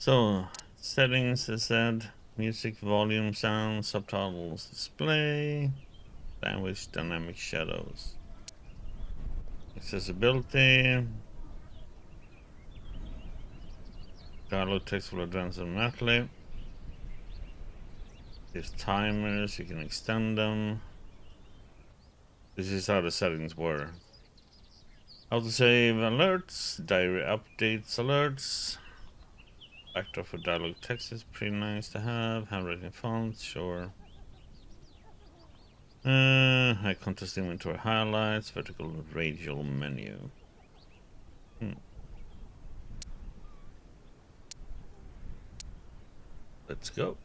So, settings is said, music volume, sound, subtitles, display, language, dynamic shadows, accessibility, dialogue text will advance automatically. There's timers, you can extend them. This is how the settings were. Autosave alerts, diary updates alerts. Backdrop for dialogue text is pretty nice to have. Handwriting fonts, sure. High contrast inventory highlights, vertical radial menu. Let's go.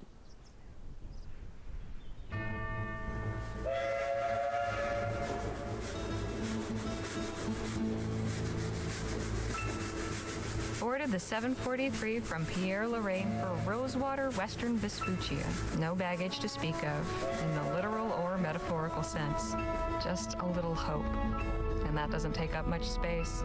Ordered the 743 from Pierre Lorraine for Rosewater, Western Vespuccia. No baggage to speak of, in the literal or metaphorical sense. Just a little hope. And that doesn't take up much space.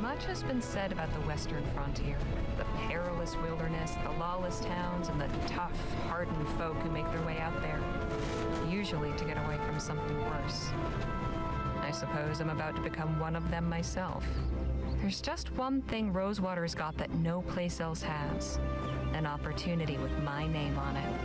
Much has been said about the western frontier. The perilous wilderness, the lawless towns, and the tough, hardened folk who make their way out there. Usually to get away from something worse. I suppose I'm about to become one of them myself. There's just one thing Rosewater's got that no place else has. An opportunity with my name on it.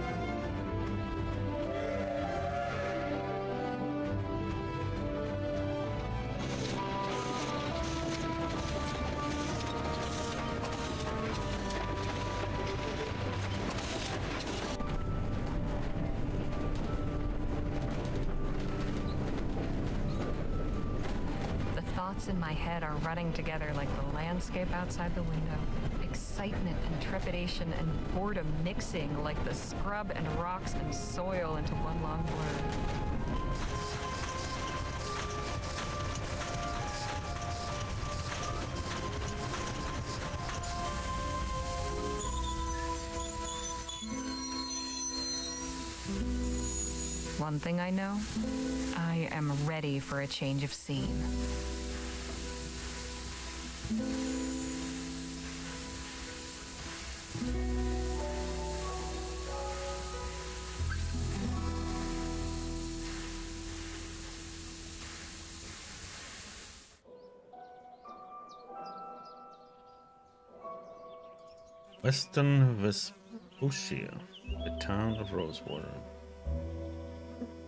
Thoughts in my head are running together like the landscape outside the window. Excitement and trepidation and boredom mixing like the scrub and rocks and soil into one long blur. One thing I know, I am ready for a change of scene. Western Vespuccia, the town of Rosewater.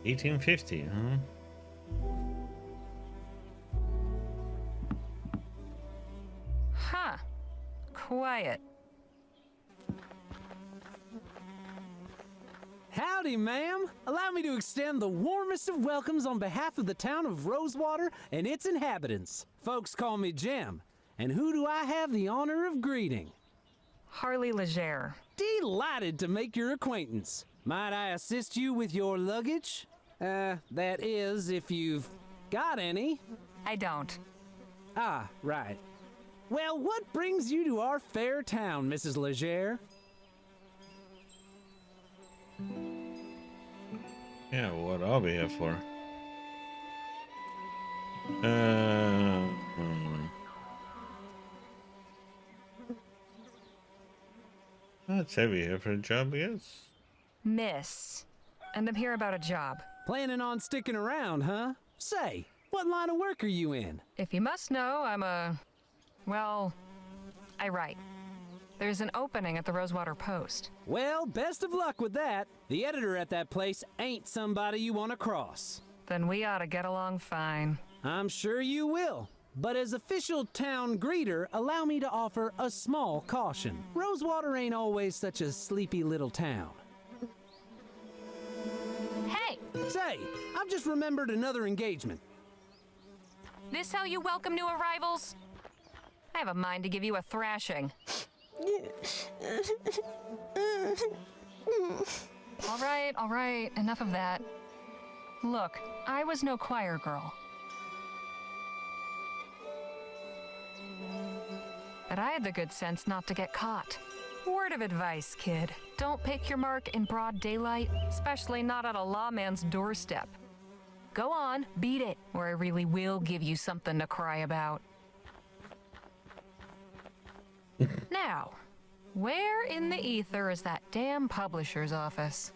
1850, huh? Huh. Quiet. Howdy, ma'am. Allow me to extend the warmest of welcomes on behalf of the town of Rosewater and its inhabitants. Folks call me Jim. And who do I have the honor of greeting? Harley Legere. Delighted to make your acquaintance. Might I assist you with your luggage? That is, if you've got any. I don't. Ah, right. Well, what brings you to our fair town, Mrs. Legere? Yeah, what I'll be here for. I'd say we're here for a job, yes. Miss. And I'm here about a job. Planning on sticking around, huh? Say, what line of work are you in? If you must know, well, I write. There's an opening at the Rosewater Post. Well, best of luck with that. The editor at that place ain't somebody you want to cross. Then we ought to get along fine. I'm sure you will. But as official town greeter, allow me to offer a small caution. Rosewater ain't always such a sleepy little town. Hey! Say, I've just remembered another engagement. This how you welcome new arrivals? I have a mind to give you a thrashing. All right, enough of that. Look, I was no choir girl. But But I had the good sense not to get caught. Word of advice, kid. Don't pick your mark in broad daylight, especially not at a lawman's doorstep. Go on, beat it, or I really will give you something to cry about. Now, where in the ether is that damn publisher's office?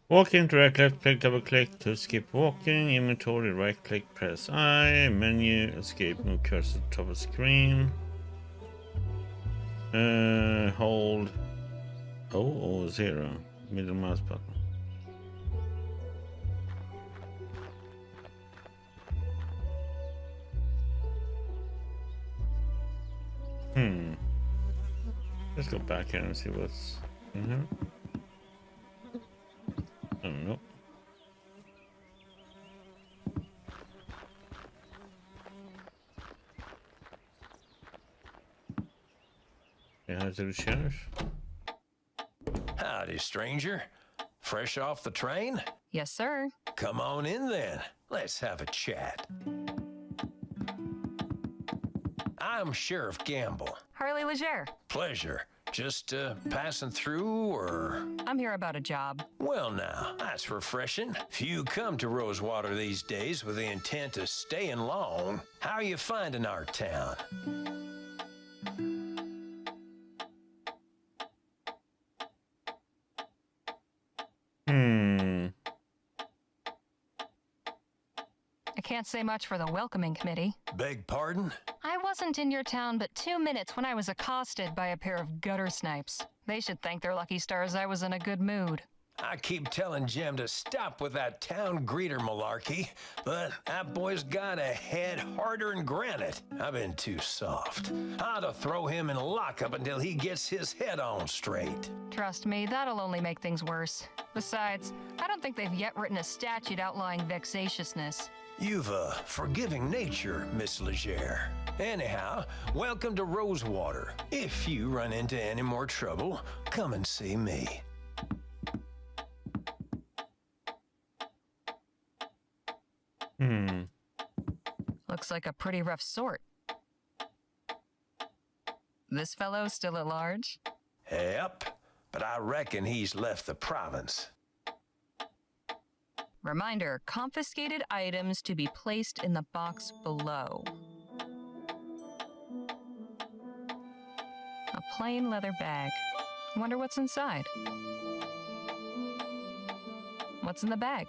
Walking to right left click, double click to skip walking, inventory, right click, press I, menu, escape, move cursor to top of screen. Hold O or 0, middle mouse button. Let's go back here and see what's in here. I don't know. Yeah, to the sheriff. Howdy, stranger. Fresh off the train? Yes, sir. Come on in then. Let's have a chat. I'm Sheriff Gamble. Harley Leger. Pleasure. Just passing through, or? I'm here about a job. Well now, that's refreshing. Few come to Rosewater these days with the intent of staying long. How are you finding our town? I can't say much for the welcoming committee. Beg pardon? I wasn't in your town but 2 minutes when I was accosted by a pair of gutter snipes. They should thank their lucky stars I was in a good mood. I keep telling Jim to stop with that town greeter malarkey, but that boy's got a head harder than granite. I've been too soft. I ought to throw him in lockup until he gets his head on straight. Trust me, that'll only make things worse. Besides, I don't think they've yet written a statute outlawing vexatiousness. You've a forgiving nature, Miss Leger. Anyhow, welcome to Rosewater. If you run into any more trouble, come and see me. Looks like a pretty rough sort. This fellow still at large? Yep, but I reckon he's left the province. Reminder, confiscated items to be placed in the box below. A plain leather bag. Wonder what's inside. What's in the bag?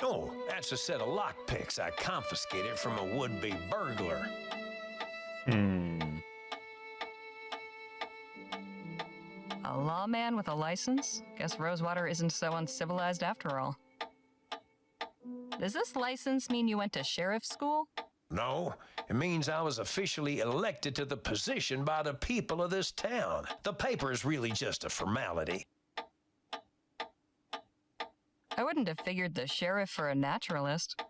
Oh, that's a set of lockpicks I confiscated from a would-be burglar. A lawman with a license? Guess Rosewater isn't so uncivilized after all. Does this license mean you went to sheriff's school? No, it means I was officially elected to the position by the people of this town. The paper is really just a formality. I wouldn't have figured the sheriff for a naturalist.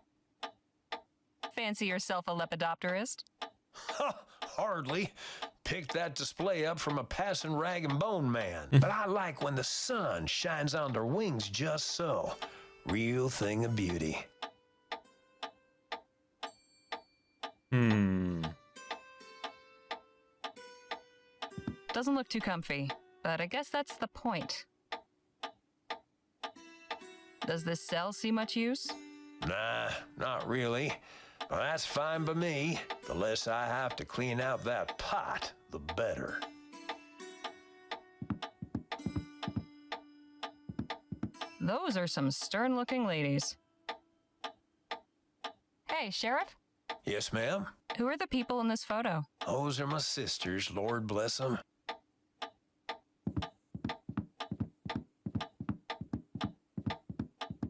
Fancy yourself a lepidopterist? Hardly. Picked that display up from a passing rag and bone man. But I like when the sun shines on their wings just so. Real thing of beauty. Doesn't look too comfy, but I guess that's the point. Does this cell see much use? Nah, not really. Well, that's fine by me. The less I have to clean out that pot, the better. Those are some stern-looking ladies. Hey, Sheriff? Yes, ma'am? Who are the people in this photo? Those are my sisters, Lord bless them.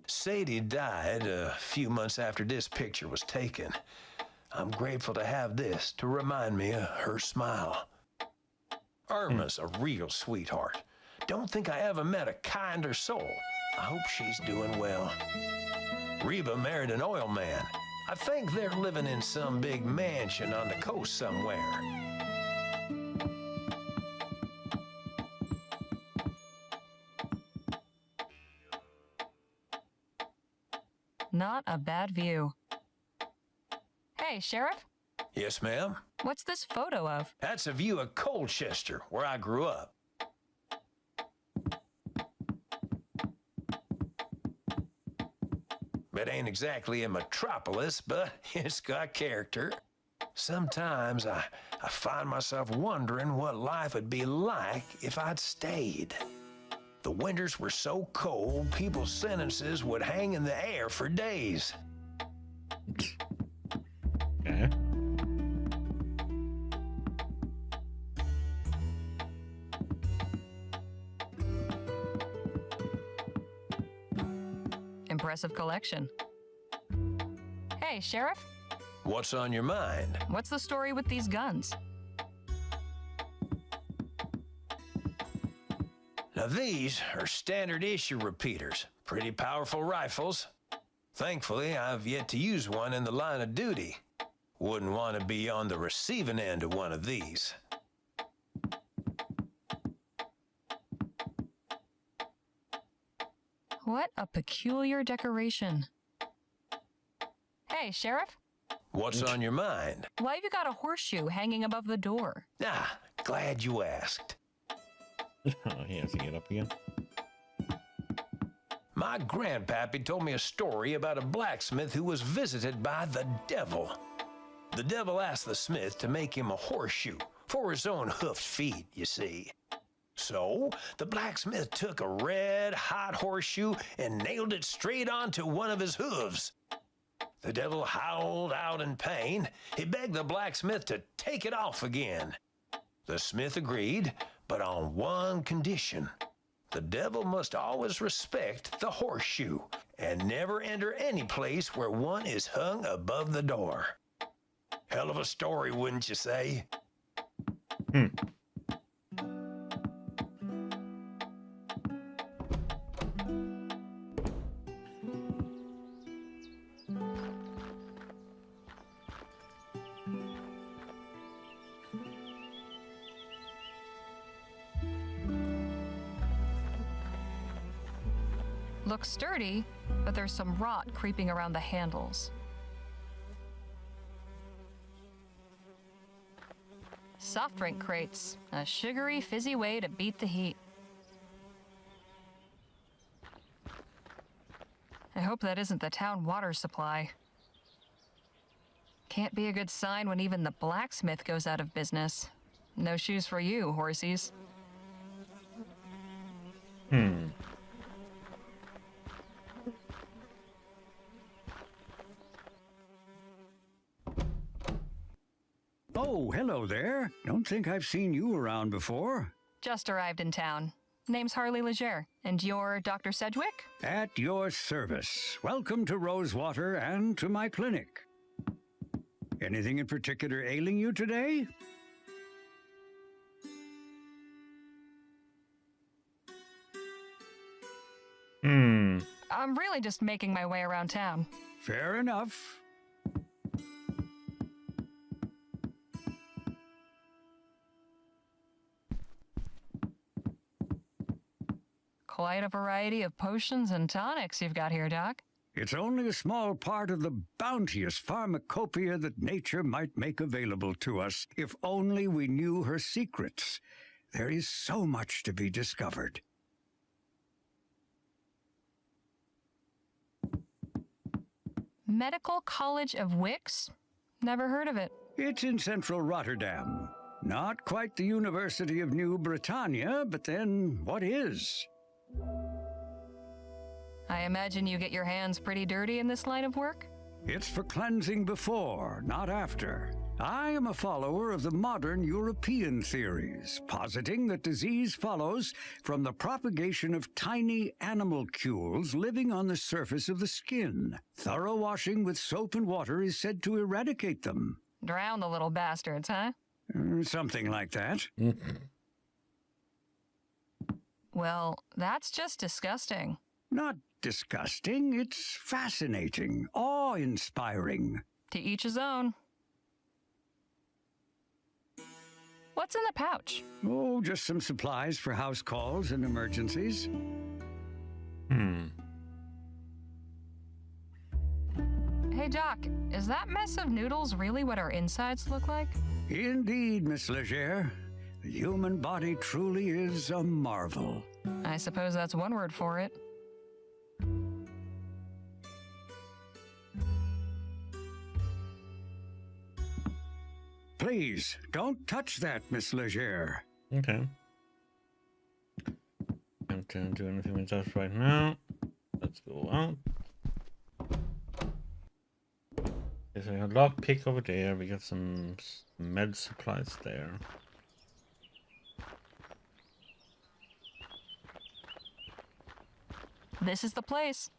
Sadie died a few months after this picture was taken. I'm grateful to have this to remind me of her smile. Irma's a real sweetheart. Don't think I ever met a kinder soul. I hope she's doing well. Reba married an oil man. I think they're living in some big mansion on the coast somewhere. Not a bad view. Hey, Sheriff? Yes, ma'am. What's this photo of? That's a view of Colchester, where I grew up. It ain't exactly a metropolis, but it's got character. Sometimes I find myself wondering what life would be like if I'd stayed. The winters were so cold, people's sentences would hang in the air for days. Okay. Impressive collection. Hey, Sheriff, What's on your mind? what's the story with these guns? Now these are standard issue repeaters, pretty powerful rifles. Thankfully, I've yet to use one in the line of duty. Wouldn't want to be on the receiving end of one of these. What a peculiar decoration. Hey, Sheriff, What's on your mind? why have you got a horseshoe hanging above the door? Ah, glad you asked. Oh, he has to get up again. My grandpappy told me a story about a blacksmith who was visited by the devil. The devil asked the smith to make him a horseshoe for his own hoofed feet, you see. So the blacksmith took a red-hot horseshoe and nailed it straight onto one of his hooves. The devil howled out in pain. He begged the blacksmith to take it off again. The smith agreed, but on one condition. The devil must always respect the horseshoe and never enter any place where one is hung above the door. Hell of a story, wouldn't you say? Looks sturdy, but there's some rot creeping around the handles. Soft drink crates, a sugary, fizzy way to beat the heat. I hope that isn't the town water supply. Can't be a good sign when even the blacksmith goes out of business. No shoes for you, horsies. Oh, hello there. Don't think I've seen you around before. Just arrived in town. Name's Harley Leger. And you're Dr. Sedgwick? At your service. Welcome to Rosewater and to my clinic. Anything in particular ailing you today? I'm really just making my way around town. Fair enough. Quite a variety of potions and tonics you've got here, Doc. It's only a small part of the bounteous pharmacopoeia that nature might make available to us if only we knew her secrets. There is so much to be discovered. Medical College of Wicks? Never heard of it. It's in central Rotterdam. Not quite the University of New Britannia, but then what is? I imagine you get your hands pretty dirty in this line of work? It's for cleansing before, not after. I am a follower of the modern European theories, positing that disease follows from the propagation of tiny animalcules living on the surface of the skin. Thorough washing with soap and water is said to eradicate them. Drown the little bastards, huh? Something like that. Well, that's just disgusting. Not disgusting, it's fascinating, awe-inspiring. To each his own. What's in the pouch? Oh, just some supplies for house calls and emergencies. Hey, Hey, Doc, is that mess of noodles really what our insides look like? Indeed, Miss Leger. The human body truly is a marvel. I suppose that's one word for it. Please, don't touch that, Miss Leger. Okay. Can't do anything with that right now. Let's go out. There's a lock pick over there. We got some med supplies there. This is the place.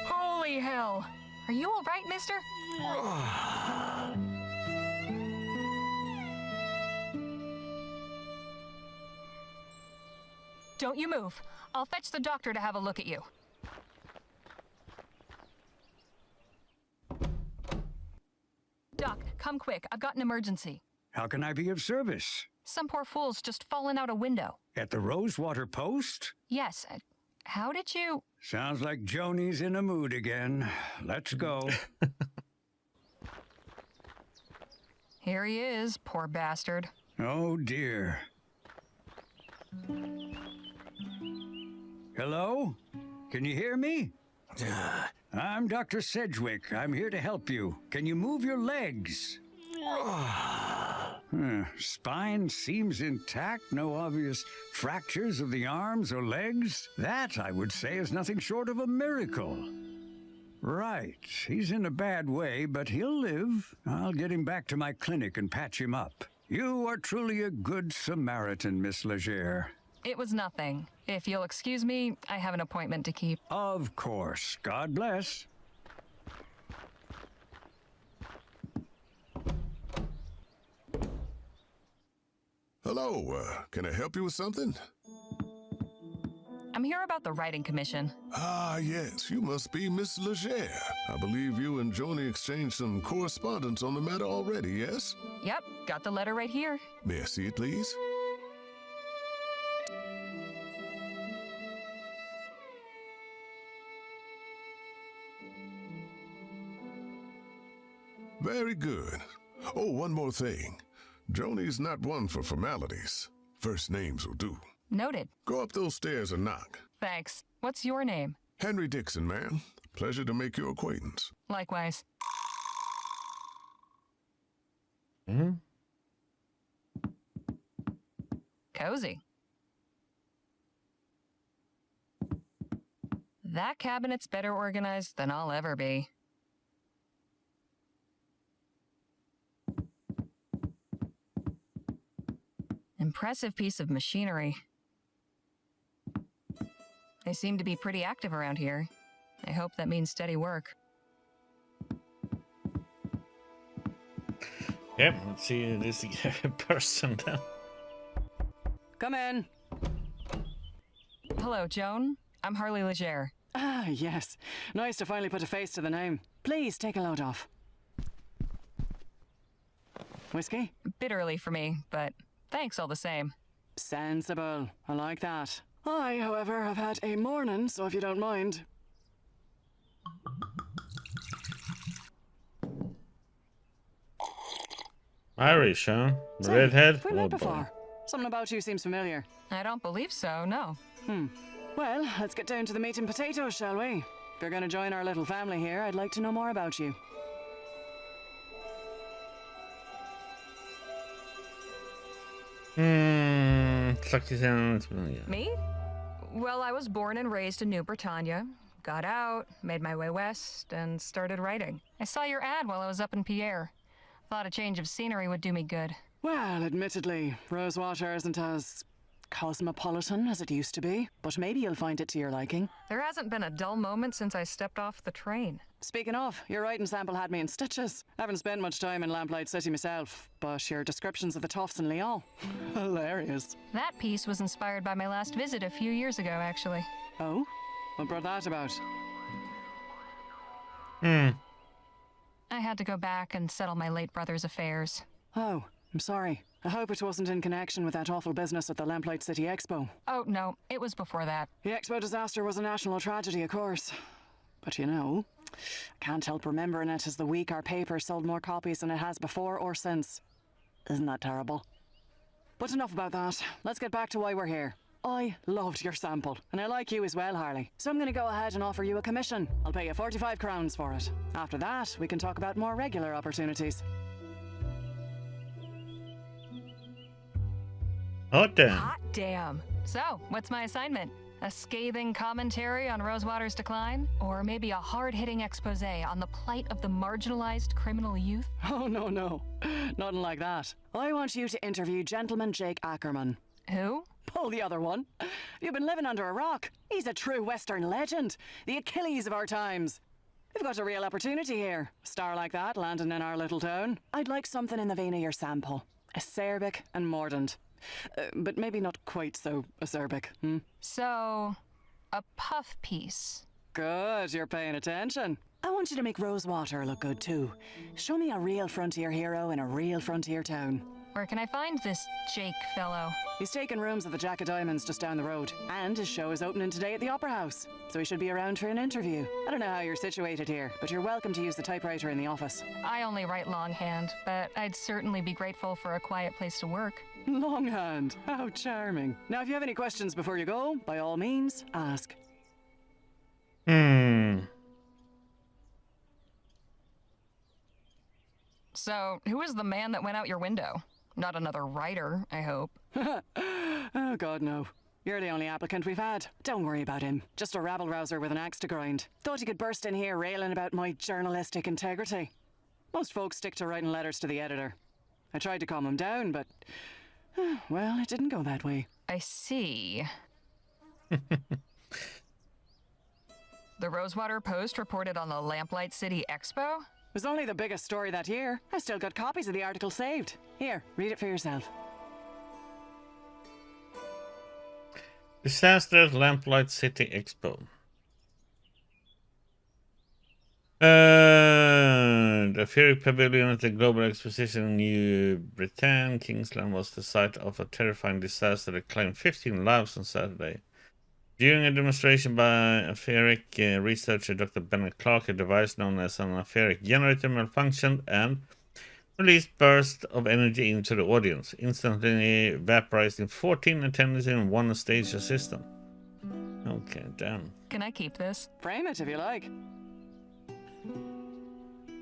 Holy hell! Are you all right, mister? Don't you move. I'll fetch the doctor to have a look at you. Doc, come quick. I've got an emergency. How can I be of service? Some poor fool's just fallen out a window. At the Rosewater Post? Yes. How did you... Sounds like Joni's in a mood again. Let's go. Here he is, poor bastard. Oh, dear. Hello? Can you hear me? I'm Dr. Sedgwick. I'm here to help you. Can you move your legs? Spine seems intact. No obvious fractures of the arms or legs. That, I would say, is nothing short of a miracle. Right. He's in a bad way, but he'll live. I'll get him back to my clinic and patch him up. You are truly a good Samaritan, Miss Leger. It was nothing. If you'll excuse me, I have an appointment to keep. Of course. God bless. Hello, can I help you with something? I'm here about the writing commission. Ah, yes, you must be Miss Leger. I believe you and Joni exchanged some correspondence on the matter already, yes? Yep, got the letter right here. May I see it, please? Very good. Oh, one more thing. Joni's not one for formalities. First names will do. Noted. Go up those stairs and knock. Thanks. What's your name? Henry Dixon, ma'am. Pleasure to make your acquaintance. Likewise. Cozy. That cabinet's better organized than I'll ever be. Impressive piece of machinery. They seem to be pretty active around here. I hope that means steady work. Yep, let's see this person then. Come in. Hello, Joan. I'm Harley Leger. Ah, yes. Nice to finally put a face to the name. Please take a load off. Whiskey? Bit early for me, but thanks all the same. Sensible. I like that. I, however, have had a morning, so if you don't mind. Irish, huh? Say, Redhead? have we Oh, met boy. before? Something about you seems familiar. I don't believe so, no. Well, let's get down to the meat and potatoes, shall we? If you're going to join our little family here, I'd like to know more about you. Sucky sounds. Yeah. Me? Well, I was born and raised in New Britannia. Got out, made my way west, and started writing. I saw your ad while I was up in Pierre. Thought a change of scenery would do me good. Well, admittedly, Rosewater isn't as cosmopolitan as it used to be, but maybe you'll find it to your liking. There hasn't been a dull moment since I stepped off the train. Speaking of, your writing sample had me in stitches. Haven't spent much time in Lamplight City myself, but your descriptions of the toffs in Lyon, hilarious. That piece was inspired by my last visit a few years ago, actually. Oh? What brought that about? I had to go back and settle my late brother's affairs. Oh, I'm sorry. I hope it wasn't in connection with that awful business at the Lamplight City Expo. Oh, no, it was before that. The Expo disaster was a national tragedy, of course. But you know, I can't help remembering it as the week our paper sold more copies than it has before or since. Isn't that terrible? But enough about that. Let's get back to why we're here. I loved your sample, and I like you as well, Harley. So I'm going to go ahead and offer you a commission. I'll pay you 45 crowns for it. After that, we can talk about more regular opportunities. Hot damn. Hot damn. So, what's my assignment? A scathing commentary on Rosewater's decline? Or maybe a hard-hitting expose on the plight of the marginalized criminal youth? Oh, no. Nothing like that. I want you to interview Gentleman Jake Ackerman. Who? Pull the other one. You've been living under a rock. He's a true Western legend. The Achilles of our times. We've got a real opportunity here. A star like that landing in our little town. I'd like something in the vein of your sample. Acerbic and mordant. But maybe not quite so acerbic, So, a puff piece. Good, you're paying attention. I want you to make Rosewater look good too. Show me a real frontier hero in a real frontier town. Where can I find this Jake fellow? He's taking rooms at the Jack of Diamonds just down the road. And his show is opening today at the Opera House. So he should be around for an interview. I don't know how you're situated here, but you're welcome to use the typewriter in the office. I only write longhand, but I'd certainly be grateful for a quiet place to work. Longhand, how charming. Now if you have any questions before you go, by all means, ask. So, who was the man that went out your window? Not another writer, I hope. Oh God, no. You're the only applicant we've had. Don't worry about him. Just a rabble-rouser with an axe to grind. Thought he could burst in here railing about my journalistic integrity. Most folks stick to writing letters to the editor. I tried to calm him down, but... well, it didn't go that way. I see. The Rosewater Post reported on the Lamplight City Expo? It was only the biggest story that year. I still got copies of the article saved. Here, read it for yourself. Disaster at Lamplight City Expo. The Fury Pavilion at the Global Exposition in New Britain, Kingsland, was the site of a terrifying disaster that claimed 15 lives on Saturday. During a demonstration by apheric researcher Dr. Bennett Clark, a device known as an apheric generator malfunctioned and released bursts of energy into the audience, instantly vaporizing 14 attendees in one stage system. Okay, damn. Can I keep this? Frame it if you like.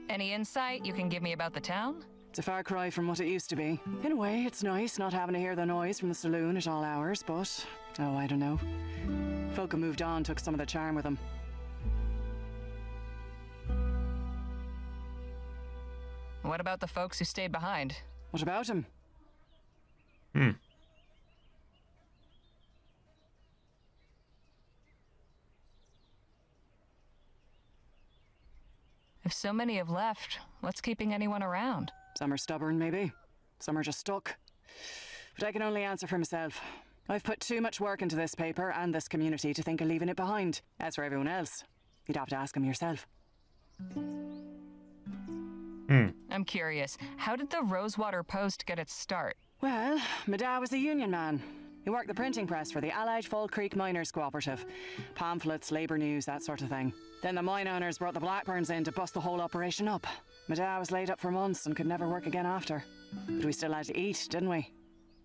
Any insight you can give me about the town? It's a far cry from what it used to be. In a way, it's nice not having to hear the noise from the saloon at all hours, but... oh, I don't know. Folk who moved on took some of the charm with them. What about the folks who stayed behind? What about him? If so many have left, what's keeping anyone around? Some are stubborn, maybe. Some are just stuck. But I can only answer for myself. I've put too much work into this paper and this community to think of leaving it behind. As for everyone else, you'd have to ask them yourself. I'm curious, how did the Rosewater Post get its start? Well, my dad was a union man. He worked the printing press for the Allied Fall Creek Miners Cooperative. Pamphlets, labour news, that sort of thing. Then the mine owners brought the Blackburns in to bust the whole operation up. My dad was laid up for months and could never work again after. But we still had to eat, didn't we?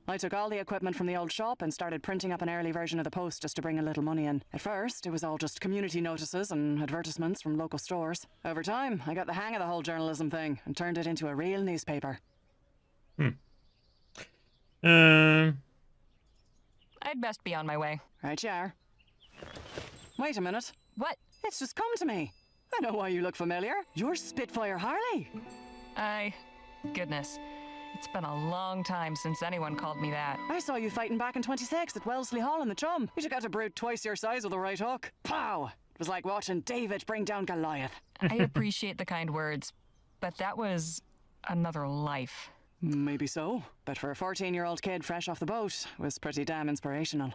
I took all the equipment from the old shop and started printing up an early version of the Post just to bring a little money in. At first, it was all just community notices and advertisements from local stores. Over time, I got the hang of the whole journalism thing and turned it into a real newspaper. I'd best be on my way. Right you are. Wait a minute. What? It's just come to me. I know why you look familiar. You're Spitfire Harley. Goodness. It's been a long time since anyone called me that. I saw you fighting back in 26 at Wellesley Hall in the Chum. You took out a brute twice your size with a right hook. Pow! It was like watching David bring down Goliath. I appreciate the kind words, but that was another life. Maybe so, but for a 14-year-old kid fresh off the boat, it was pretty damn inspirational.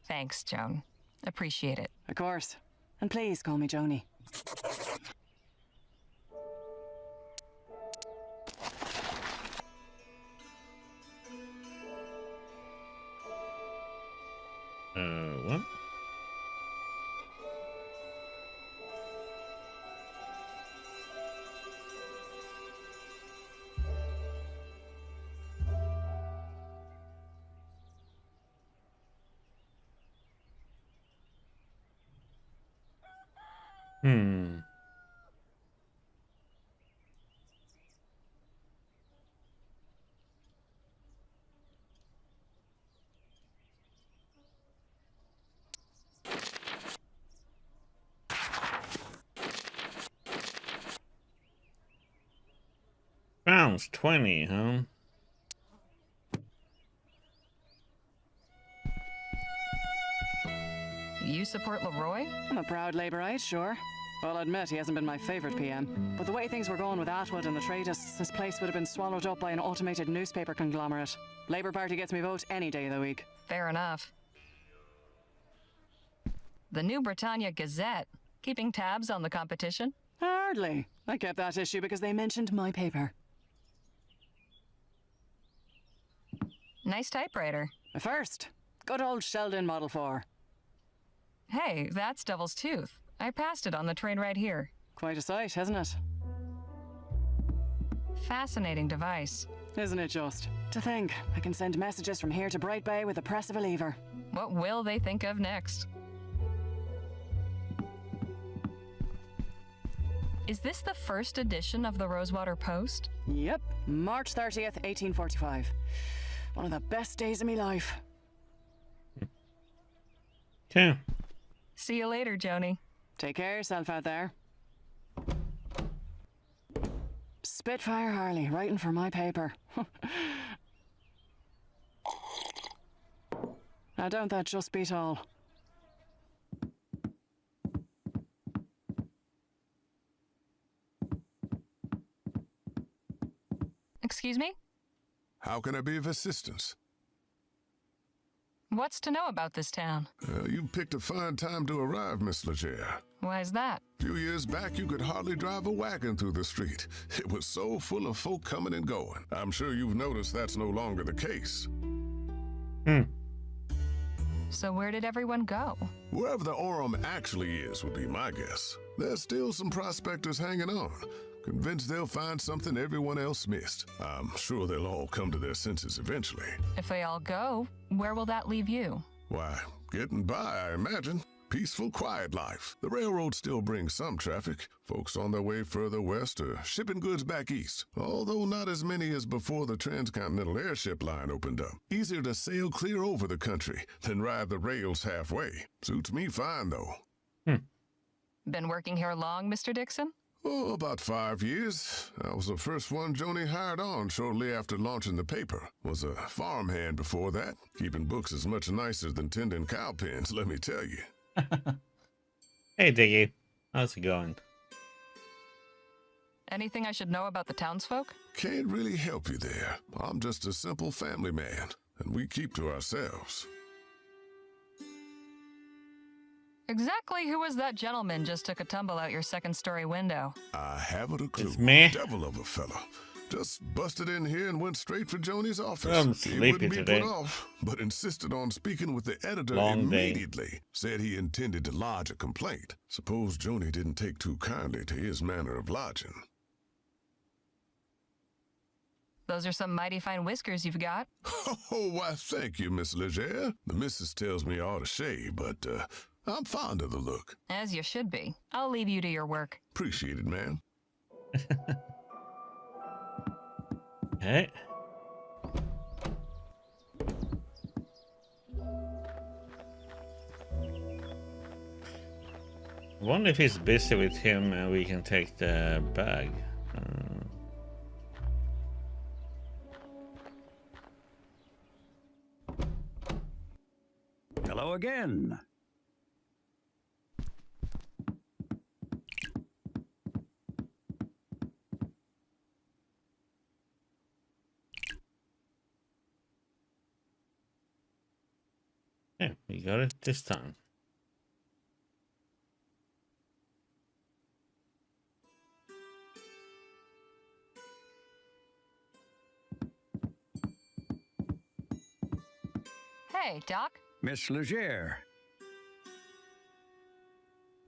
Thanks, Joan. Appreciate it. Of course. And please call me Joni. What? Pounds 20, huh? You support Leroy? I'm a proud Labourite, sure. I'll admit he hasn't been my favourite PM. But the way things were going with Atwood and the Tradists, this place would have been swallowed up by an automated newspaper conglomerate. Labour Party gets me vote any day of the week. Fair enough. The New Britannia Gazette. Keeping tabs on the competition? Hardly. I kept that issue because they mentioned my paper. Nice typewriter. The first. Good old Sheldon Model 4. Hey, that's Devil's Tooth. I passed it on the train right here. Quite a sight, isn't it? Fascinating device. Isn't it just? To think, I can send messages from here to Bright Bay with the press of a lever. What will they think of next? Is this the first edition of the Rosewater Post? Yep, March 30th, 1845. One of the best days of my life. Okay. See you later, Joni. Take care of yourself out there. Spitfire Harley, writing for my paper. Now don't that just beat all? Excuse me? How can I be of assistance? What's to know about this town? You picked a fine time to arrive, Miss Leger. Why is that? A few years back, you could hardly drive a wagon through the street. It was so full of folk coming and going. I'm sure you've noticed that's no longer the case. So where did everyone go? Wherever the Orem actually is would be my guess. There's still some prospectors hanging on, convinced they'll find something everyone else missed. I'm sure they'll all come to their senses eventually. If they all go, where will that leave you? Why, getting by, I imagine. Peaceful, quiet life. The railroad still brings some traffic. Folks on their way further west or shipping goods back east. Although not as many as before the transcontinental airship line opened up. Easier to sail clear over the country than ride the rails halfway. Suits me fine, though. Been working here long, Mr. Dixon? Oh, about 5 years. I was the first one Joni hired on shortly after launching the paper. Was a farmhand before that. Keeping books is much nicer than tending cow pens, let me tell you. Hey, Diggy. How's it going? Anything I should know about the townsfolk? Can't really help you there. I'm just a simple family man, and we keep to ourselves. Exactly who was that gentleman just took a tumble out your second-story window? I haven't a clue. It's me. Devil of a fella. Just busted in here and went straight for Joni's office. I'm He sleepy wouldn't be today. put off, but insisted on speaking with the editor Long day. immediately. Said he intended to lodge a complaint. Suppose Joni didn't take too kindly to his manner of lodging. Those are some mighty fine whiskers you've got. Oh, why, thank you, Miss Leger. The missus tells me I ought to shave, but I'm fond of the look. As you should be. I'll leave you to your work. Appreciate it, ma'am. Hey. I wonder if he's busy with him and we can take the bag. again. Yeah, we got it this time. Hey, Doc. Miss Legere.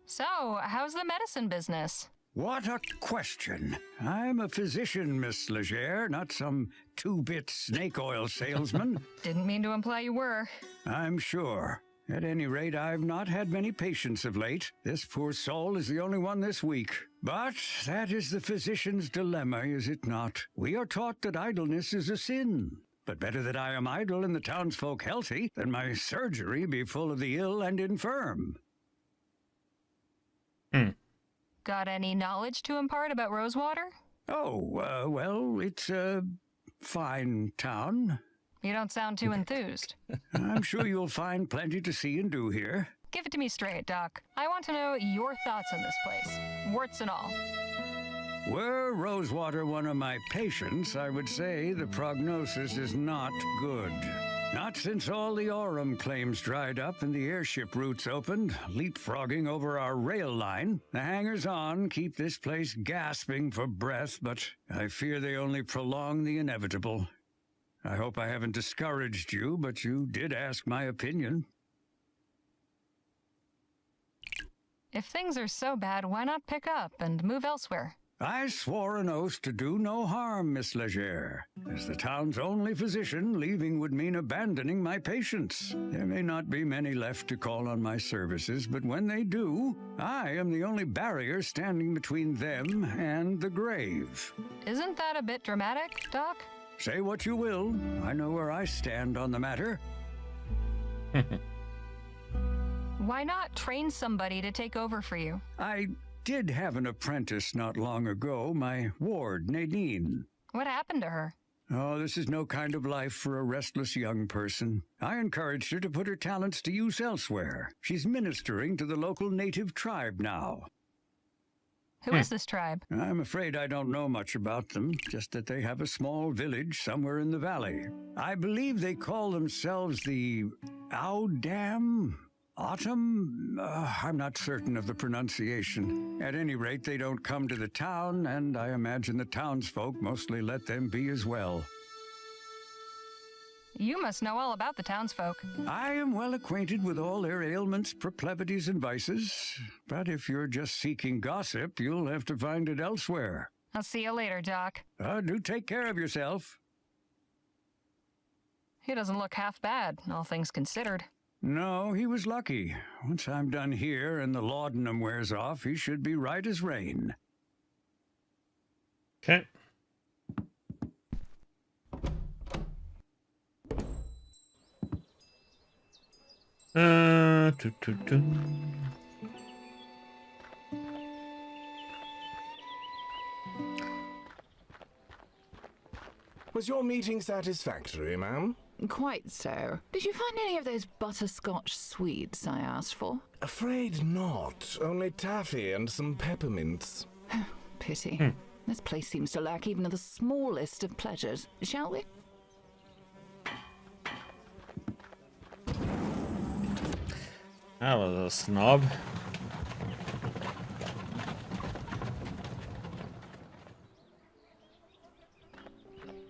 So, how's the medicine business? What a question. I'm a physician, Miss Legere, not some two-bit snake oil salesman. Didn't mean to imply you were. I'm sure. At any rate, I've not had many patients of late. This poor soul is the only one this week. But that is the physician's dilemma, is it not? We are taught that idleness is a sin. But better that I am idle and the townsfolk healthy than my surgery be full of the ill and infirm. Got any knowledge to impart about Rosewater? Oh, well, it's a fine town. You don't sound too enthused. I'm sure you'll find plenty to see and do here. Give it to me straight, Doc. I want to know your thoughts on this place, warts and all. Were Rosewater one of my patients, I would say the prognosis is not good. Not since all the Aurum claims dried up and the airship routes opened, leapfrogging over our rail line. The hangers-on keep this place gasping for breath, but I fear they only prolong the inevitable. I hope I haven't discouraged you, but you did ask my opinion. If things are so bad, why not pick up and move elsewhere? I swore an oath to do no harm, Miss Legere. As the town's only physician, leaving would mean abandoning my patients. There may not be many left to call on my services, but when they do, I am the only barrier standing between them and the grave. Isn't that a bit dramatic, Doc? Say what you will. I know where I stand on the matter. Why not train somebody to take over for you? I did have an apprentice not long ago, my ward, Nadine. What happened to her? Oh, this is no kind of life for a restless young person. I encouraged her to put her talents to use elsewhere. She's ministering to the local native tribe now. Who is this tribe? I'm afraid I don't know much about them, just that they have a small village somewhere in the valley. I believe they call themselves the Audam? Autumn? I'm not certain of the pronunciation. At any rate, they don't come to the town, and I imagine the townsfolk mostly let them be as well. You must know all about the townsfolk. I am well acquainted with all their ailments, proclivities, and vices. But if you're just seeking gossip, you'll have to find it elsewhere. I'll see you later, Doc. Do take care of yourself. He doesn't look half bad, all things considered. No, he was lucky. Once I'm done here and the laudanum wears off, he should be right as rain. Okay. Doo, doo, doo. Was your meeting satisfactory, ma'am? Quite so. Did you find any of those butterscotch sweets I asked for? Afraid not. Only taffy and some peppermints. Pity. This place seems to lack even the smallest of pleasures. Shall we? That was a snob.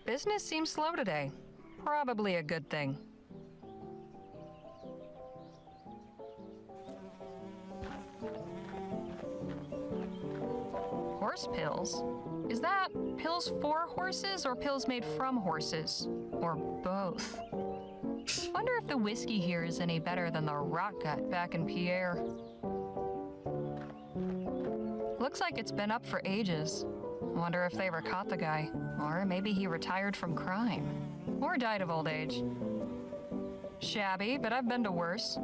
Business seems slow today. Probably a good thing. Horse pills? Is that pills for horses or pills made from horses? Or both? Wonder if the whiskey here is any better than the rock gut back in Pierre. Looks like it's been up for ages. Wonder if they ever caught the guy. Or maybe he retired from crime. Or died of old age. Shabby, but I've been to worse.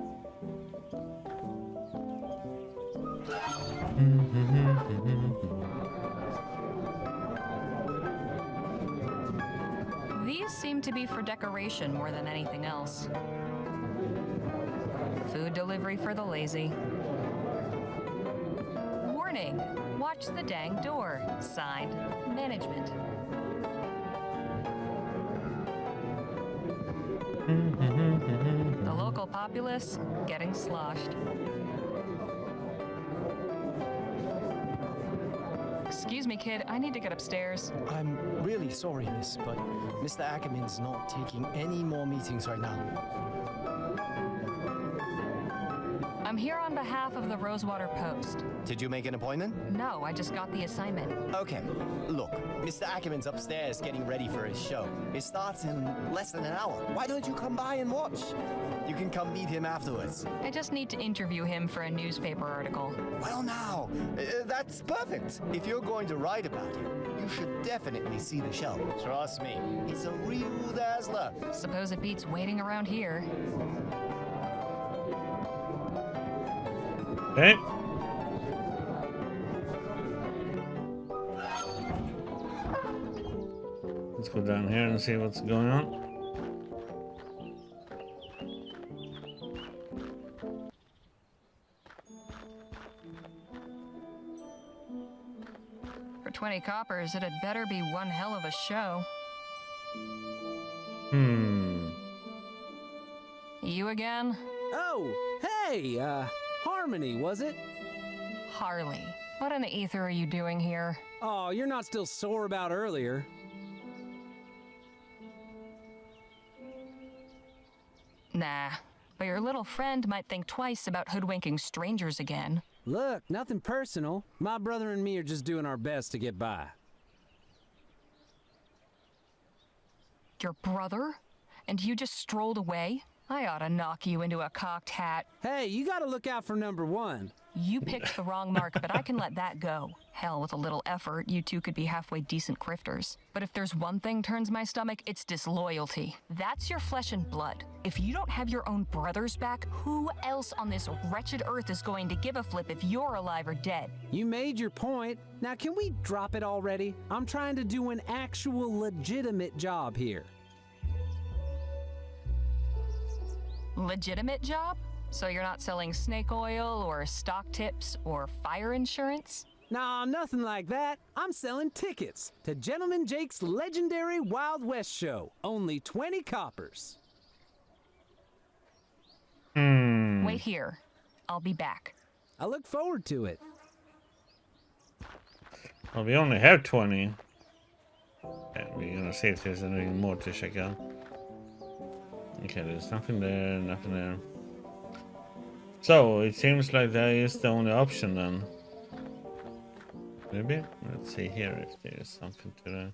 These seem to be for decoration more than anything else. Food delivery for the lazy. Warning, watch the dang door. Signed, management. The local populace getting sloshed. Excuse me, kid, I need to get upstairs. I'm really sorry, miss, but Mr. Ackerman's not taking any more meetings right now. I'm here on behalf of the Rosewater Post. Did you make an appointment? No, I just got the assignment. Okay, look, Mr. Ackerman's upstairs getting ready for his show. It starts in less than an hour. Why don't you come by and watch? You can come meet him afterwards. I just need to interview him for a newspaper article. Well now, that's perfect. If you're going to write about him, you should definitely see the show. Trust me, he's a real dazzler. Suppose it beats waiting around here. Okay. Let's go down here and see what's going on. For 20 coppers, it had better be one hell of a show. You again? Oh, hey, Harmony, was it? Harley. What in the ether are you doing here? Oh, you're not still sore about earlier. Nah, but your little friend might think twice about hoodwinking strangers again. Look, nothing personal. My brother and me are just doing our best to get by. Your brother? And you just strolled away? I ought to knock you into a cocked hat. Hey, you gotta look out for number one. You picked the wrong mark, but I can let that go. Hell, with a little effort, you two could be halfway decent grifters. But if there's one thing turns my stomach, it's disloyalty. That's your flesh and blood. If you don't have your own brothers back, who else on this wretched earth is going to give a flip if you're alive or dead? You made your point. Now can we drop it already? I'm trying to do an actual legitimate job here. Legitimate job? So you're not selling snake oil or stock tips or fire insurance? Nah, nothing like that. I'm selling tickets to Gentleman Jake's legendary Wild West show. Only 20 coppers. Wait here. I'll be back. I look forward to it. Well, we only have 20. Yeah, we're gonna see if there's anything more to check out. Okay, there's nothing there, nothing there. So, it seems like that is the only option then. Maybe? Let's see here if there's something to that.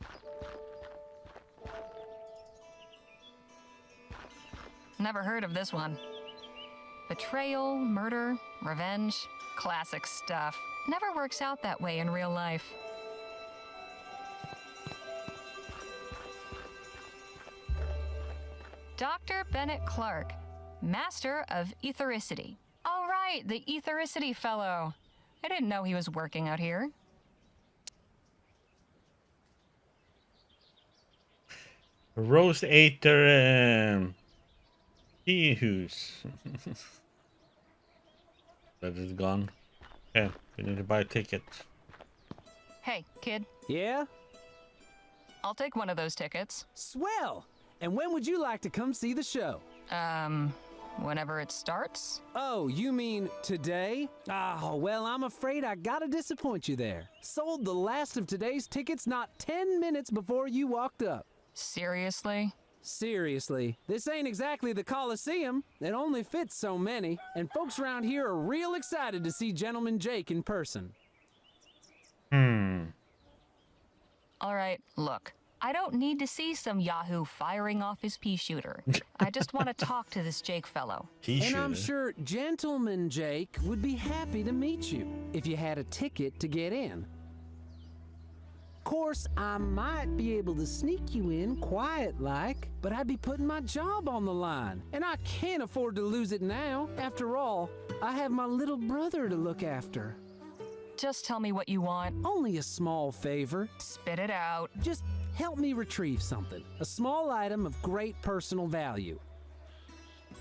Never heard of this one. Betrayal, murder, revenge, classic stuff. Never works out that way in real life. Dr. Bennett Clark, Master of Ethericity. All right, the Ethericity fellow. I didn't know he was working out here. Rosewater Act. That is gone. Okay, we need to buy a ticket. Hey, kid, Yeah? I'll take one of those tickets. Swell! And when would you like to come see the show? Whenever it starts? Oh, you mean today? Oh, well, I'm afraid I gotta disappoint you there. Sold the last of today's tickets not 10 minutes before you walked up. Seriously? Seriously, this ain't exactly the Coliseum. It only fits so many, and folks around here are real excited to see Gentleman Jake in person. All right, look. I don't need to see some yahoo firing off his pea shooter. I just want to talk to this Jake fellow. And I'm sure Gentleman Jake would be happy to meet you if you had a ticket to get in. Of course, I might be able to sneak you in quiet-like, but I'd be putting my job on the line, and I can't afford to lose it now. After all, I have my little brother to look after. Just tell me what you want. Only a small favor. Spit it out. Just help me retrieve something. A small item of great personal value.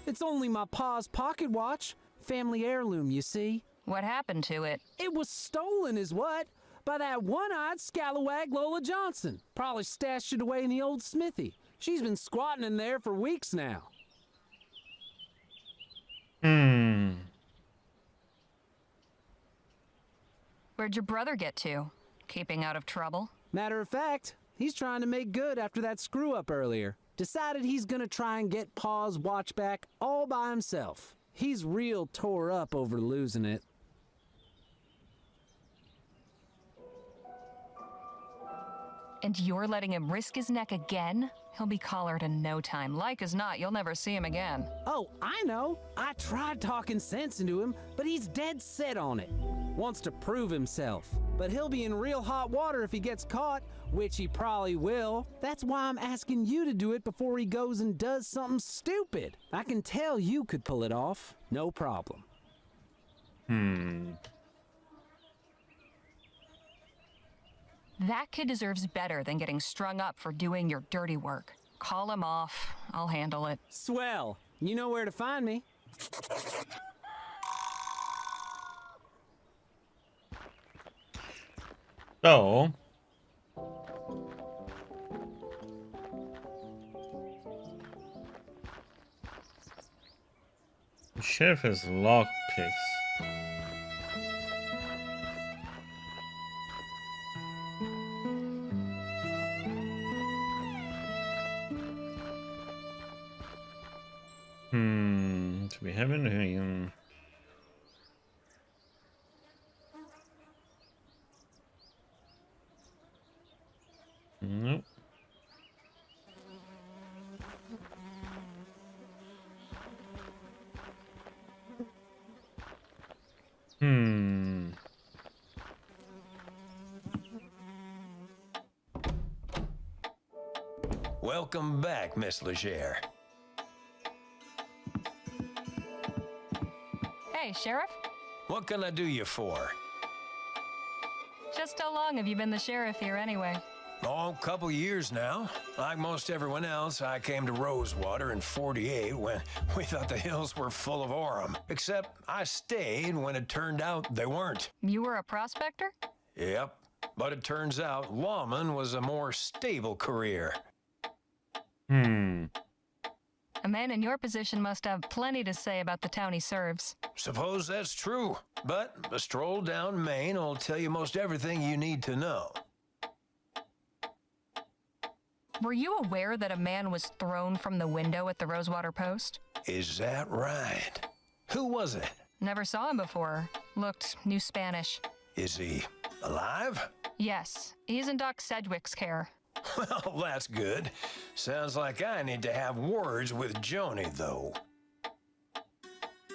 It's only my pa's pocket watch. Family heirloom, you see. What happened to it? It was stolen is what? By that one-eyed scalawag Lola Johnson. Probably stashed it away in the old smithy. She's been squatting in there for weeks now. Where'd your brother get to? Keeping out of trouble? Matter of fact, he's trying to make good after that screw-up earlier. Decided he's gonna try and get Pa's watch back all by himself. He's real tore up over losing it. And you're letting him risk his neck again? He'll be collared in no time. Like as not, you'll never see him again. Oh, I know. I tried talking sense into him, but he's dead set on it. Wants to prove himself. But he'll be in real hot water if he gets caught, which he probably will. That's why I'm asking you to do it before he goes and does something stupid. I can tell you could pull it off. No problem. That kid deserves better than getting strung up for doing your dirty work. Call him off. I'll handle it. Swell. You know where to find me. So, the sheriff has lockpicks. Do we have anything? Nope. Welcome back, Miss Legere. Hey, Sheriff? What can I do you for? Just how long have you been the sheriff here anyway? Oh, a couple years now. Like most everyone else, I came to Rosewater in '48 when we thought the hills were full of Orem. Except I stayed when it turned out they weren't. You were a prospector? Yep. But it turns out lawman was a more stable career. A man in your position must have plenty to say about the town he serves. Suppose that's true. But a stroll down Main will tell you most everything you need to know. Were you aware that a man was thrown from the window at the Rosewater Post? Is that right? Who was it? Never saw him before. Looked New Spanish. Is he alive? Yes, he's in Doc Sedgwick's care. Well, that's good. Sounds like I need to have words with Joni, though.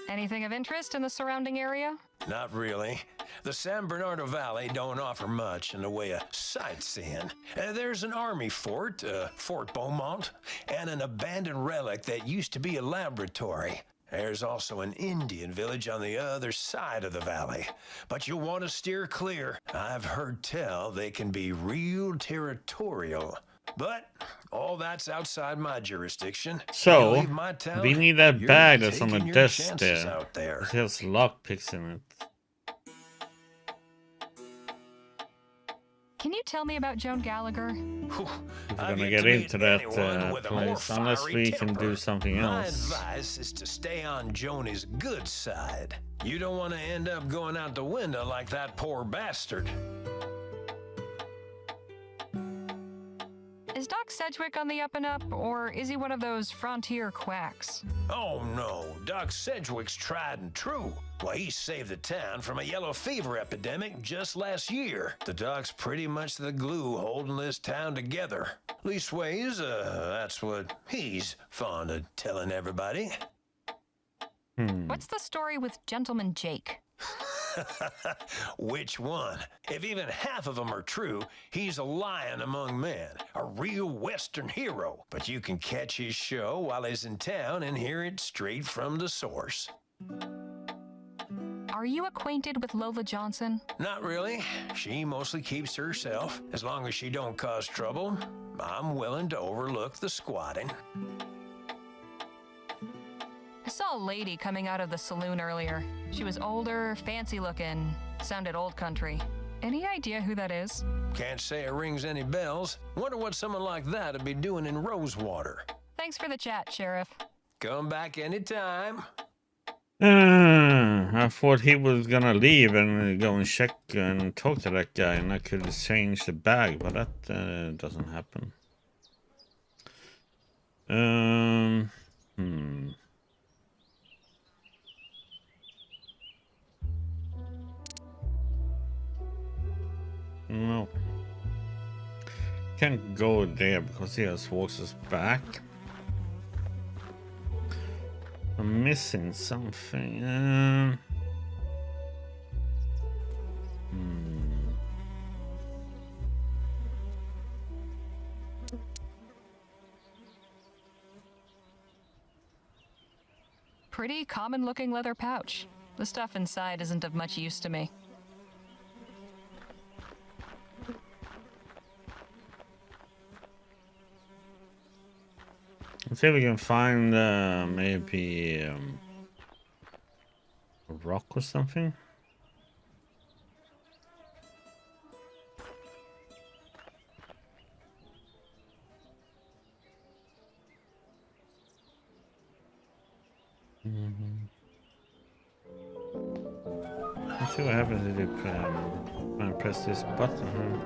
Anything of interest in the surrounding area? Not really. The San Bernardino Valley don't offer much in the way of sightseeing. There's an army fort, Fort Beaumont, and an abandoned relic that used to be a laboratory. There's also an Indian village on the other side of the valley, but you'll want to steer clear. I've heard tell they can be real territorial. But all that's outside my jurisdiction. So, You leave my town, we need that you're bag that's on the taking your desk chances there. out there. It has lockpicks in it. Can you tell me about Joan Gallagher? We're gonna get into that place unless we can do something else. My advice is to stay on Joni's good side. You don't want to end up going out the window like that poor bastard. Is Doc Sedgwick on the up and up, or is he one of those frontier quacks? Oh no, Doc Sedgwick's tried and true. Why, he saved the town from a yellow fever epidemic just last year. The doc's pretty much the glue holding this town together. Leastways, that's what he's fond of telling everybody. What's the story with Gentleman Jake? Which one? If even half of them are true, he's a lion among men, a real Western hero. But you can catch his show while he's in town and hear it straight from the source. Are you acquainted with Lola Johnson? Not really. She mostly keeps to herself. As long as she don't cause trouble, I'm willing to overlook the squatting. saw a lady coming out of the saloon earlier. She was older, fancy looking, sounded old country. Any idea who that is? Can't say it rings any bells. Wonder what someone like that'd be doing in Rosewater. Thanks for the chat, Sheriff. Come back anytime. I thought he was gonna leave and go and check and talk to that guy, and I could change the bag, but that doesn't happen. No. Can't go there because he has walks us back. I'm missing something. Pretty common looking leather pouch. The stuff inside isn't of much use to me. Let's see if we can find maybe a rock or something. Let's see what happens if you press this button here.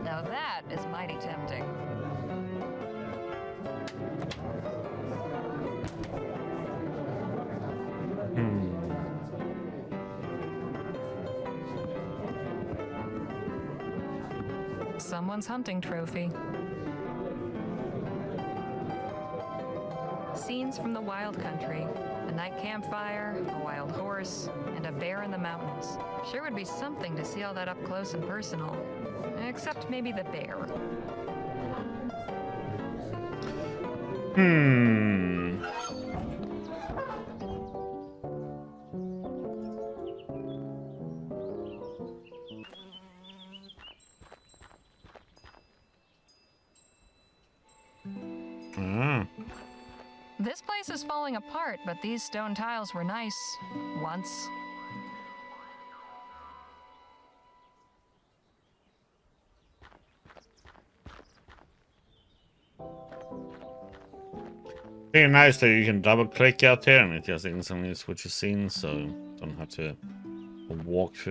Now that is mighty tempting. Someone's hunting trophy. Scenes from the wild country. A night campfire, a wild horse, and a bear in the mountains. Sure would be something to see all that up close and personal. Except maybe the bear. This place is falling apart, but these stone tiles were nice once. Very nice that you can double click out there and it just instantly switches scenes, so you don't have to watch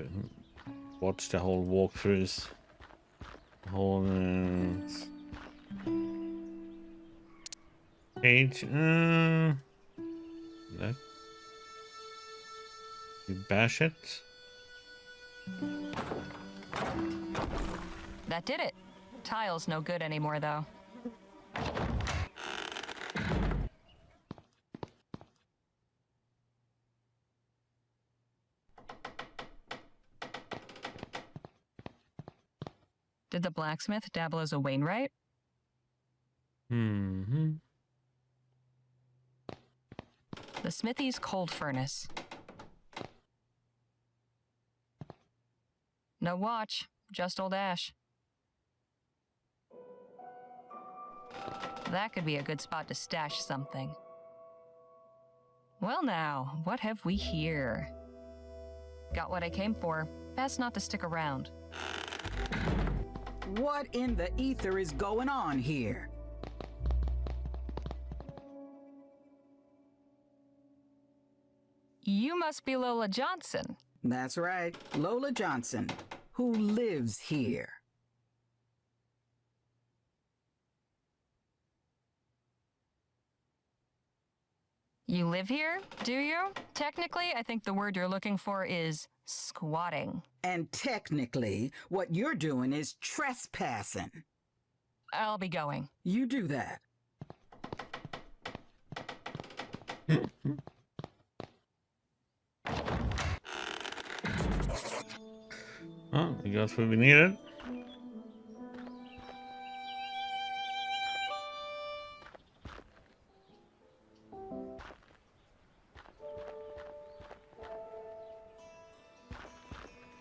the whole walkthroughs. Whole page. That you bash it. That did it. Tile's no good anymore, though. Did the blacksmith dabble as a Wainwright? Mm-hmm. The smithy's cold furnace. No watch, just old ash. That could be a good spot to stash something. Well now, what have we here? Got what I came for. Best not to stick around. What in the ether is going on here? You must be Lola Johnson. That's right, Lola Johnson, who lives here. You live here, do you? Technically, I think the word you're looking for is squatting. And technically, what you're doing is trespassing. I'll be going. You do that. Oh, we got what we needed.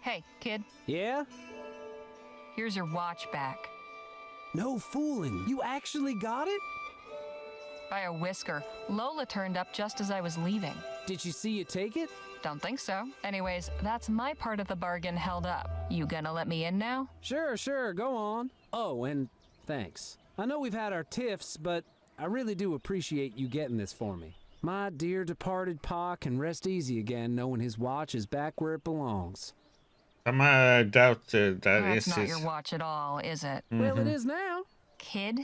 Hey, kid, Yeah? here's your watch back. No fooling. You actually got it? By a whisker. Lola turned up just as I was leaving. Did she see you take it? Don't think so. Anyways, that's my part of the bargain held up. You gonna let me in now? Sure, go on. Oh, and thanks. I know we've had our tiffs, but I really do appreciate you getting this for me. My dear departed pa can rest easy again knowing his watch is back where it belongs. I doubt that That's is not his... your watch at all, is it? Well, it is now. Kid,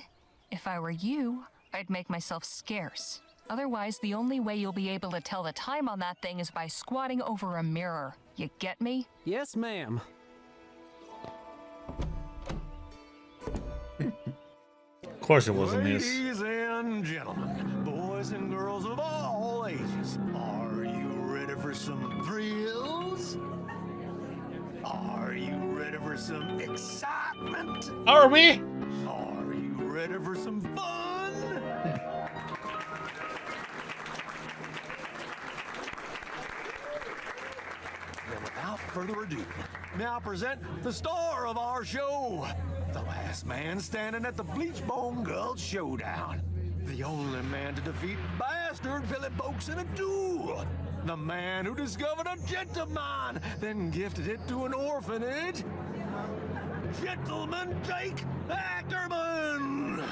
if I were you, I'd make myself scarce. Otherwise, the only way you'll be able to tell the time on that thing is by squatting over a mirror. You get me? Yes, ma'am. Of course it wasn't his. Ladies and gentlemen, boys and girls of all ages, are you ready for some thrills? Are you ready for some excitement? Are we? Are you ready for some fun? Then without further ado, may I present the star of our show, the last man standing at the Bleachbone Gulch Showdown. The only man to defeat bastard Billy Boakes in a duel. The man who discovered a gentleman, then gifted it to an orphanage. Gentleman Jake Ackerman!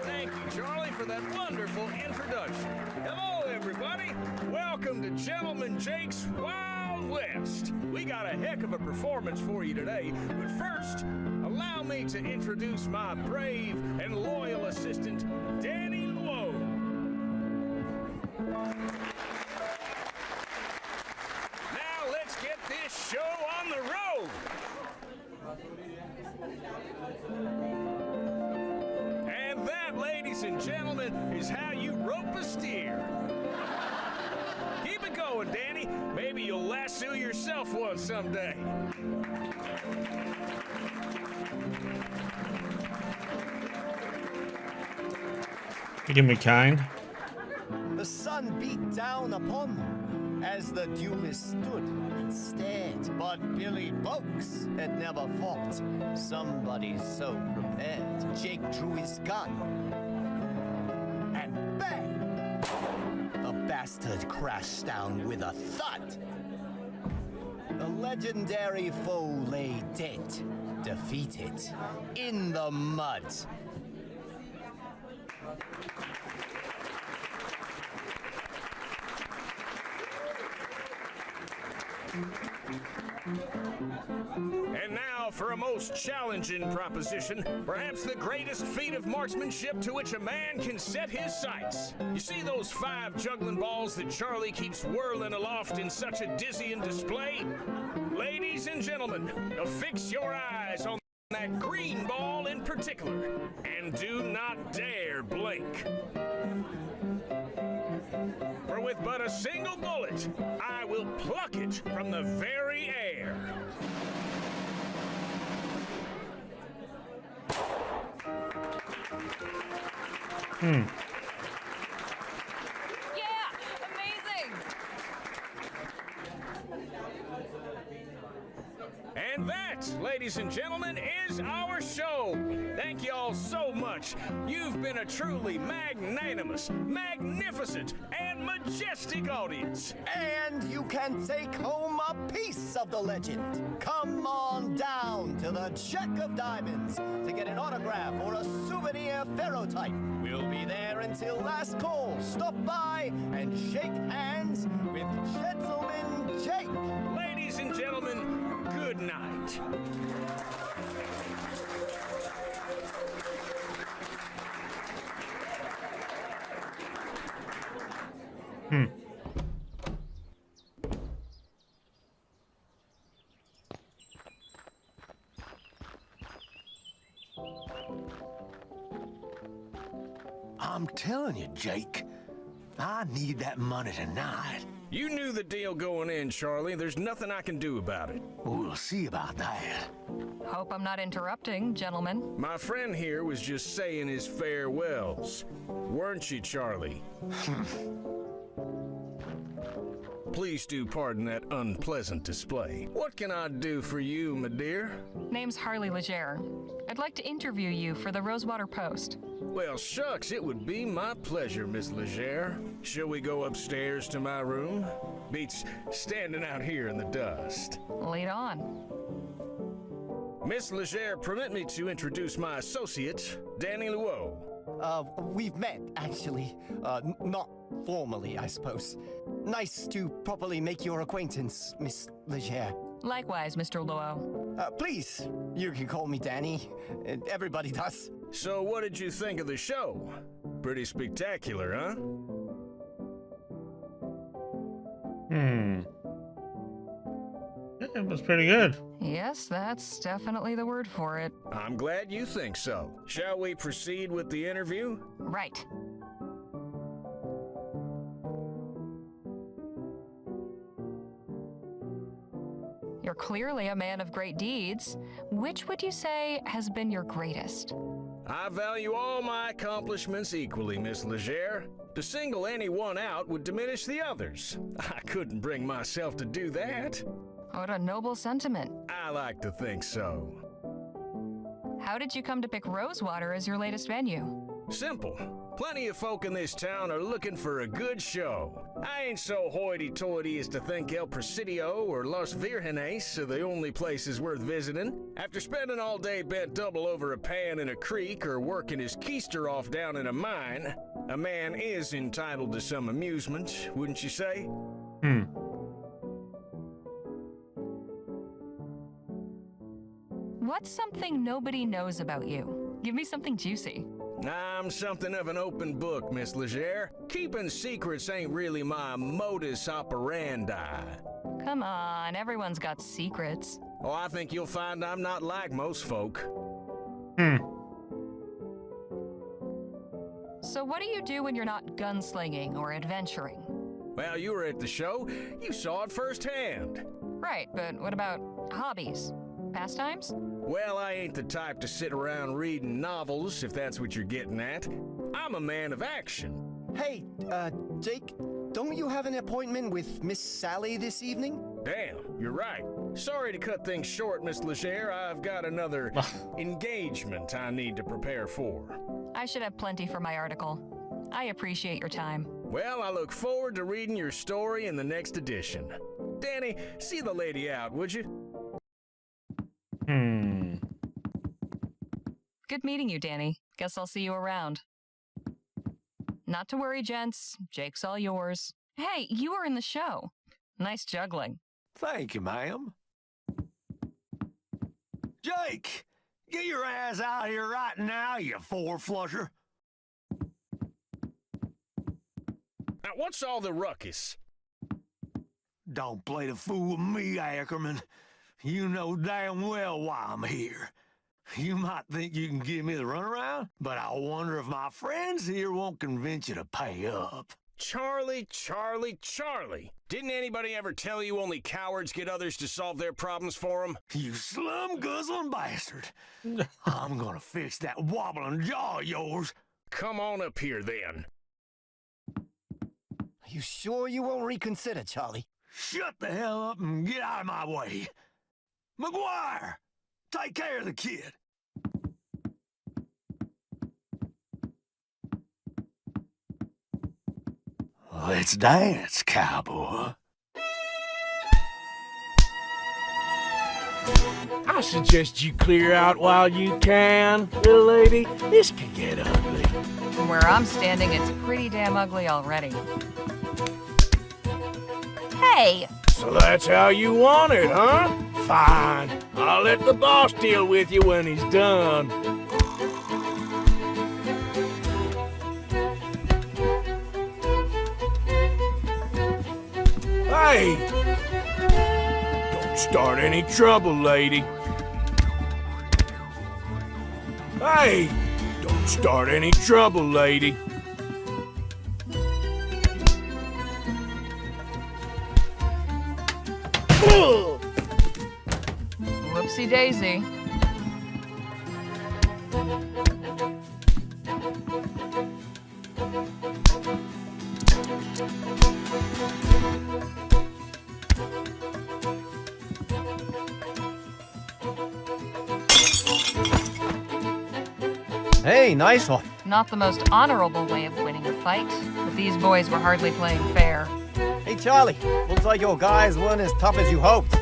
Thank you, Charlie, for that wonderful introduction. Hello, everybody. Welcome to Gentleman Jake's Wild West. We got a heck of a performance for you today, but first, allow me to introduce my brave and loyal assistant, Danny Lowe. Now let's get this show on the road. And that, ladies and gentlemen, is how you rope a steer. Keep it going, Danny. Maybe you'll lasso yourself one someday. You can be kind. The sun beat down upon them as the duelists stood and stared. But Billy Boakes had never fought somebody so prepared. Jake drew his gun, and bang! The bastard crashed down with a thud. The legendary foe lay dead, defeated, in the mud. And now for a most challenging proposition, perhaps the greatest feat of marksmanship to which a man can set his sights. You see those 5 juggling balls that Charlie keeps whirling aloft in such a dizzying display? Ladies and gentlemen, now fix your eyes on that green ball in particular, and do not dare blink. For with but a single bullet, I will pluck it from the very air. Yeah! Amazing! And that, ladies and gentlemen, is our show. Thank you all so much. You've been a truly magnanimous, magnificent, and majestic audience. And you can take home a piece of the legend. Come on down to the Jack of Diamonds to get an autograph or a souvenir ferrotype. We'll be there until last call. Stop by and shake hands with Gentleman Jake. Ladies and gentlemen, good night. I'm telling you, Jake, I need that money tonight. You knew the deal going in, Charlie. There's nothing I can do about it. We'll see about that. Hope I'm not interrupting, gentlemen. My friend here was just saying his farewells. Weren't you, Charlie? Please do pardon that unpleasant display. What can I do for you, my dear? Name's Harley Leger. I'd like to interview you for the Rosewater Post. Well, shucks, it would be my pleasure, Miss Leger. Shall we go upstairs to my room? Beats standing out here in the dust. Lead on. Miss Leger, permit me to introduce my associate, Danny Luo. We've met, actually. Not formally, I suppose. Nice to properly make your acquaintance, Miss Leger. Likewise, Mr. Luo. Please, you can call me Danny. Everybody does. So what did you think of the show? Pretty spectacular, huh? It was pretty good. Yes, that's definitely the word for it. I'm glad you think so. Shall we proceed with the interview? Right. You're clearly a man of great deeds. Which would you say has been your greatest? I value all my accomplishments equally, Miss Leger. To single any one out would diminish the others. I couldn't bring myself to do that. What a noble sentiment. I like to think so. How did you come to pick Rosewater as your latest venue? Simple. Plenty of folk in this town are looking for a good show. I ain't so hoity-toity as to think El Presidio or Los Virgenes are the only places worth visiting. After spending all day bent double over a pan in a creek or working his keister off down in a mine, a man is entitled to some amusement, wouldn't you say? What's something nobody knows about you? Give me something juicy. I'm something of an open book, Miss Leger. Keeping secrets ain't really my modus operandi. Come on, everyone's got secrets. Oh, I think you'll find I'm not like most folk. So what do you do when you're not gunslinging or adventuring? Well, you were at the show. You saw it firsthand. Right, but what about hobbies? Pastimes? Well, I ain't the type to sit around reading novels, if that's what you're getting at. I'm a man of action. Hey, Jake, don't you have an appointment with Miss Sally this evening? Damn, you're right. Sorry to cut things short, Miss Leger. I've got another engagement I need to prepare for. I should have plenty for my article. I appreciate your time. Well, I look forward to reading your story in the next edition. Danny, see the lady out, would you? Good meeting you, Danny. Guess I'll see you around. Not to worry, gents. Jake's all yours. Hey, you were in the show. Nice juggling. Thank you, ma'am. Jake, get your ass out here right now, you four-flusher. Now, what's all the ruckus? Don't play the fool with me, Ackerman. You know damn well why I'm here. You might think you can give me the runaround, but I wonder if my friends here won't convince you to pay up. Charlie. Didn't anybody ever tell you only cowards get others to solve their problems for them? You slum-guzzling bastard. I'm gonna fix that wobbling jaw of yours. Come on up here, then. Are you sure you won't reconsider, Charlie? Shut the hell up and get out of my way. McGuire, take care of the kid. Let's dance, cowboy. I suggest you clear out while you can, little lady. This can get ugly. From where I'm standing, it's pretty damn ugly already. Hey! So that's how you want it, huh? Fine. I'll let the boss deal with you when he's done. Hey! Don't start any trouble, lady. Hey! Don't start any trouble, lady. Whoopsie daisy. Hey, nice one. Not the most honorable way of winning a fight, but these boys were hardly playing fair. Hey, Charlie. Looks like your guys weren't as tough as you hoped.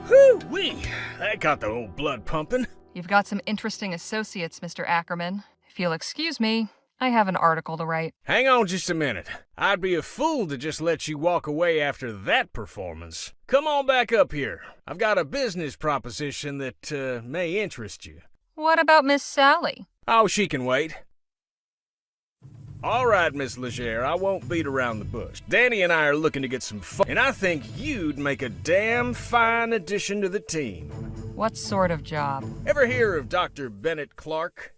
Whoo-wee! That got the old blood pumping. You've got some interesting associates, Mr. Ackerman. If you'll excuse me, I have an article to write. Hang on just a minute. I'd be a fool to just let you walk away after that performance. Come on back up here. I've got a business proposition that may interest you. What about Miss Sally? Oh, she can wait. All right, Miss Legere, I won't beat around the bush. Danny and I are looking to get some fun, and I think you'd make a damn fine addition to the team. What sort of job? Ever hear of Dr. Bennett Clark?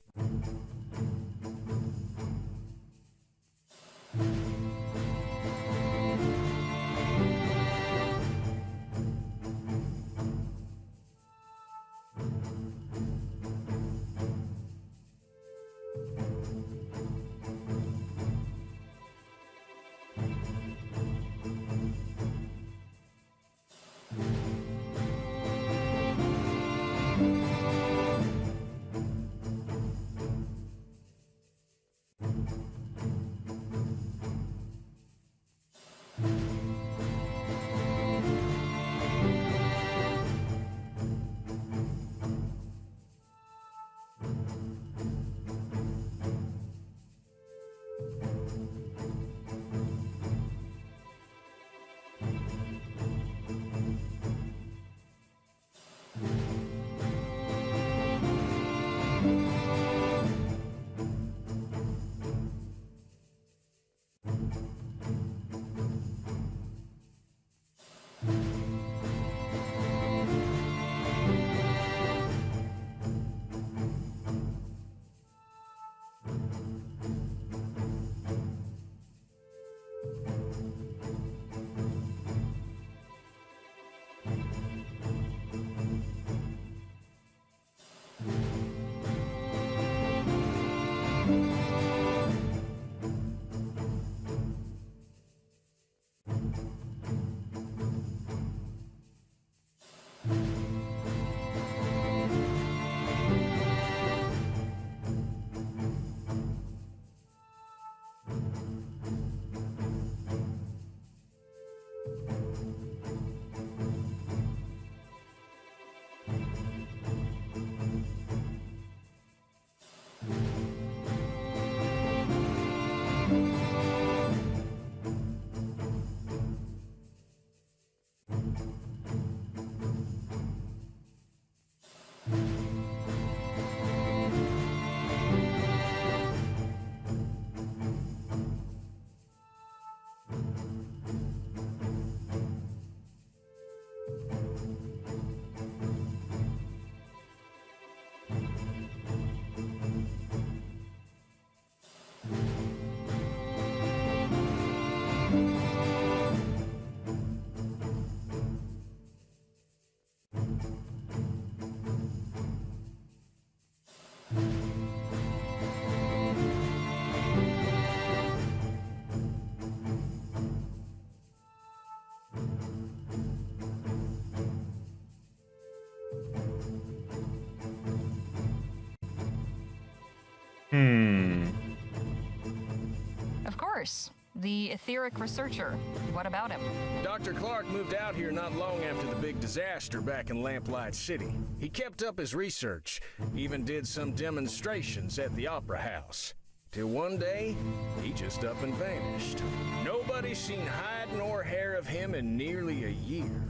Of course. The etheric researcher. What about him? Dr. Clark moved out here not long after the big disaster back in Lamplight City. He kept up his research, even did some demonstrations at the Opera House. Till one day, he just up and vanished. Nobody's seen hide nor hair of him in nearly a year.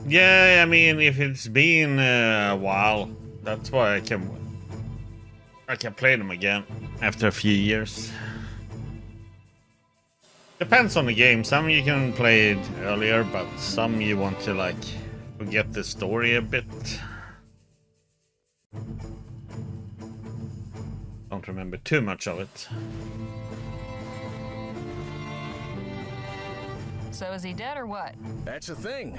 Yeah, I mean, if it's been a while, that's why I can play them again after a few years. Depends on the game. Some you can play it earlier, but some you want to like forget the story a bit. Don't remember too much of it. So is he dead or what? That's the thing.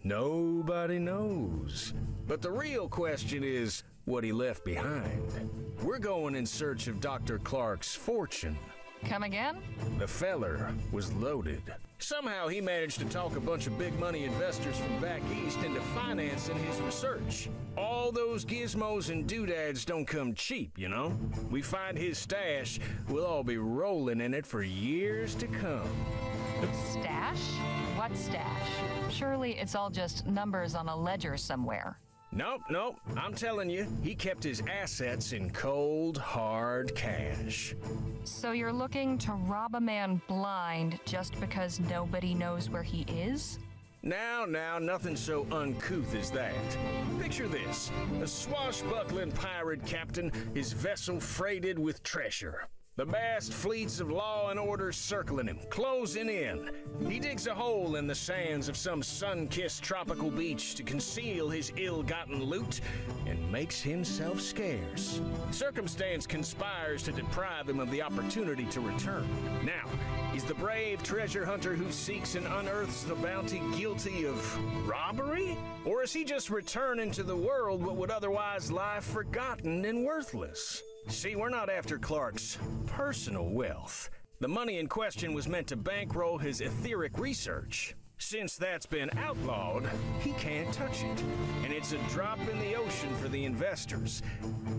Nobody knows. But the real question is what he left behind. We're going in search of Dr. Clark's fortune. Come again? The feller was loaded. Somehow he managed to talk a bunch of big money investors from back east into financing his research. All those gizmos and doodads don't come cheap, you know? We find his stash, we'll all be rolling in it for years to come. Stash? What stash? Surely it's all just numbers on a ledger somewhere. Nope. I'm telling you, he kept his assets in cold, hard cash. So you're looking to rob a man blind just because nobody knows where he is? Now, nothing so uncouth as that. Picture this, a swashbuckling pirate captain, his vessel freighted with treasure. The vast fleets of law and order circling him, closing in. He digs a hole in the sands of some sun-kissed tropical beach to conceal his ill-gotten loot and makes himself scarce. Circumstance conspires to deprive him of the opportunity to return. Now, is the brave treasure hunter who seeks and unearths the bounty guilty of robbery? Or is he just returning to the world what would otherwise lie forgotten and worthless? See, we're not after Clark's personal wealth. The money in question was meant to bankroll his etheric research. Since that's been outlawed, he can't touch it. And it's a drop in the ocean for the investors.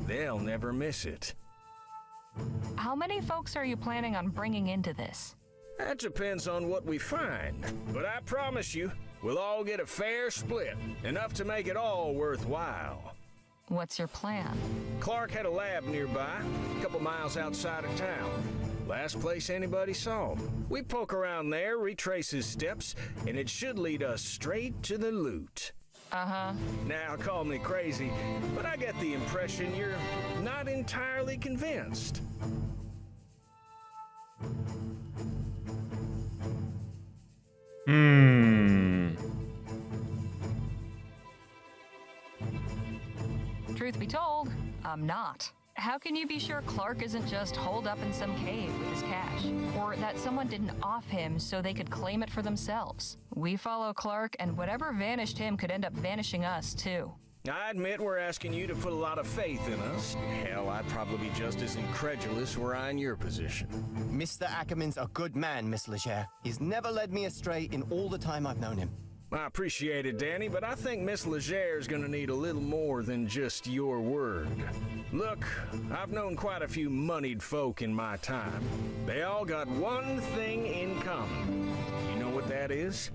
They'll never miss it. How many folks are you planning on bringing into this? That depends on what we find. But I promise you, we'll all get a fair split. Enough to make it all worthwhile. What's your plan? Clark had a lab nearby, a couple miles outside of town. Last place anybody saw him. We poke around there, retrace his steps, and it should lead us straight to the loot. Uh-huh. Now, call me crazy, but I get the impression you're not entirely convinced. Truth be told, I'm not. How can you be sure Clark isn't just holed up in some cave with his cash? Or that someone didn't off him so they could claim it for themselves? We follow Clark, and whatever vanished him could end up vanishing us, too. I admit we're asking you to put a lot of faith in us. Hell, I'd probably be just as incredulous were I in your position. Mr. Ackerman's a good man, Miss Leger. He's never led me astray in all the time I've known him. I appreciate it, Danny, but I think Miss Leger's gonna need a little more than just your word. Look, I've known quite a few moneyed folk in my time. They all got one thing in common. You know what that is?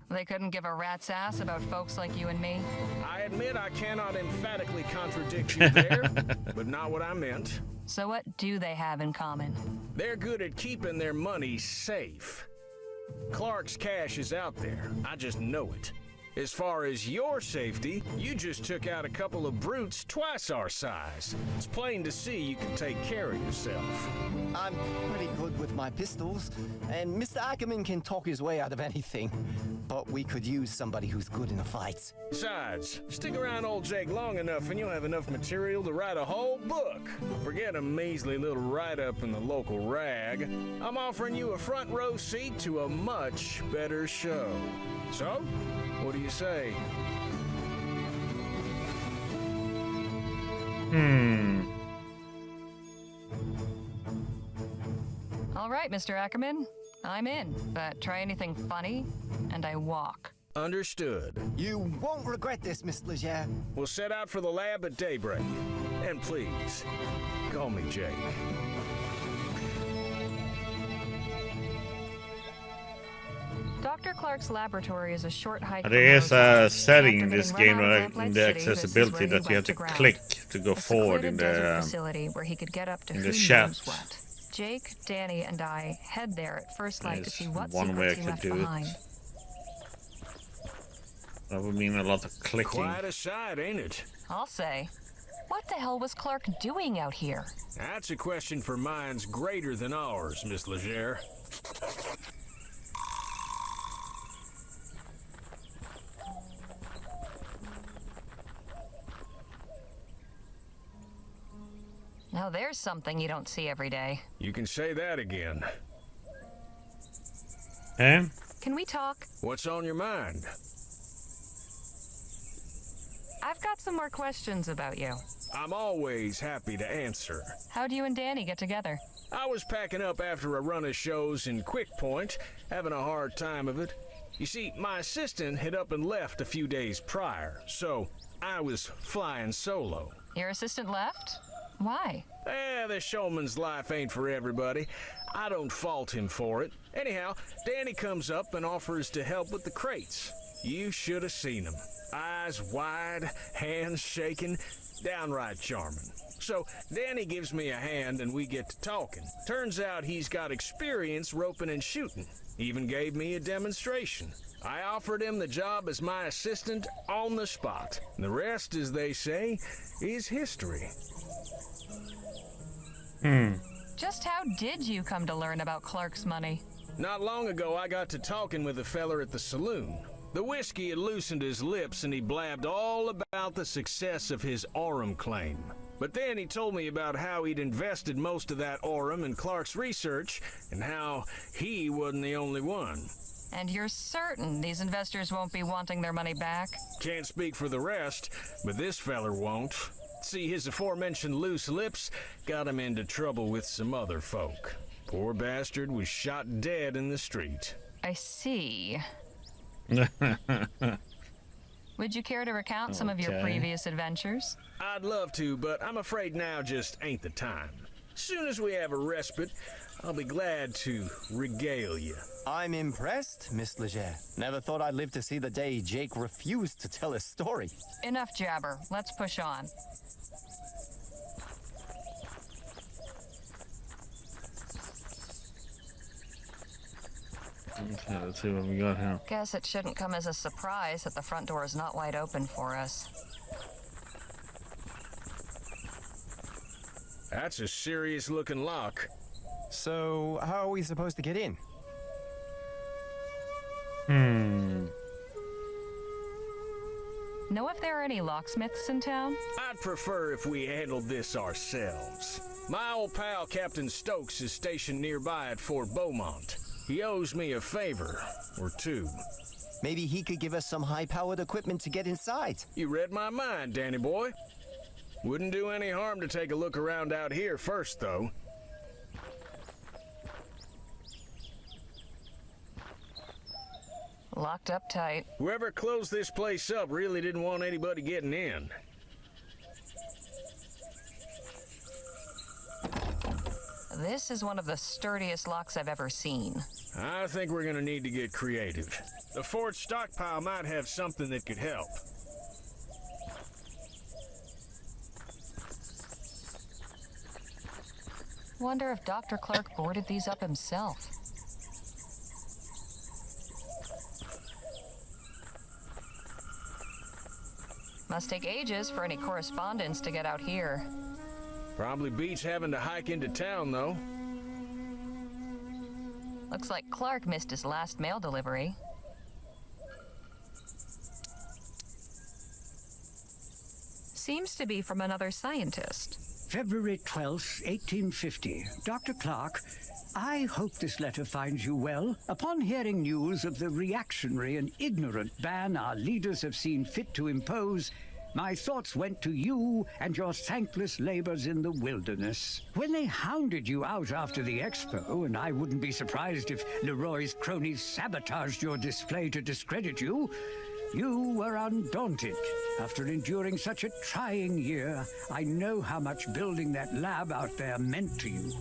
They couldn't give a rat's ass about folks like you and me. I admit I cannot emphatically contradict you there, but not what I meant. So what do they have in common? They're good at keeping their money safe. Clark's cash is out there. I just know it. As far as your safety, you just took out a couple of brutes twice our size. It's plain to see you can take care of yourself. I'm pretty good with my pistols, and Mr. Ackerman can talk his way out of anything. But we could use somebody who's good in a fight. Besides, stick around old Jake long enough and you'll have enough material to write a whole book. Forget a measly little write-up in the local rag. I'm offering you a front row seat to a much better show. So, what do you say? All right, Mr. Ackerman. I'm in, but try anything funny, and I walk. Understood. You won't regret this, Miss Leger. We'll set out for the lab at daybreak. And please, call me Jake. Dr. Clark's laboratory is a short hike. There is a setting in this game, in the accessibility, that you have to click to go forward in the facility where he could get up to in who the chat. knows what. Jake, Danny, and I head there at first light to see what one way I secrets he could left do behind. it. That would mean a lot of clicking. Quite a sight, ain't it? I'll say. What the hell was Clark doing out here? That's a question for minds greater than ours, Miss Leger. Now there's something you don't see every day. You can say that again. Eh? Can we talk? What's on your mind? I've got some more questions about you. I'm always happy to answer. How'd you and Danny get together? I was packing up after a run of shows in Quick Point, having a hard time of it. You see, my assistant had up and left a few days prior, so I was flying solo. Your assistant left? Why? The showman's life ain't for everybody. I don't fault him for it. Anyhow, Danny comes up and offers to help with the crates. You should have seen him. Eyes wide, hands shaking, downright charming. So Danny gives me a hand and we get to talking. Turns out he's got experience roping and shooting. Even gave me a demonstration. I offered him the job as my assistant on the spot. The rest, as they say, is history. Just how did you come to learn about Clark's money? Not long ago, I got to talking with a feller at the saloon. The whiskey had loosened his lips and he blabbed all about the success of his Orem claim. But then he told me about how he'd invested most of that Orem in Clark's research and how he wasn't the only one. And you're certain these investors won't be wanting their money back? Can't speak for the rest, but this feller won't. See, his aforementioned loose lips got him into trouble with some other folk. Poor bastard was shot dead in the street. I see. Would you care to recount some of your previous adventures? I'd love to, but I'm afraid now just ain't the time. Soon as we have a respite, I'll be glad to regale you. I'm impressed, Miss Leger. Never thought I'd live to see the day Jake refused to tell his story. Enough jabber. Let's push on. Okay, let's see what we got here. Guess it shouldn't come as a surprise that the front door is not wide open for us. That's a serious-looking lock. So, how are we supposed to get in? Know if there are any locksmiths in town? I'd prefer if we handled this ourselves. My old pal Captain Stokes is stationed nearby at Fort Beaumont. He owes me a favor, or two. Maybe he could give us some high-powered equipment to get inside. You read my mind, Danny boy. Wouldn't do any harm to take a look around out here first, though. Locked up tight. Whoever closed this place up really didn't want anybody getting in. This is one of the sturdiest locks I've ever seen. I think we're gonna need to get creative. The fort stockpile might have something that could help. Wonder if Dr. Clark boarded these up himself. Must take ages for any correspondence to get out here. Probably beats having to hike into town, though. Looks like Clark missed his last mail delivery. Seems to be from another scientist. February 12th, 1850. Dr. Clark, I hope this letter finds you well. Upon hearing news of the reactionary and ignorant ban our leaders have seen fit to impose, my thoughts went to you and your thankless labors in the wilderness. When they hounded you out after the expo, and I wouldn't be surprised if Leroy's cronies sabotaged your display to discredit you, you were undaunted. After enduring such a trying year, I know how much building that lab out there meant to you.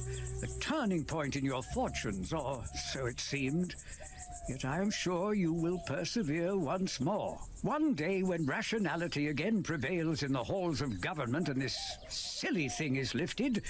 A turning point in your fortunes, or so it seemed. Yet I am sure you will persevere once more. One day when rationality again prevails in the halls of government and this silly thing is lifted,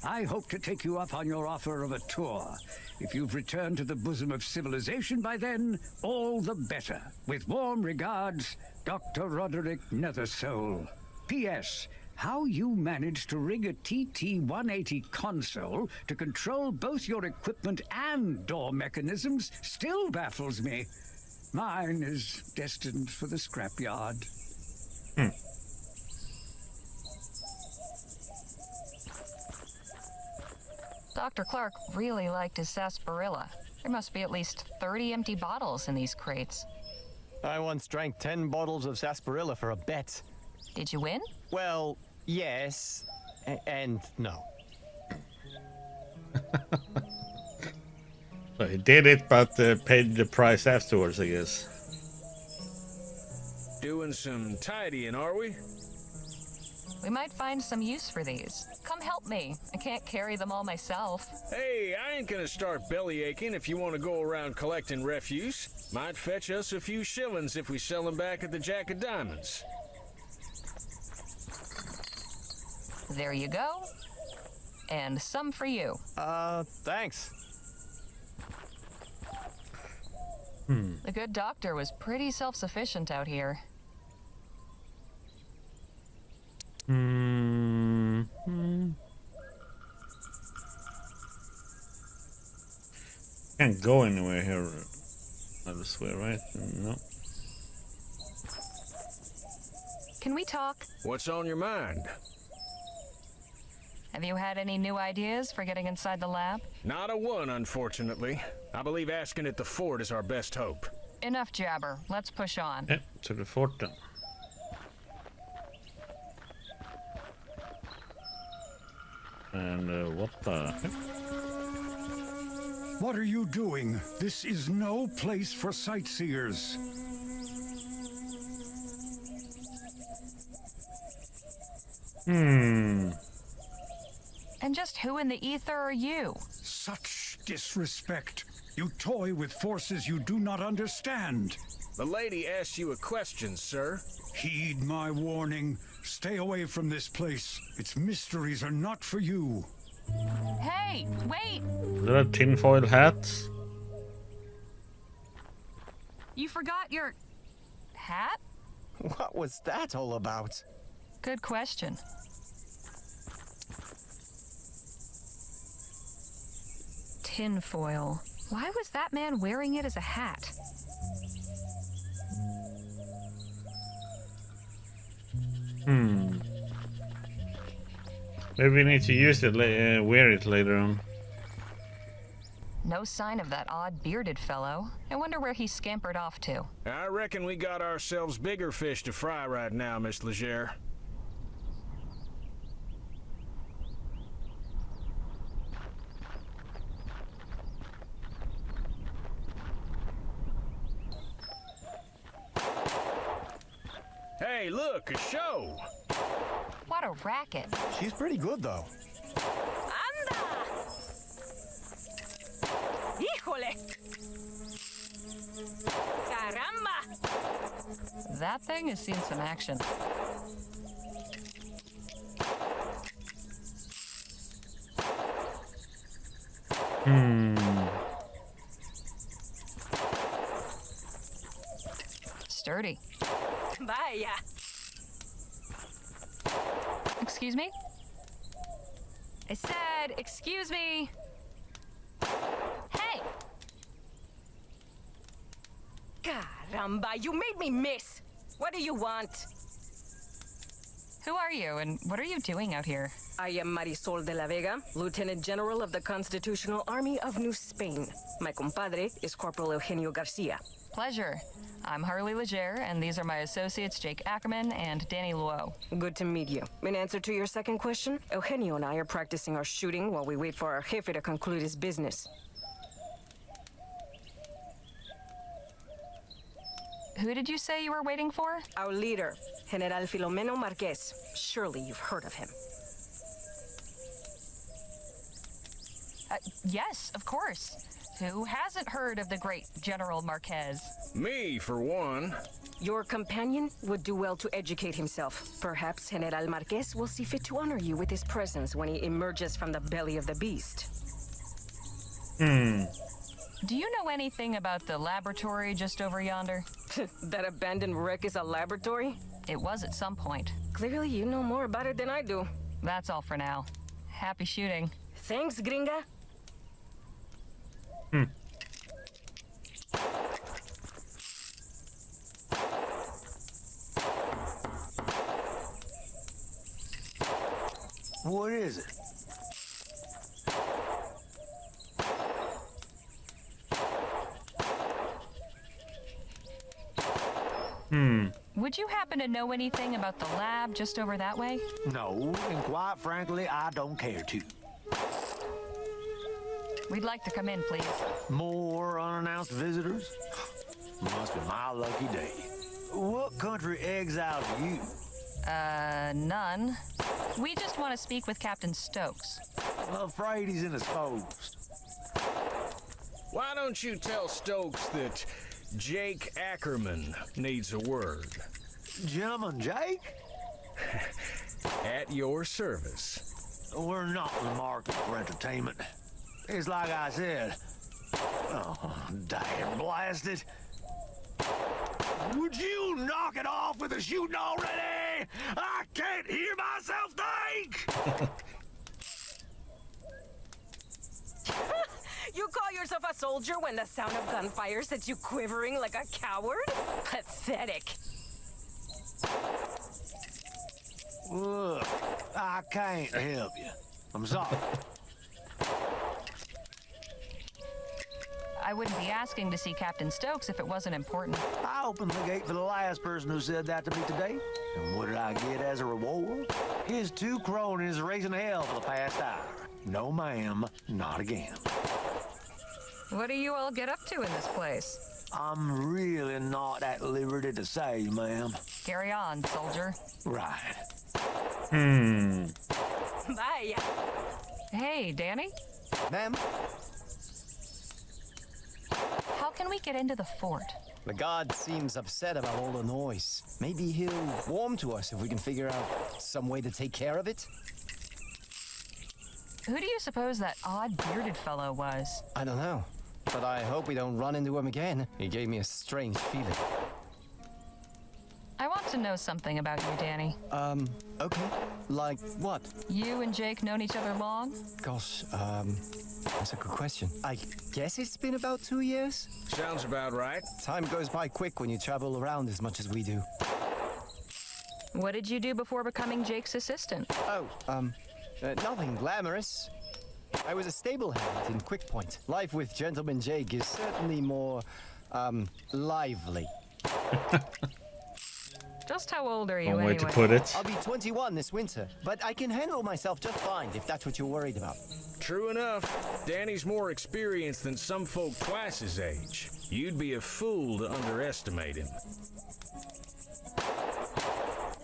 I hope to take you up on your offer of a tour. If you've returned to the bosom of civilization by then, all the better. With warm regards, Dr. Roderick Nethersole. P.S. How you managed to rig a TT-180 console to control both your equipment and door mechanisms still baffles me. Mine is destined for the scrapyard. Dr. Clark really liked his sarsaparilla. There must be at least 30 empty bottles in these crates. I once drank 10 bottles of sarsaparilla for a bet. Did you win? Well, yes, and no. So he did it, but paid the price afterwards, I guess. Doing some tidying, are we? We might find some use for these. Come help me. I can't carry them all myself. Hey, I ain't gonna start belly aching if you want to go around collecting refuse. Might fetch us a few shillings if we sell them back at the Jack of Diamonds. There you go. And some for you. Thanks. The good doctor was pretty self-sufficient out here. Can't go anywhere here. I swear, right? No. Can we talk? What's on your mind? Have you had any new ideas for getting inside the lab? Not a one, unfortunately. I believe asking at the fort is our best hope. Enough jabber. Let's push on. Yeah, to the fort then. And what the heck? What are you doing? This is no place for sightseers. And just who in the ether are you? Such disrespect. You toy with forces you do not understand. The lady asked you a question, sir. Heed my warning. Stay away from this place. Its mysteries are not for you. Hey, wait! Is that a tinfoil hat? You forgot your... hat? What was that all about? Good question. Tinfoil. Why was that man wearing it as a hat? Maybe we need to use it, wear it later on. No sign of that odd bearded fellow. I wonder where he scampered off to. I reckon we got ourselves bigger fish to fry right now, Miss Leger. Hey, look, a show! What a racket. She's pretty good, though. Anda! Híjole! Caramba! That thing has seen some action. Sturdy. Vaya. Excuse me? I said, excuse me. Hey! Caramba, you made me miss. What do you want? Who are you, and what are you doing out here? I am Marisol de la Vega, Lieutenant General of the Constitutional Army of New Spain. My compadre is Corporal Eugenio Garcia. Pleasure. I'm Harley Leger, and these are my associates Jake Ackerman and Danny Luo. Good to meet you. In answer to your second question, Eugenio and I are practicing our shooting while we wait for our jefe to conclude his business. Who did you say you were waiting for? Our leader, General Filomeno Marquez. Surely you've heard of him. Yes, of course. Who hasn't heard of the great General Marquez? Me, for one. Your companion would do well to educate himself. Perhaps General Marquez will see fit to honor you with his presence when he emerges from the belly of the beast. Do you know anything about the laboratory just over yonder? That abandoned wreck is a laboratory? It was at some point. Clearly you know more about it than I do. That's all for now. Happy shooting. Thanks, gringa. What is it? Would you happen to know anything about the lab just over that way? No, and quite frankly, I don't care to. We'd like to come in, please. More unannounced visitors? Must be my lucky day. What country exiled you? None. We just want to speak with Captain Stokes. I'm afraid he's indisposed. Why don't you tell Stokes that Jake Ackerman needs a word? Gentleman Jake? At your service. We're not in the market for entertainment. It's like I said. Oh, damn blasted. Would you knock it off with the shooting already? I can't hear myself think! You call yourself a soldier when the sound of gunfire sets you quivering like a coward? Pathetic. Look, I can't help you. I'm sorry. I wouldn't be asking to see Captain Stokes if it wasn't important. I opened the gate for the last person who said that to me today. And what did I get as a reward? His 2 cronies raising hell for the past hour. No, ma'am, not again. What do you all get up to in this place? I'm really not at liberty to say, ma'am. Carry on, soldier. Right. Bye. Hey, Danny? Ma'am? How can we get into the fort? The guard seems upset about all the noise. Maybe he'll warm to us if we can figure out some way to take care of it. Who do you suppose that odd bearded fellow was? I don't know, but I hope we don't run into him again. He gave me a strange feeling. I want to know something about you, Danny. Okay. Like what? You and Jake known each other long? Gosh, that's a good question. I guess it's been about 2 years. Sounds about right. Time goes by quick when you travel around as much as we do. What did you do before becoming Jake's assistant? Oh, nothing glamorous. I was a stable hand in Quick Point. Life with Gentleman Jake is certainly more, lively. Just how old are you One way anyway? to put it. I'll be 21 this winter, but I can handle myself just fine if that's what you're worried about. True enough. Danny's more experienced than some folk twice his age. You'd be a fool to underestimate him.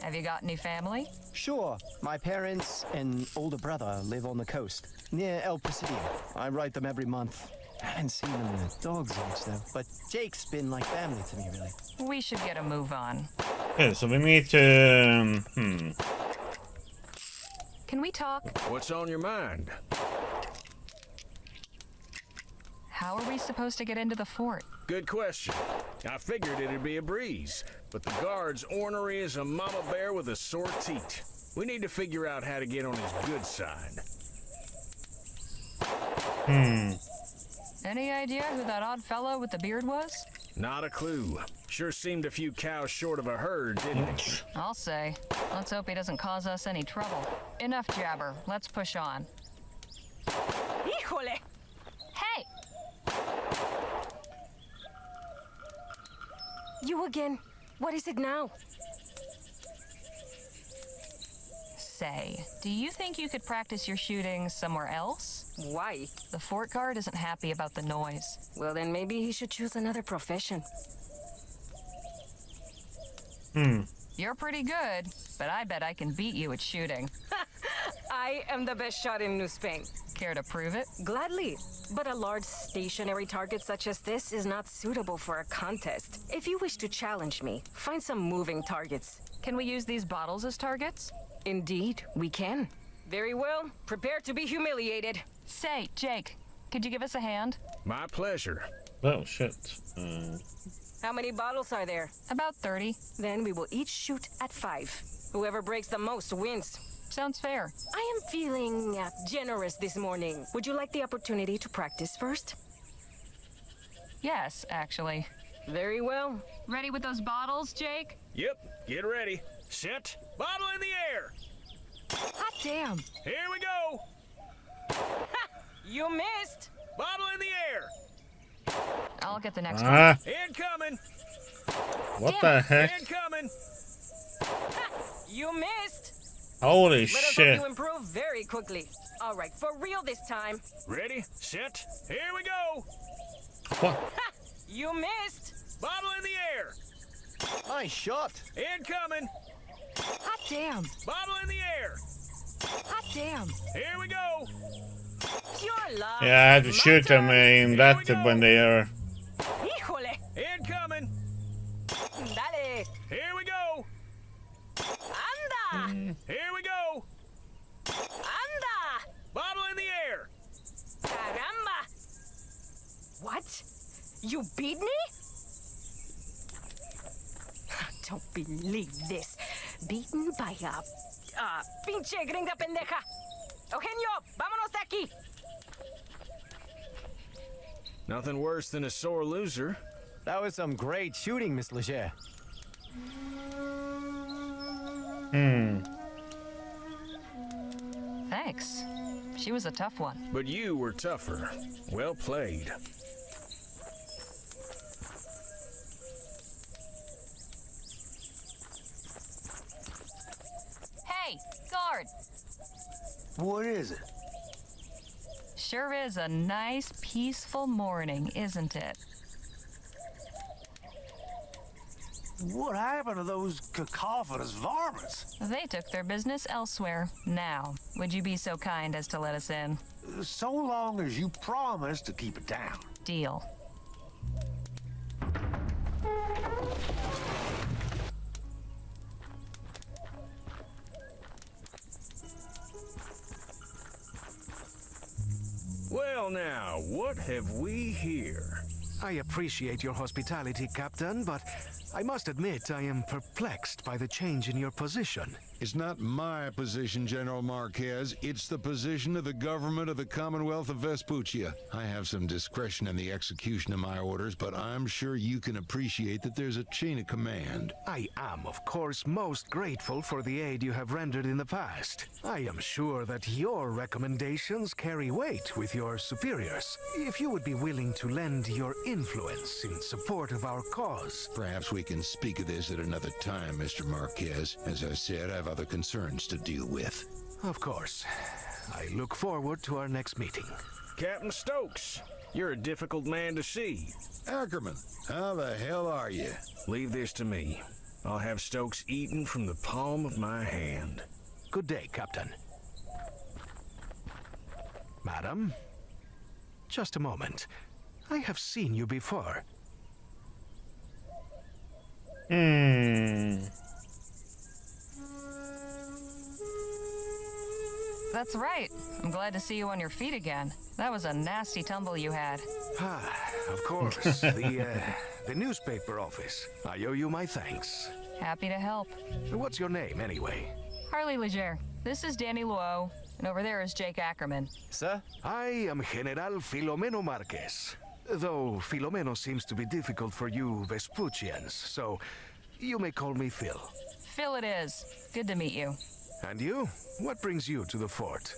Have you got any family? Sure. My parents and older brother live on the coast, near El Presidio. I write them every month. I haven't seen them in a dog's age, though. But Jake's been like family to me, really. We should get a move on. Okay, so we need to... Can we talk? What's on your mind? How are we supposed to get into the fort? Good question. I figured it'd be a breeze, but the guard's ornery as a mama bear with a sore teat. We need to figure out how to get on his good side. Any idea who that odd fellow with the beard was? Not a clue. Sure seemed a few cows short of a herd, didn't he? I'll say. Let's hope he doesn't cause us any trouble. Enough jabber. Let's push on. Híjole! Hey! You again. What is it now? Say, do you think you could practice your shooting somewhere else? Why? The fort guard isn't happy about the noise. Well, then maybe he should choose another profession. You're pretty good, but I bet I can beat you at shooting. I am the best shot in New Spain. Care to prove it? Gladly. But a large stationary target such as this is not suitable for a contest. If you wish to challenge me, find some moving targets. Can we use these bottles as targets? Indeed, we can. Very well. Prepare to be humiliated. Say, Jake, could you give us a hand? My pleasure. Oh, shit. How many bottles are there? About 30. Then we will each shoot at 5. Whoever breaks the most wins. Sounds fair. I am feeling generous this morning. Would you like the opportunity to practice first? Yes, actually. Very well. Ready with those bottles, Jake? Yep, get ready. Set. Bottle in the air. Hot damn. Here we go. Ha! You missed. Bottle in the air. I'll get the next one. Incoming. What the heck? Incoming! You missed! Holy Let us shit. hope you improve very quickly. All right, for real this time. Ready, set, here we go! What? You missed! Bottle in the air! Nice shot. Incoming! Hot damn. Bottle in the air! Hot damn. Here we go! Pure love. Yeah, I had to shoot them in that when they are. Híjole! Incoming! Dale! Here we go! Anda! Here we go! Anda! Bottle in the air! Caramba! What? You beat me? Don't believe this. Beaten by a pinche gringa pendeja. Eugenio, vámonos de aquí. Nothing worse than a sore loser. That was some great shooting, Miss Leger. Thanks. She was a tough one. But you were tougher. Well played. Hey, guard! What is it? Sure is a nice, peaceful morning, isn't it? What happened to those cacophonous varmints? They took their business elsewhere. Now, would you be so kind as to let us in? So long as you promise to keep it down. Deal. Well now, what have we here? I appreciate your hospitality, Captain, but I must admit I am perplexed by the change in your position. It's not my position, General Marquez. It's the position of the government of the Commonwealth of Vespuccia. I have some discretion in the execution of my orders, but I'm sure you can appreciate that there's a chain of command. I am, of course, most grateful for the aid you have rendered in the past. I am sure that your recommendations carry weight with your superiors. If you would be willing to lend your influence in support of our cause. Perhaps we can speak of this at another time, Mr. Marquez. As I said, I have other concerns to deal with. Of course. I look forward to our next meeting. Captain Stokes, you're a difficult man to see. Ackerman, how the hell are you? Leave this to me. I'll have Stokes eaten from the palm of my hand. Good day, Captain. Madam? Just a moment. I have seen you before. That's right. I'm glad to see you on your feet again. That was a nasty tumble you had. Of course. The newspaper office. I owe you my thanks. Happy to help. What's your name, anyway? Harley Leger. This is Danny Luo, and over there is Jake Ackerman. Sir? I am General Filomeno Marquez. Though Filomeno seems to be difficult for you Vespuccians, so you may call me Phil. Phil it is. Good to meet you. And you? What brings you to the fort?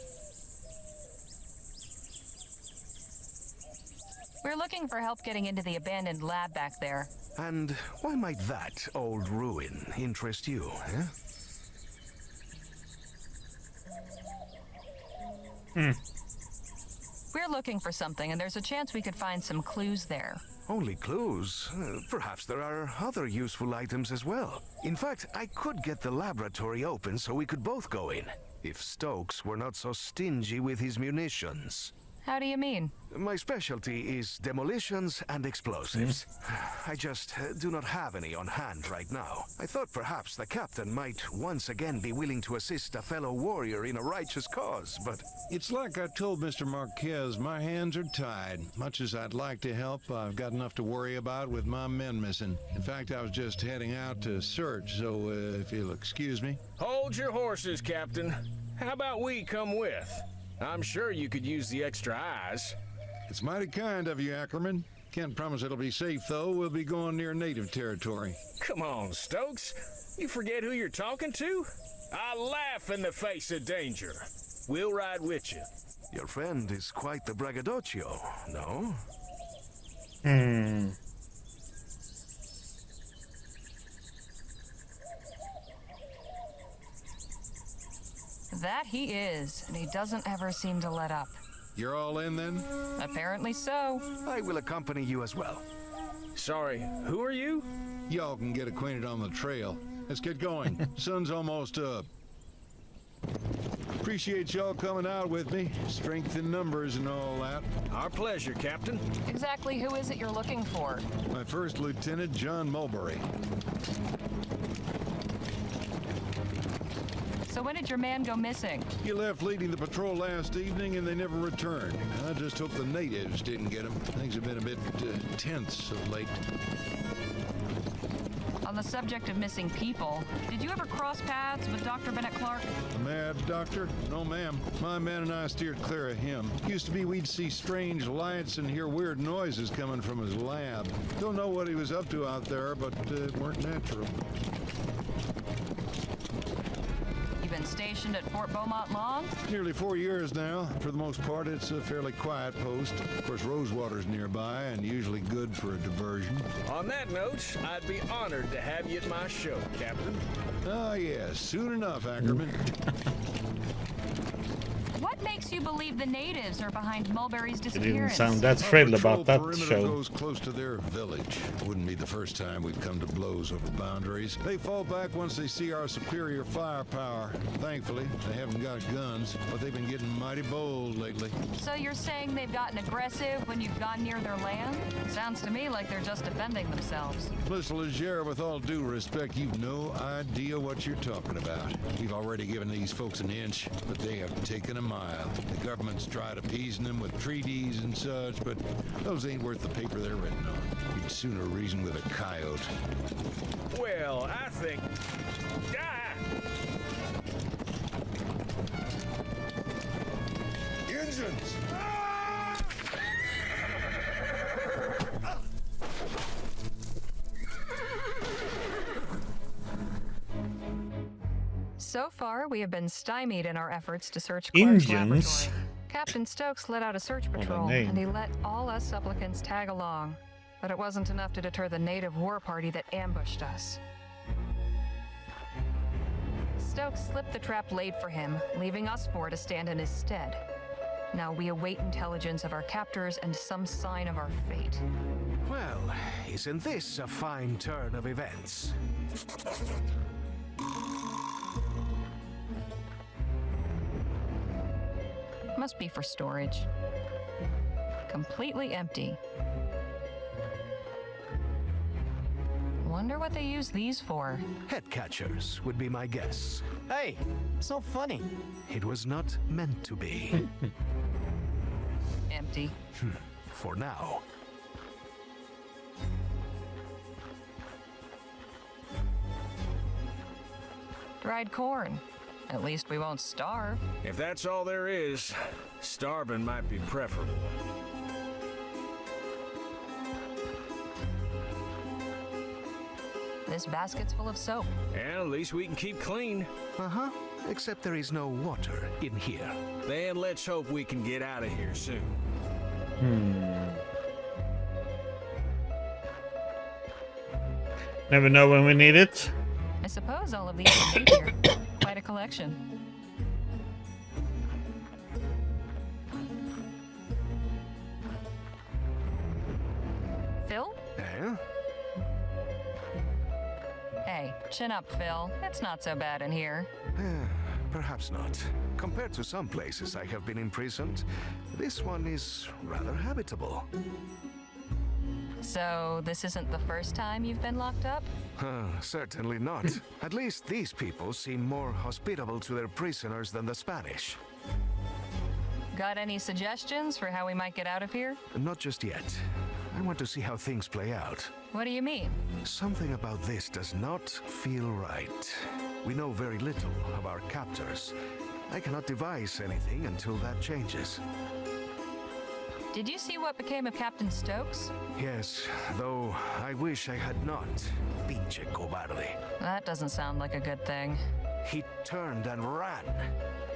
We're looking for help getting into the abandoned lab back there. And why might that old ruin interest you, eh? We're looking for something, and there's a chance we could find some clues there. Only clues? Perhaps there are other useful items as well. In fact, I could get the laboratory open so we could both go in, if Stokes were not so stingy with his munitions. How do you mean? My specialty is demolitions and explosives. I just do not have any on hand right now. I thought perhaps the captain might once again be willing to assist a fellow warrior in a righteous cause, but... It's like I told Mr. Marquez, my hands are tied. Much as I'd like to help, I've got enough to worry about with my men missing. In fact, I was just heading out to search, so if you'll excuse me. Hold your horses, Captain. How about we come with? I'm sure you could use the extra eyes. It's mighty kind of you, Ackerman. Can't promise it'll be safe, though. We'll be going near native territory. Come on, Stokes. You forget who you're talking to? I laugh in the face of danger. We'll ride with you. Your friend is quite the braggadocio, no? That he is, and he doesn't ever seem to let up. You're all in then? Apparently so. I will accompany you as well. Sorry, who are you? Y'all can get acquainted on the trail. Let's get going. Sun's almost up. Appreciate y'all coming out with me. Strength in numbers and all that. Our pleasure, Captain. Exactly who is it you're looking for? My first lieutenant, John Mulberry. So when did your man go missing? He left leading the patrol last evening and they never returned. I just hope the natives didn't get him. Things have been a bit tense of late. On the subject of missing people, did you ever cross paths with Dr. Bennett Clark? The mad doctor? No, ma'am. My man and I steered clear of him. Used to be we'd see strange lights and hear weird noises coming from his lab. Don't know what he was up to out there, but it weren't natural. Been stationed at Fort Beaumont long? Nearly 4 years now. For the most part, it's a fairly quiet post. Of course, Rosewater's nearby and usually good for a diversion. On that note, I'd be honored to have you at my show, Captain. Ah, yes. Soon enough, Ackerman. What makes you believe the natives are behind Mulberry's It didn't disappearance? sound that thrilled about that perimeter show. goes close to their village. Wouldn't be the first time we've come to blows over boundaries. They fall back once they see our superior firepower. Thankfully, they haven't got guns, but they've been getting mighty bold lately. So you're saying they've gotten aggressive when you've gone near their land? Sounds to me like they're just defending themselves. Listen, Legere, with all due respect, you've no idea what you're talking about. We've already given these folks an inch, but they have taken a mile. The government's tried appeasing them with treaties and such, but those ain't worth the paper they're written on. You'd sooner reason with a coyote. Well, I think... Ah! Engines! So far, we have been stymied in our efforts to search Indians? Clark's laboratory. Captain Stokes let out a search patrol, name. and he let all us supplicants tag along. But it wasn't enough to deter the native war party that ambushed us. Stokes slipped the trap laid for him, leaving us four to stand in his stead. Now we await intelligence of our captors and some sign of our fate. Well, isn't this a fine turn of events? Must be for storage. Completely empty. Wonder what they use these for. Head catchers would be my guess. Hey, so funny. It was not meant to be. Empty. For now. Dried corn. At least we won't starve. If that's all there is, starving might be preferable. This basket's full of soap. And at least we can keep clean. Uh-huh. Except there is no water in here. Then let's hope we can get out of here soon. Never know when we need it. I suppose all of these would be here. Quite a collection. Phil? Eh? Hey, chin up, Phil. It's not so bad in here. Perhaps not. Compared to some places I have been imprisoned, this one is rather habitable. So, this isn't the first time you've been locked up? Certainly not. At least these people seem more hospitable to their prisoners than the Spanish. Got any suggestions for how we might get out of here? Not just yet. I want to see how things play out. What do you mean? Something about this does not feel right. We know very little of our captors. I cannot devise anything until that changes. Did you see what became of Captain Stokes? Yes, though I wish I had not. Pinche cobarde. That doesn't sound like a good thing. He turned and ran.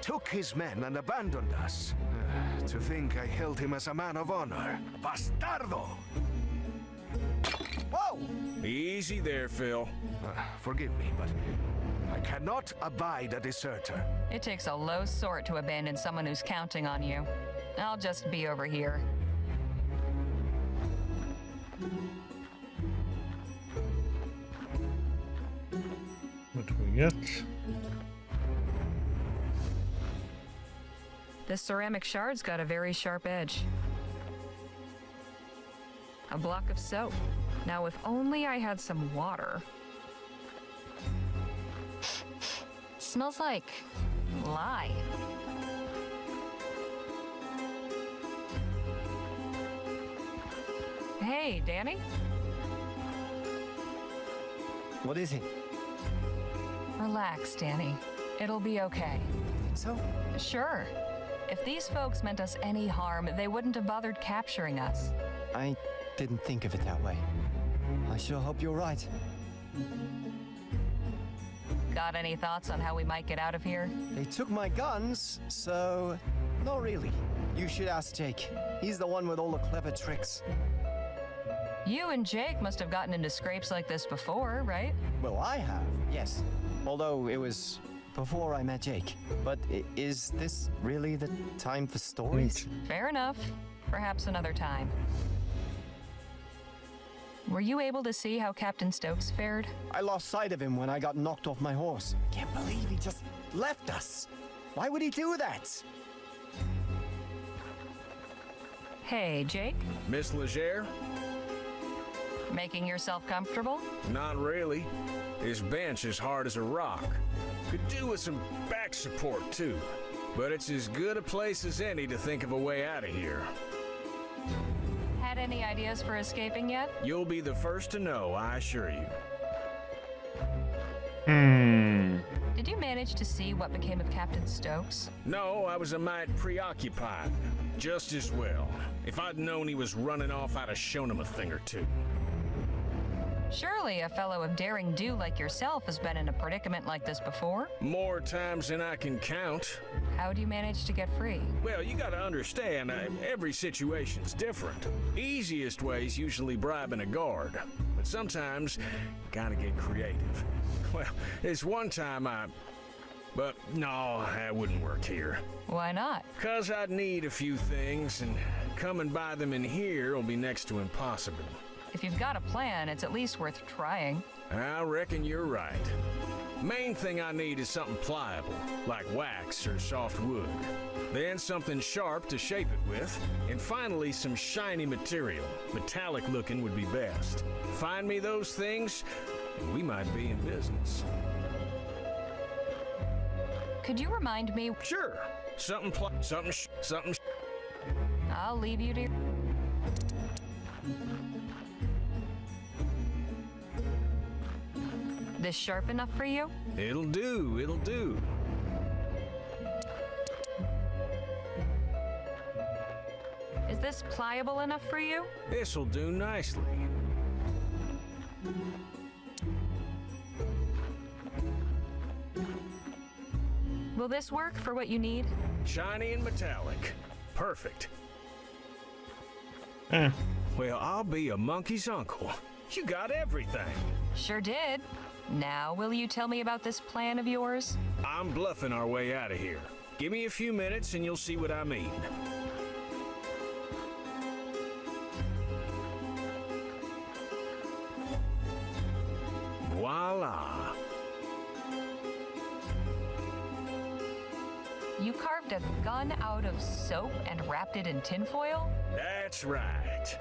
Took his men and abandoned us. To think I held him as a man of honor. Bastardo! Whoa! Easy there, Phil. Forgive me, but I cannot abide a deserter. It takes a low sort to abandon someone who's counting on you. I'll just be over here. What do we get? This ceramic shard's got a very sharp edge. A block of soap. Now, if only I had some water. Smells like lye. Hey, Danny? What is it? Relax, Danny. It'll be okay. So? Sure. If these folks meant us any harm, they wouldn't have bothered capturing us. I didn't think of it that way. I sure hope you're right. Got any thoughts on how we might get out of here? They took my guns, so... Not really. You should ask Jake. He's the one with all the clever tricks. You and Jake must have gotten into scrapes like this before, right? Well, I have, yes. Although it was before I met Jake. But is this really the time for stories? Fair enough. Perhaps another time. Were you able to see how Captain Stokes fared? I lost sight of him when I got knocked off my horse. Can't believe he just left us. Why would he do that? Hey, Jake? Miss Legere? Making yourself comfortable? Not really. This bench is hard as a rock. Could do with some back support, too. But it's as good a place as any to think of a way out of here. Had any ideas for escaping yet? You'll be the first to know, I assure you. Did you manage to see what became of Captain Stokes? No, I was a mite preoccupied. Just as well. If I'd known he was running off, I'd have shown him a thing or two. Surely a fellow of daring do like yourself has been in a predicament like this before? More times than I can count. How do you manage to get free? Well, you gotta understand, every situation's different. Easiest way's usually bribing a guard. But sometimes, you gotta get creative. Well, there's one time But no, that wouldn't work here. Why not? 'Cause I'd need a few things, and coming by them in here will be next to impossible. If you've got a plan, it's at least worth trying. I reckon you're right. Main thing I need is something pliable, like wax or soft wood. Then something sharp to shape it with. And finally, some shiny material. Metallic looking would be best. Find me those things, and we might be in business. Could you remind me? Sure. Something. I'll leave you to... This sharp enough for you? It'll do. Is this pliable enough for you? This'll do nicely. Will this work for what you need? Shiny and metallic. Perfect. Well, I'll be a monkey's uncle. You got everything. Sure did. Now, will you tell me about this plan of yours? I'm bluffing our way out of here. Give me a few minutes and you'll see what I mean. Voila. You carved a gun out of soap and wrapped it in tinfoil? That's right.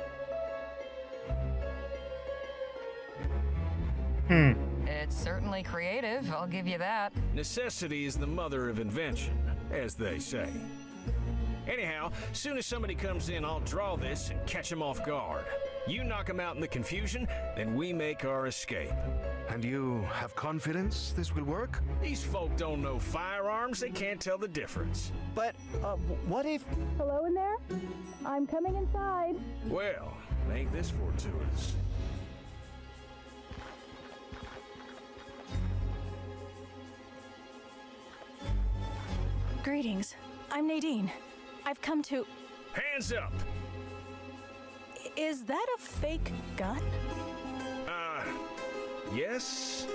It's certainly creative, I'll give you that. Necessity is the mother of invention, as they say. Anyhow, soon as somebody comes in, I'll draw this and catch them off guard. You knock them out in the confusion, then we make our escape. And you have confidence this will work? These folk don't know firearms, they can't tell the difference. But, what if... Hello in there? I'm coming inside. Well, make this fortuitous. Greetings. I'm Nadine. I've come to... Hands up! Is that a fake gun? Yes?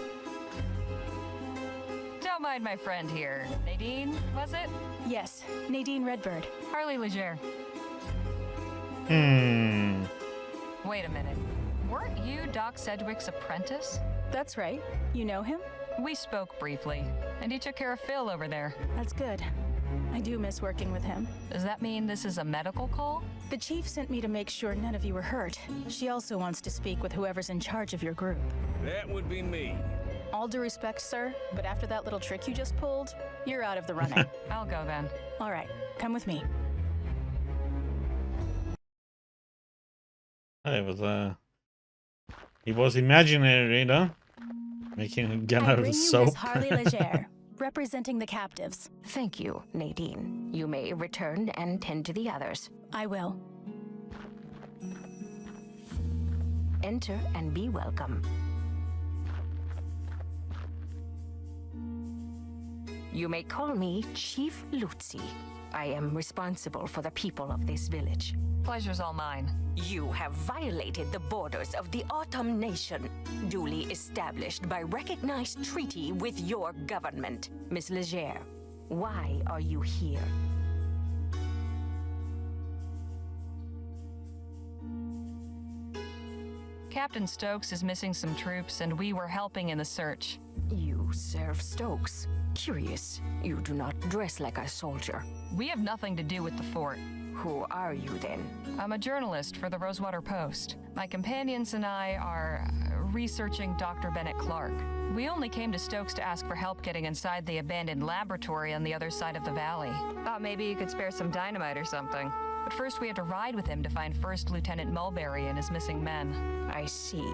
Don't mind my friend here. Nadine, was it? Yes, Nadine Redbird. Harley Leger. Wait a minute. Weren't you Doc Sedgwick's apprentice? That's right. You know him? We spoke briefly, and he took care of Phil over there. That's good. I do miss working with him. Does that mean this is a medical call? The chief sent me to make sure none of you were hurt. She also wants to speak with whoever's in charge of your group. That would be me. All due respect, sir, but after that little trick you just pulled, you're out of the running. I'll go then. All right, come with me. He was imaginary, though. Making a gun out of Miss soap. Harley Leger, representing the captives. Thank you, Nadine. You may return and tend to the others. I will. Enter and be welcome. You may call me Chief Lutzi. I am responsible for the people of this village. Pleasure's all mine. You have violated the borders of the Autumn Nation, duly established by recognized treaty with your government. Miss Leger, why are you here? Captain Stokes is missing some troops, and we were helping in the search. You serve Stokes. Curious. You do not dress like a soldier. We have nothing to do with the fort. Who are you then? I'm a journalist for the Rosewater Post. My companions and I are researching Dr. Bennett Clark. We only came to Stokes to ask for help getting inside the abandoned laboratory on the other side of the valley. Thought maybe you could spare some dynamite or something. But first we had to ride with him to find First Lieutenant Mulberry and his missing men. I see.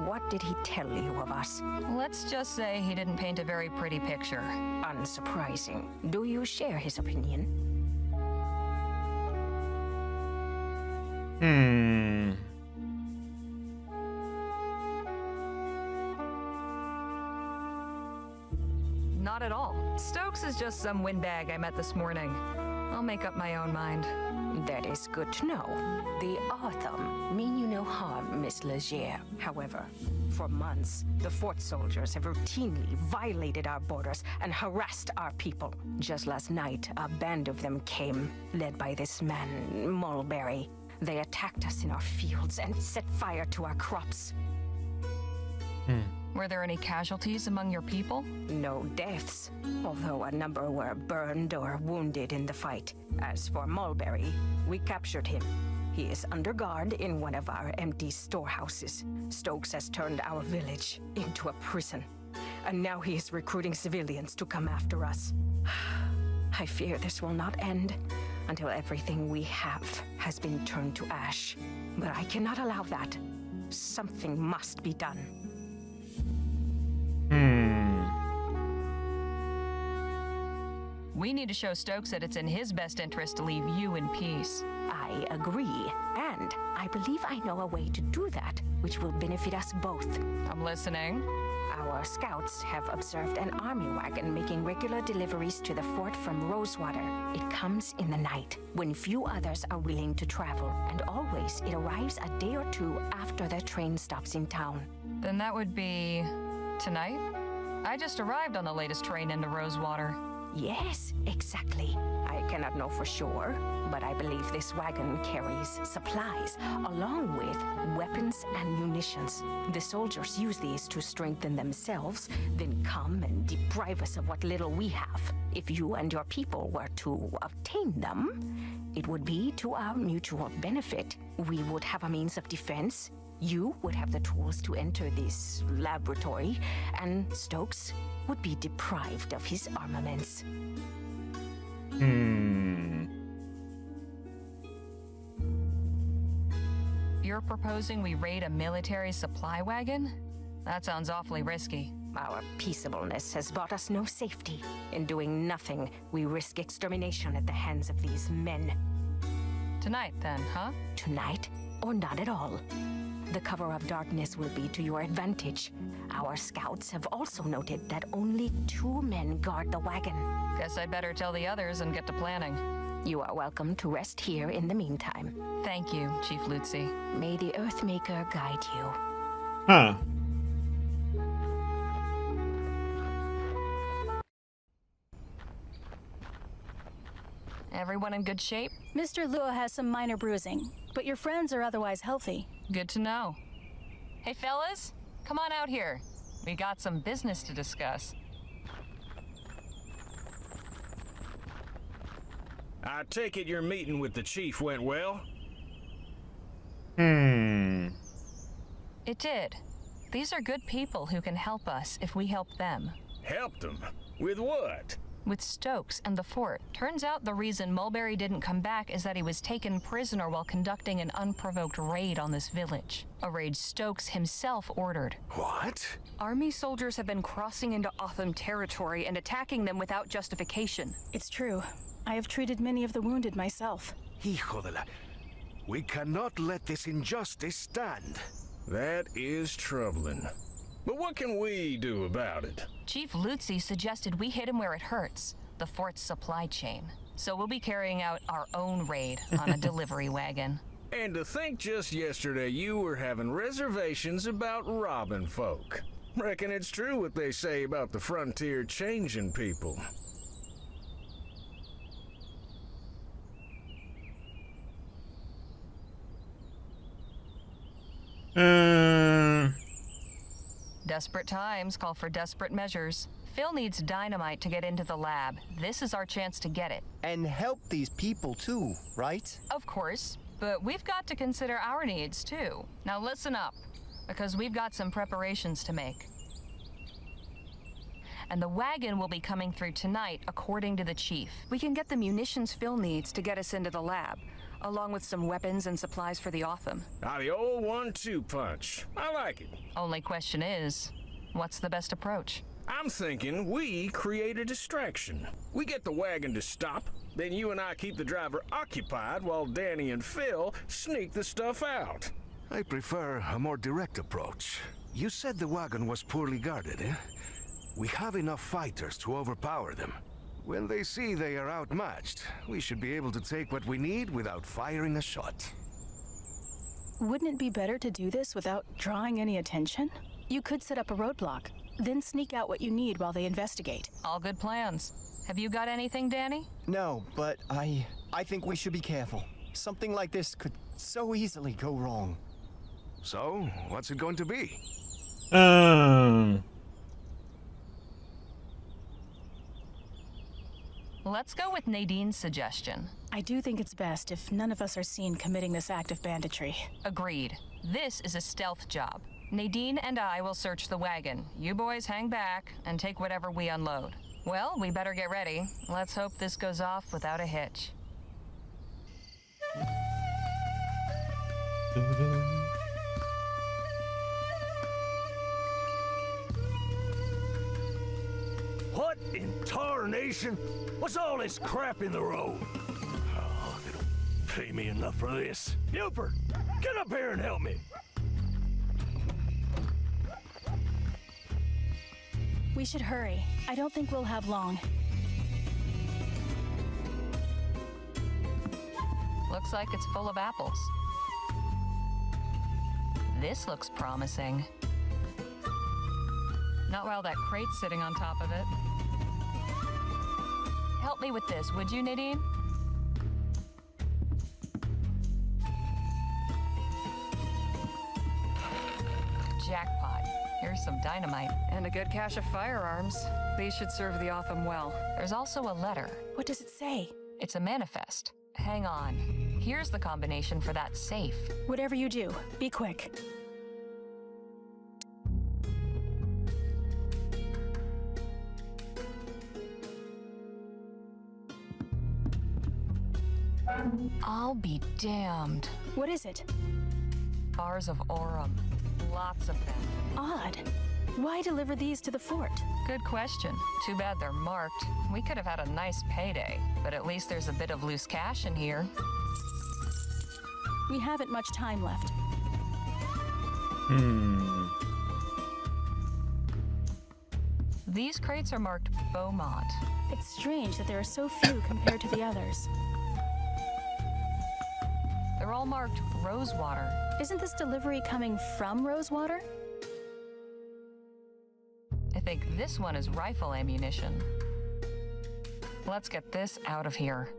What did he tell you of us? Let's just say he didn't paint a very pretty picture. Unsurprising. Do you share his opinion? Not at all. Stokes is just some windbag I met this morning. I'll make up my own mind. That is good to know. The Autumn mean you no harm, Miss Leger. However, for months, the fort soldiers have routinely violated our borders and harassed our people. Just last night, a band of them came, led by this man, Mulberry. They attacked us in our fields and set fire to our crops. Were there any casualties among your people? No deaths, although a number were burned or wounded in the fight. As for Mulberry, we captured him. He is under guard in one of our empty storehouses. Stokes has turned our village into a prison, and now he is recruiting civilians to come after us. I fear this will not end until everything we have has been turned to ash. But I cannot allow that. Something must be done. We need to show Stokes that it's in his best interest to leave you in peace. I agree, and I believe I know a way to do that, which will benefit us both. I'm listening. Our scouts have observed an army wagon making regular deliveries to the fort from Rosewater. It comes in the night, when few others are willing to travel, and always it arrives a day or two after the train stops in town. Then that would be tonight? I just arrived on the latest train into Rosewater. Yes, exactly. I cannot know for sure, but I believe this wagon carries supplies, along with weapons and munitions. The soldiers use these to strengthen themselves, then come and deprive us of what little we have. If you and your people were to obtain them, it would be to our mutual benefit. We would have a means of defense. You would have the tools to enter this laboratory, and Stokes would be deprived of his armaments. You're proposing we raid a military supply wagon? That sounds awfully risky. Our peaceableness has brought us no safety. In doing nothing, we risk extermination at the hands of these men. Tonight, then, huh? Tonight, or not at all. The cover of darkness will be to your advantage. Our scouts have also noted that only 2 men guard the wagon. Guess I'd better tell the others and get to planning. You are welcome to rest here in the meantime. Thank you, Chief Lutzi. May the Earthmaker guide you. Huh. Everyone in good shape? Mr. Luo has some minor bruising, but your friends are otherwise healthy. Good to know. Hey, fellas, come on out here. We got some business to discuss. I take it your meeting with the chief went well? It did. These are good people who can help us if we help them. Helped them? With what? With Stokes and the fort. Turns out the reason Mulberry didn't come back is that he was taken prisoner while conducting an unprovoked raid on this village. A raid Stokes himself ordered. What? Army soldiers have been crossing into Otham territory and attacking them without justification. It's true. I have treated many of the wounded myself. Hijo de la... We cannot let this injustice stand. That is troubling. But what can we do about it? Chief Lutzi suggested we hit him where it hurts, the fort's supply chain. So we'll be carrying out our own raid on a delivery wagon. And to think just yesterday you were having reservations about robbing folk. Reckon it's true what they say about the frontier changing people. Desperate times call for desperate measures. Phil needs dynamite to get into the lab. This is our chance to get it. And help these people too, right? Of course, but we've got to consider our needs too. Now listen up, because we've got some preparations to make. And the wagon will be coming through tonight, according to the chief. We can get the munitions Phil needs to get us into the lab, along with some weapons and supplies for the Otham. The old 1-2 punch. I like it. Only question is, what's the best approach? I'm thinking we create a distraction. We get the wagon to stop, then you and I keep the driver occupied while Danny and Phil sneak the stuff out. I prefer a more direct approach. You said the wagon was poorly guarded, eh? We have enough fighters to overpower them. When they see they are outmatched, we should be able to take what we need without firing a shot. Wouldn't it be better to do this without drawing any attention? You could set up a roadblock, then sneak out what you need while they investigate. All good plans. Have you got anything, Danny? No, but I think we should be careful. Something like this could so easily go wrong. So, what's it going to be? Let's go with Nadine's suggestion. I do think it's best if none of us are seen committing this act of banditry. Agreed. This is a stealth job. Nadine and I will search the wagon. You boys hang back and take whatever we unload. Well, we better get ready. Let's hope this goes off without a hitch. What in tarnation? What's all this crap in the road? Oh, they don't pay me enough for this. Buford, get up here and help me. We should hurry. I don't think we'll have long. Looks like it's full of apples. This looks promising. Not while that crate's sitting on top of it. Help me with this, would you, Nadine? Jackpot. Here's some dynamite. And a good cache of firearms. These should serve the Otham well. There's also a letter. What does it say? It's a manifest. Hang on. Here's the combination for that safe. Whatever you do, be quick. I'll be damned. What is it? Bars of Aurum. Lots of them. Odd. Why deliver these to the fort? Good question. Too bad they're marked. We could have had a nice payday, but at least there's a bit of loose cash in here. We haven't much time left. These crates are marked Beaumont. It's strange that there are so few compared to the others. They're all marked Rosewater. Isn't this delivery coming from Rosewater? I think this one is rifle ammunition. Let's get this out of here.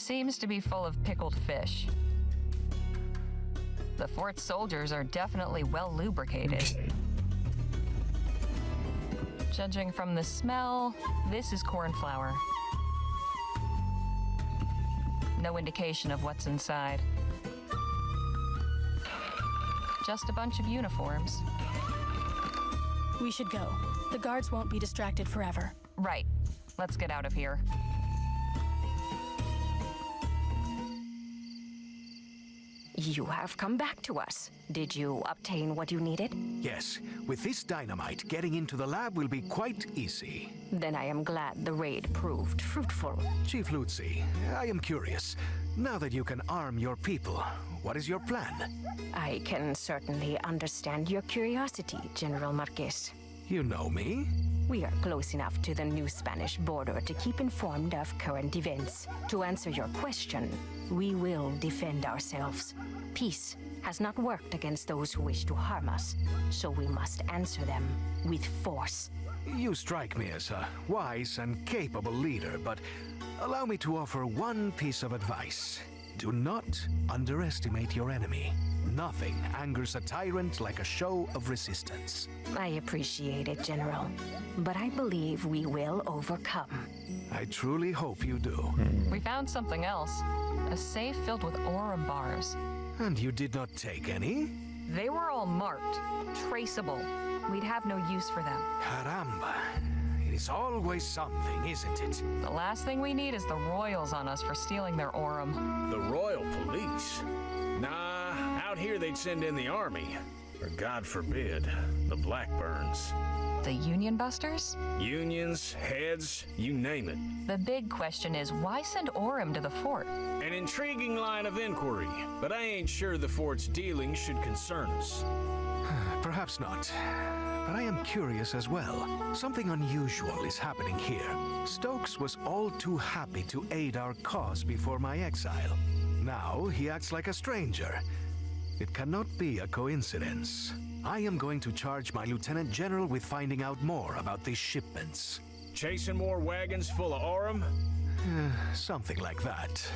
Seems to be full of pickled fish. The fort's soldiers are definitely well lubricated. Judging from the smell, this is corn flour. No indication of what's inside. Just a bunch of uniforms. We should go. The guards won't be distracted forever. Right. Let's get out of here. You have come back to us. Did you obtain what you needed? Yes, with this dynamite, getting into the lab will be quite easy. Then I am glad the raid proved fruitful. Chief Lutzi, I am curious. Now that you can arm your people, what is your plan? I can certainly understand your curiosity, General Marquez. You know me? We are close enough to the new Spanish border to keep informed of current events. To answer your question, we will defend ourselves. Peace has not worked against those who wish to harm us, so we must answer them with force. You strike me as a wise and capable leader, but allow me to offer one piece of advice. Do not underestimate your enemy. Nothing angers a tyrant like a show of resistance. I appreciate it, General, but I believe we will overcome. I truly hope you do. We found something else. A safe filled with Aurum bars. And you did not take any? They were all marked, traceable. We'd have no use for them. Caramba. It is always something, isn't it? The last thing we need is the Royals on us for stealing their Aurum. The Royal Police? Nah, out here they'd send in the army. Or God forbid, the Blackburns. The Union Busters? Unions, heads, you name it. The big question is, why send Aurum to the fort? An intriguing line of inquiry, but I ain't sure the fort's dealings should concern us. Perhaps not. But I am curious as well. Something unusual is happening here. Stokes was all too happy to aid our cause before my exile. Now he acts like a stranger. It cannot be a coincidence. I am going to charge my Lieutenant General with finding out more about these shipments. Chasing more wagons full of Aurum? Something like that.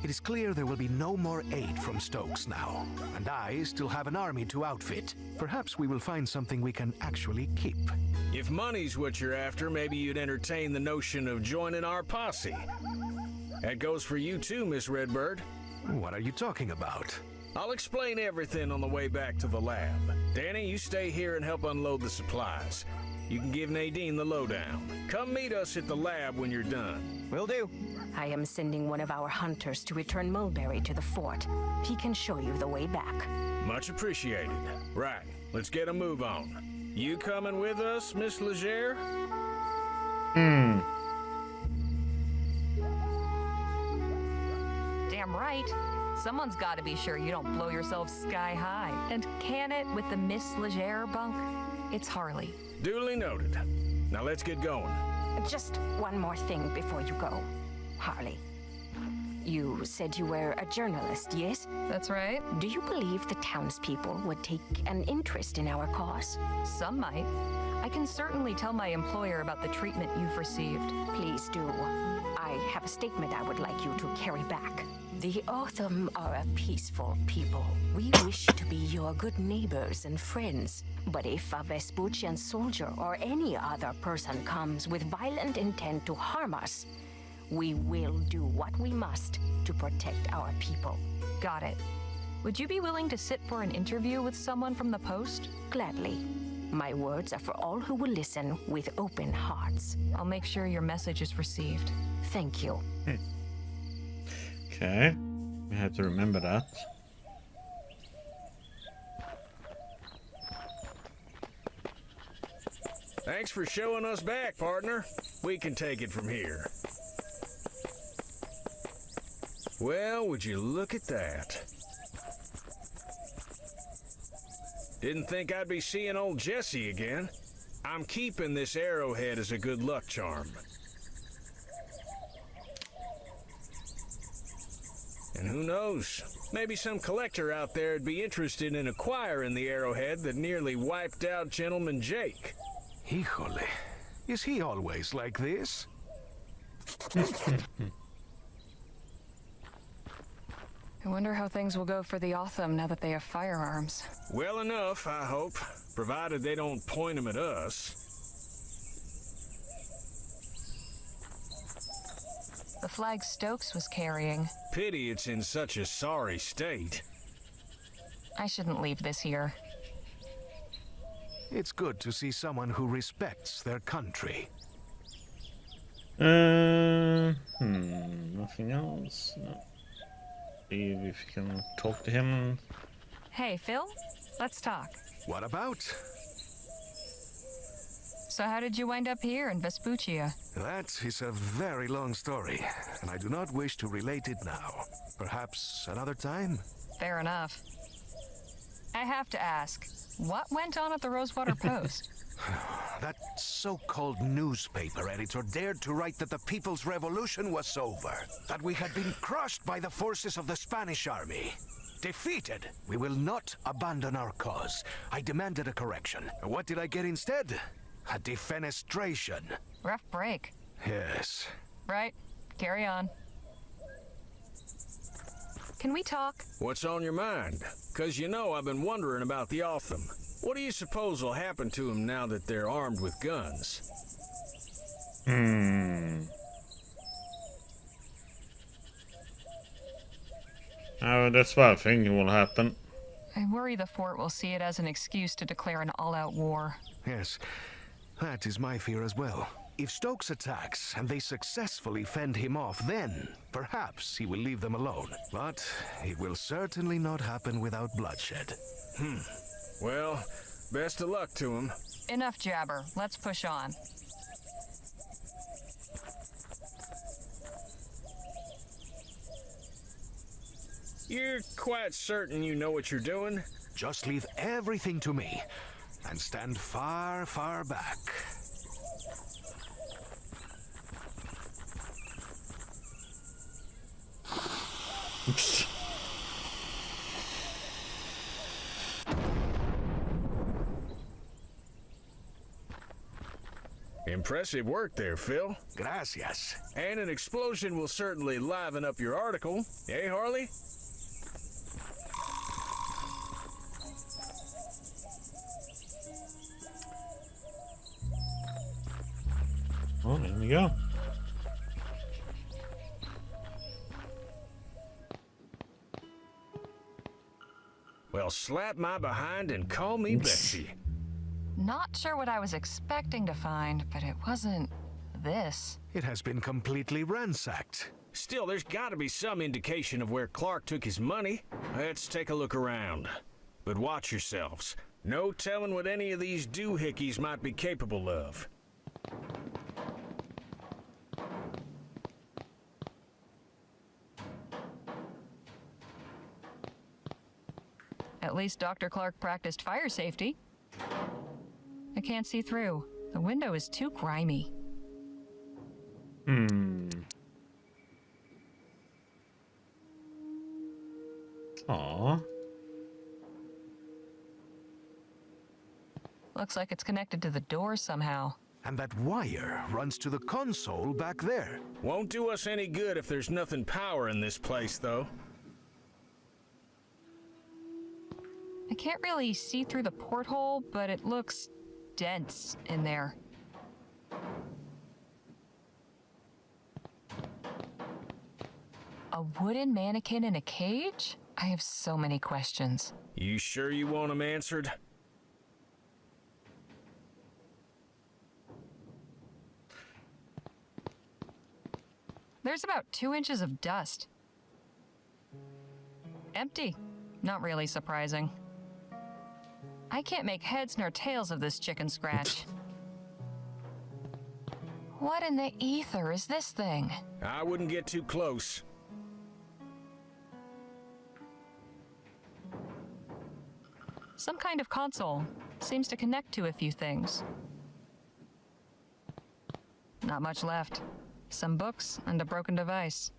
It is clear there will be no more aid from Stokes now, and I still have an army to outfit. Perhaps we will find something we can actually keep. If money's what you're after, maybe you'd entertain the notion of joining our posse. That goes for you too, Miss Redbird. What are you talking about? I'll explain everything on the way back to the lab. Danny, you stay here and help unload the supplies. You can give Nadine the lowdown. Come meet us at the lab when you're done. Will do. I am sending one of our hunters to return Mulberry to the fort. He can show you the way back. Much appreciated. Right, let's get a move on. You coming with us, Miss Legere? Damn right. Someone's got to be sure you don't blow yourself sky high. And can it with the Miss Legere bunk? It's Harley. Duly noted. Now let's get going. Just one more thing before you go, Harley. You said you were a journalist, yes? That's right. Do you believe the townspeople would take an interest in our cause? Some might. I can certainly tell my employer about the treatment you've received. Please do. I have a statement I would like you to carry back. The Autumn are a peaceful people. We wish to be your good neighbors and friends. But if a Vespuccian soldier or any other person comes with violent intent to harm us, we will do what we must to protect our people. Got it. Would you be willing to sit for an interview with someone from the post? Gladly. My words are for all who will listen with open hearts. I'll make sure your message is received. Thank you. Okay. We have to remember that. Thanks for showing us back, partner. We can take it from here. Well, would you look at that? Didn't think I'd be seeing old Jesse again. I'm keeping this arrowhead as a good luck charm. And who knows, maybe some collector out there would be interested in acquiring the arrowhead that nearly wiped out Gentleman Jake. Híjole, is he always like this? I wonder how things will go for the Otham now that they have firearms. Well enough, I hope. Provided they don't point them at us. The flag Stokes was carrying. Pity it's in such a sorry state. I shouldn't leave this here. It's good to see someone who respects their country. Nothing else? No. See if you can talk to him. Hey, Phil? Let's talk. What about? So how did you wind up here in Vespuccia? That is a very long story, and I do not wish to relate it now. Perhaps another time? Fair enough. I have to ask, what went on at the Rosewater Post? That so-called newspaper editor dared to write that the People's Revolution was over, that we had been crushed by the forces of the Spanish army. Defeated, we will not abandon our cause. I demanded a correction. What did I get instead? A defenestration. Rough break. Yes. Right. Carry on. Can we talk? What's on your mind? 'Cause you know I've been wondering about the Otham. What do you suppose will happen to them now that they're armed with guns? That's what I think will happen. I worry the fort will see it as an excuse to declare an all-out war. Yes, that is my fear as well. If Stokes attacks and they successfully fend him off, then perhaps he will leave them alone. But it will certainly not happen without bloodshed. Well, best of luck to him. Enough jabber. Let's push on. You're quite certain you know what you're doing? Just leave everything to me and stand far, far back. Impressive work there, Phil. Gracias. And an explosion will certainly liven up your article. Eh, Harley? Oh, there we go. Well, slap my behind and call me Betsy. Not sure what I was expecting to find, but it wasn't this. It has been completely ransacked. Still, there's gotta be some indication of where Clark took his money. Let's take a look around. But watch yourselves. No telling what any of these doohickeys might be capable of. At least Dr. Clark practiced fire safety. I can't see through. The window is too grimy. Aww. Looks like it's connected to the door somehow. And that wire runs to the console back there. Won't do us any good if there's nothing powering this place, though. I can't really see through the porthole, but it looks dense in there. A wooden mannequin in a cage? I have so many questions. You sure you want them answered? There's about 2 inches of dust. Empty. Not really surprising. I can't make heads nor tails of this chicken scratch. What in the ether is this thing? I wouldn't get too close. Some kind of console. Seems to connect to a few things. Not much left. Some books and a broken device.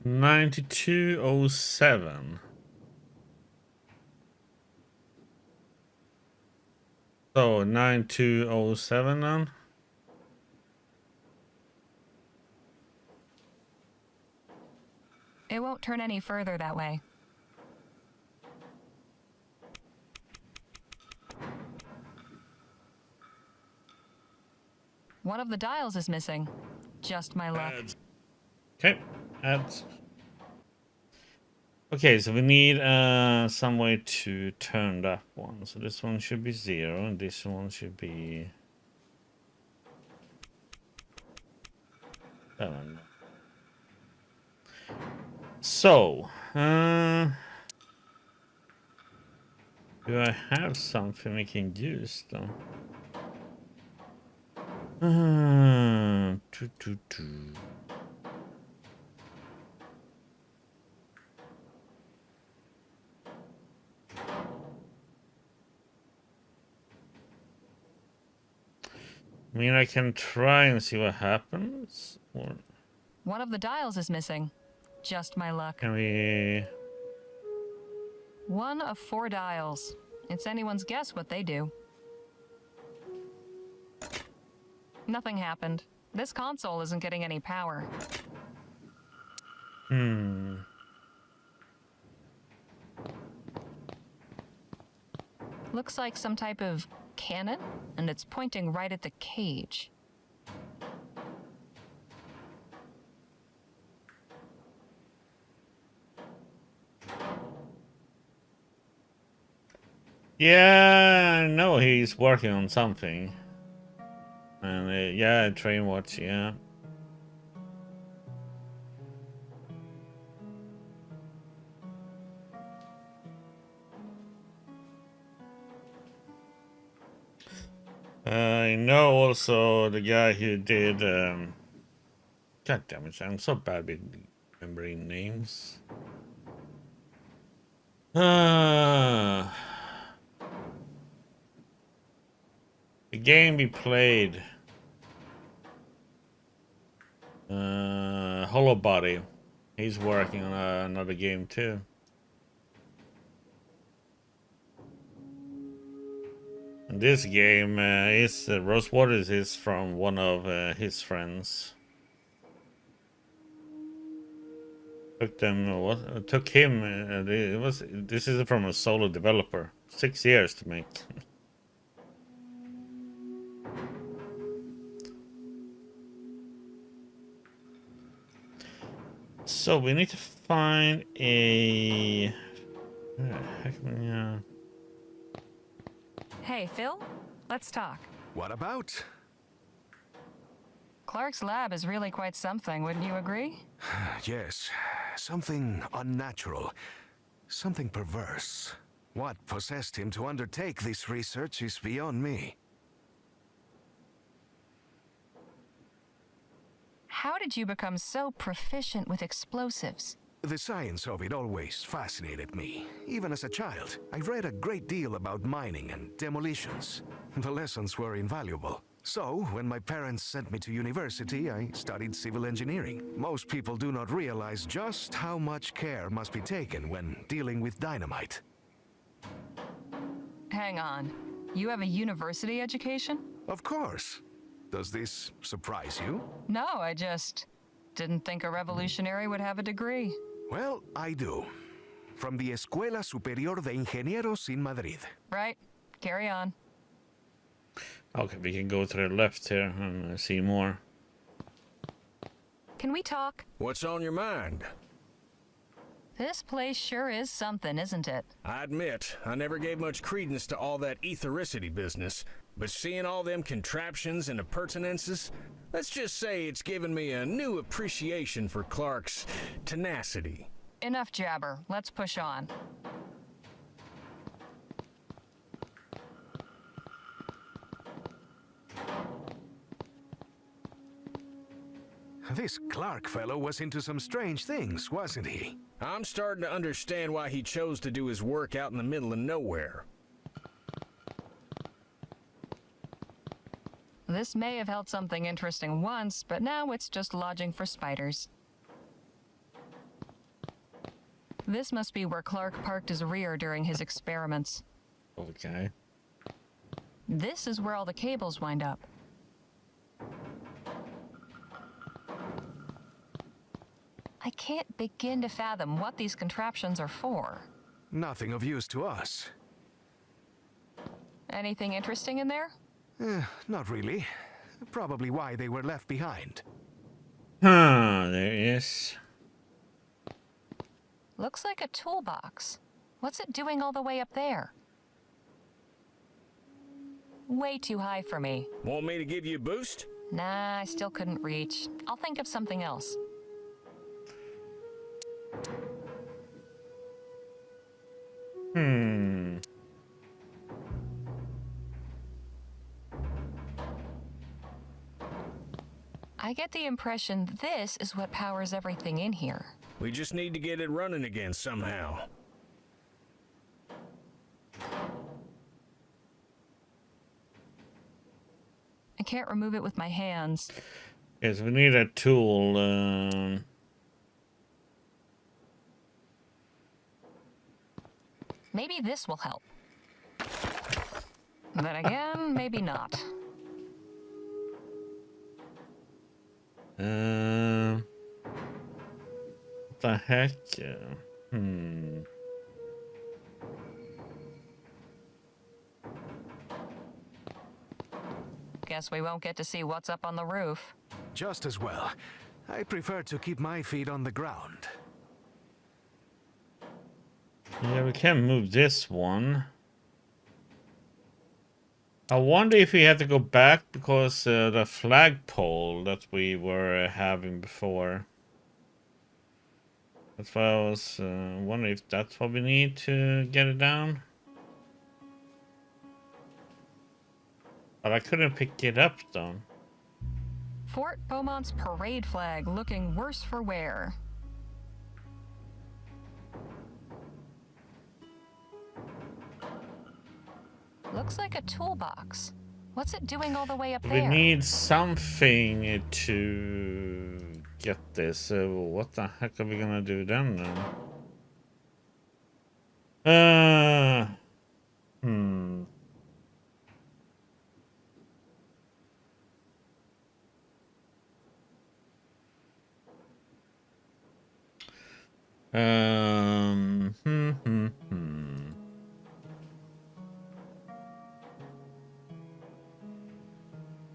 $92.07. So 9207 then. Don't turn any further that way. One of the dials is missing. Just my luck. Okay, ads. Okay, so we need some way to turn that one. So this one should be 0, and this one should be 7. So, do I have something we can use though? I mean, I can try and see what happens. Or One of the dials is missing. Just my luck. can we? One of 4 dials. It's anyone's guess what they do. Nothing happened. This console isn't getting any power. Looks like some type of cannon, and it's pointing right at the cage. Yeah, I know he's working on something. And yeah, train watch, yeah. I know also the guy who did God damn it, I'm so bad with remembering names. The game we played, Hollow Body. He's working on another game too. And this game is Rosewater is from one of his friends. Took him. This is from a solo developer. 6 years to make. So we need to find a. Hey, Phil? Let's talk. What about? Clark's lab is really quite something, wouldn't you agree? Yes, something unnatural, something perverse. What possessed him to undertake this research is beyond me. How did you become so proficient with explosives? The science of it always fascinated me. Even as a child, I read a great deal about mining and demolitions. The lessons were invaluable. So, when my parents sent me to university, I studied civil engineering. Most people do not realize just how much care must be taken when dealing with dynamite. Hang on. You have a university education? Of course. Does this surprise you? No, I just didn't think a revolutionary would have a degree. Well, I do. From the Escuela Superior de Ingenieros in Madrid. Right. Carry on. Okay, we can go to the left here and see more. Can we talk? What's on your mind? This place sure is something, isn't it? I admit, I never gave much credence to all that ethericity business, but seeing all them contraptions and appurtenances, let's just say it's given me a new appreciation for Clark's tenacity. Enough jabber. Let's push on. This Clark fellow was into some strange things, wasn't he? I'm starting to understand why he chose to do his work out in the middle of nowhere. This may have held something interesting once, but now it's just lodging for spiders. This must be where Clark parked his rear during his experiments. Okay. This is where all the cables wind up. I can't begin to fathom what these contraptions are for. Nothing of use to us. Anything interesting in there? Not really. Probably why they were left behind. There is. Looks like a toolbox. What's it doing all the way up there? Way too high for me. Want me to give you a boost? Nah, I still couldn't reach. I'll think of something else. I get the impression this is what powers everything in here. We just need to get it running again somehow. I can't remove it with my hands. Yes, we need a tool. Maybe this will help. Then again, maybe not. What the heck? Guess we won't get to see what's up on the roof. Just as well. I prefer to keep my feet on the ground. Yeah, we can move this one. I wonder if we have to go back because the flagpole that we were having before. That's why I was wondering if that's what we need to get it down. But I couldn't pick it up though. Fort Beaumont's parade flag looking worse for wear. Looks like a toolbox. What's it doing all the way up there? We need something to get this. So what the heck are we gonna do then?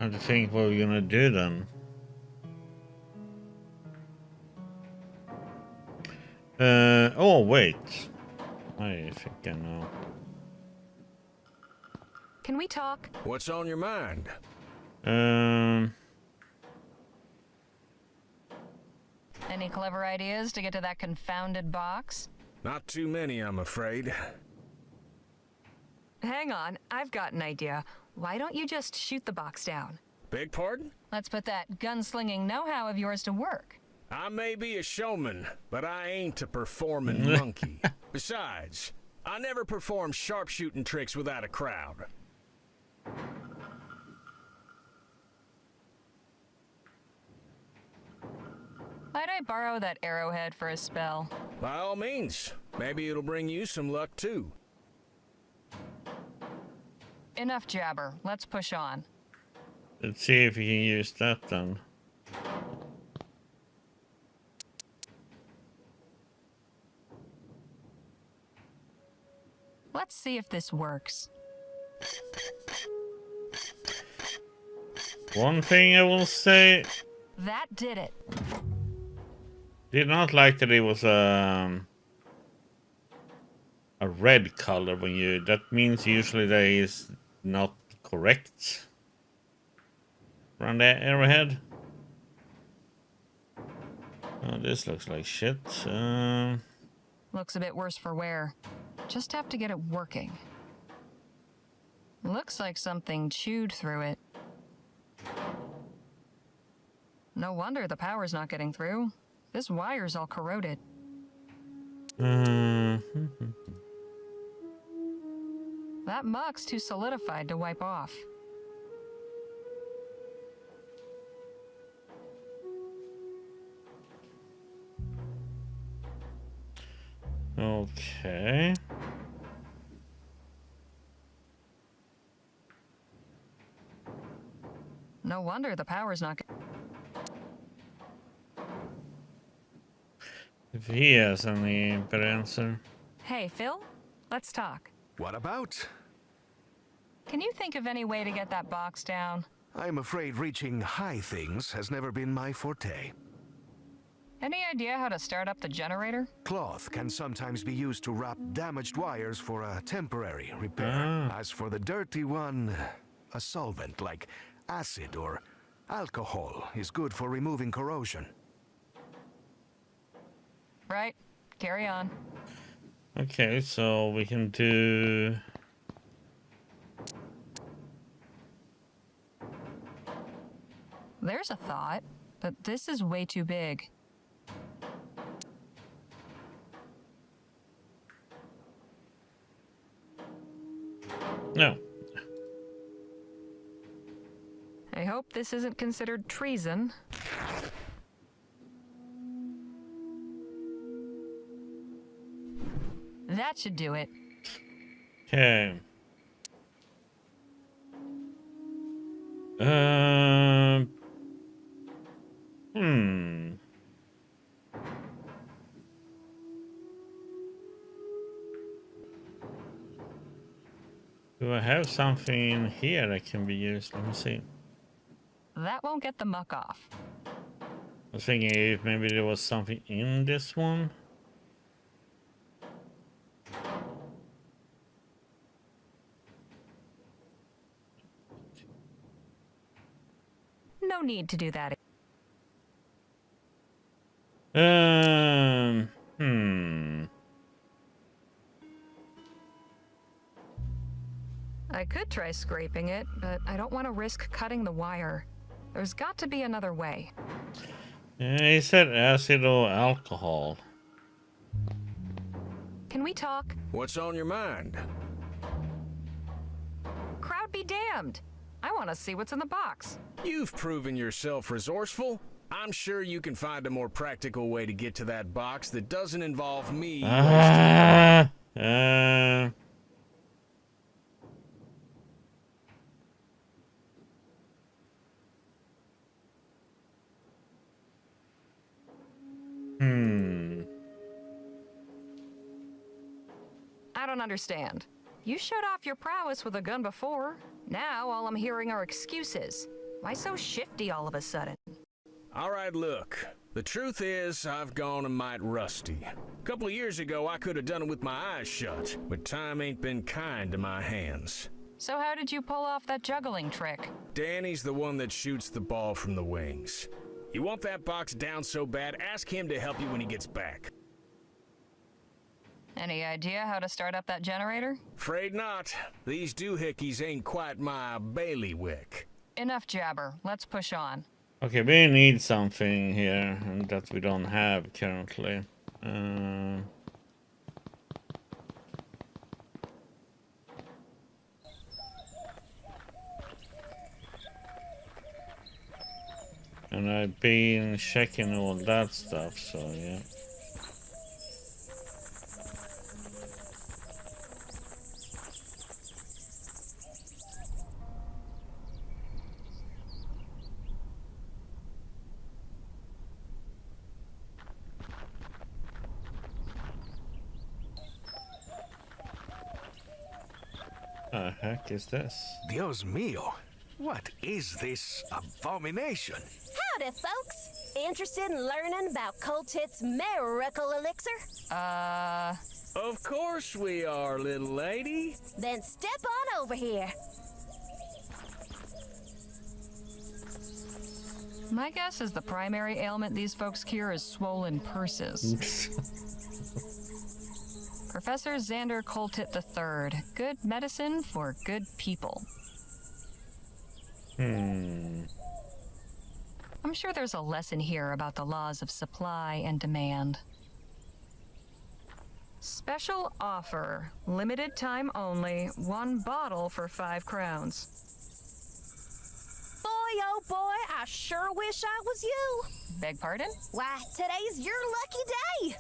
I have to think what we're gonna do then. Oh wait. I think I know. Can we talk? What's on your mind? Any clever ideas to get to that confounded box? Not too many, I'm afraid. Hang on, I've got an idea. Why don't you just shoot the box down? Beg pardon? Let's put that gunslinging know-how of yours to work. I may be a showman, but I ain't a performing monkey. Besides, I never perform sharpshooting tricks without a crowd. Might I borrow that arrowhead for a spell? By all means. Maybe it'll bring you some luck too. Enough jabber. Let's push on. Let's see if we can use that then. Let's see if this works. One thing I will say, That did it. did not like that it was a red color when you. That means usually that is not correct. Run that arrowhead. Oh, this looks like shit. Looks a bit worse for wear. Just have to get it working. Looks like something chewed through it. No wonder the power's not getting through. This wire's all corroded. That muck's too solidified to wipe off. Okay. No wonder the power's not. he has any better answer. Hey, Phil, let's talk. What about? Can you think of any way to get that box down? I'm afraid reaching high things has never been my forte. Any idea how to start up the generator? Cloth can sometimes be used to wrap damaged wires for a temporary repair. As for the dirty one, a solvent like acid or alcohol is good for removing corrosion. Right. Carry on. Okay, so we can do... There's a thought, but this is way too big. No. I hope this isn't considered treason. That should do it. Okay. Do I have something in here that can be used? Let me see. That won't get the muck off. I was thinking if maybe there was something in this one. No need to do that. I could try scraping it, but I don't want to risk cutting the wire. There's got to be another way. He said acid or alcohol. Can we talk? What's on your mind? Crowd be damned. I want to see what's in the box. You've proven yourself resourceful. I'm sure you can find a more practical way to get to that box that doesn't involve me. I don't understand. You showed off your prowess with a gun before. Now all I'm hearing are excuses. Why so shifty all of a sudden? All right, look. The truth is, I've gone a mite rusty. A couple of years ago, I could have done it with my eyes shut, but time ain't been kind to my hands. So how did you pull off that juggling trick? Danny's the one that shoots the ball from the wings. You want that box down so bad, ask him to help you when he gets back. Any idea how to start up that generator? Afraid not. These doohickeys ain't quite my bailiwick. Enough jabber. Let's push on. Okay, we need something here that we don't have currently. And I've been checking all that stuff, so yeah. The heck is this? Dios mío, what is this abomination? Howdy, folks. Interested in learning about Coltit's miracle elixir? Of course we are, little lady. Then step on over here. My guess is the primary ailment these folks cure is swollen purses. Professor Xander Coltit III. Good medicine for good people. I'm sure there's a lesson here about the laws of supply and demand. Special offer. Limited time only. 1 bottle for 5 crowns. Boy, oh boy, I sure wish I was you. Beg pardon? Why, today's your lucky day.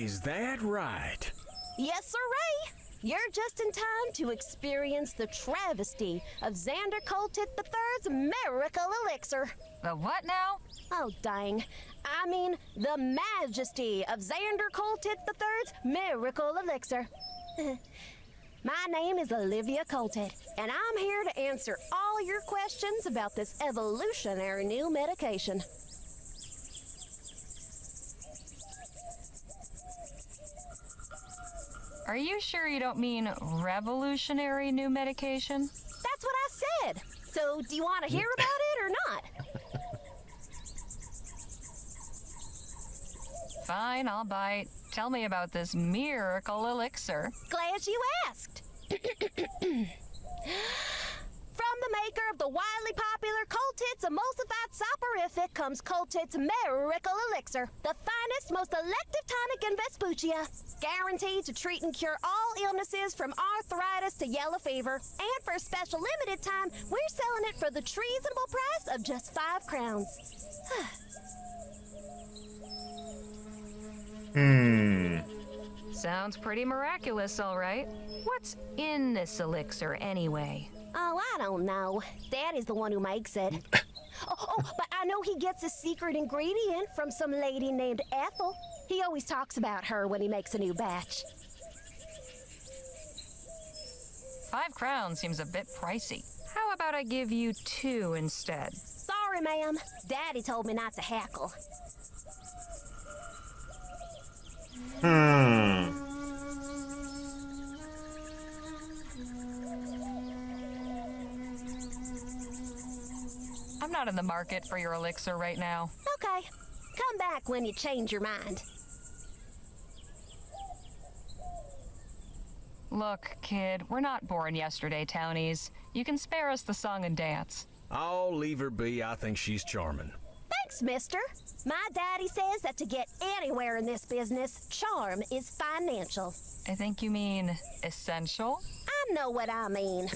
Is that right? Yes, sirree. You're just in time to experience the travesty of Xander Coltit III's miracle elixir. The what now? Oh, dang. I mean, the majesty of Xander Coltit III's miracle elixir. My name is Olivia Coltit, and I'm here to answer all your questions about this evolutionary new medication. Are you sure you don't mean revolutionary new medication? That's what I said. So, do you want to hear about it or not? Fine, I'll bite. Tell me about this miracle elixir. Glad you asked. From the maker of the widely popular Coltit's emulsified soporific comes Coltit's miracle elixir, the finest, most elective tonic in Vespuccia, guaranteed to treat and cure all illnesses from arthritis to yellow fever. And for a special limited time, we're selling it for the treasonable price of just 5 crowns. Sounds pretty miraculous, all right. What's in this elixir, anyway? Oh, I don't know. Daddy's the one who makes it. But I know he gets a secret ingredient from some lady named Ethel. He always talks about her when he makes a new batch. 5 crowns seems a bit pricey. How about I give you 2 instead? Sorry, ma'am. Daddy told me not to hackle. I'm not in the market for your elixir right now. Okay. Come back when you change your mind. Look, kid, we're not born yesterday, townies. You can spare us the song and dance. I'll leave her be. I think she's charming. Thanks, mister. My daddy says that to get anywhere in this business, charm is financial. I think you mean essential? I know what I mean.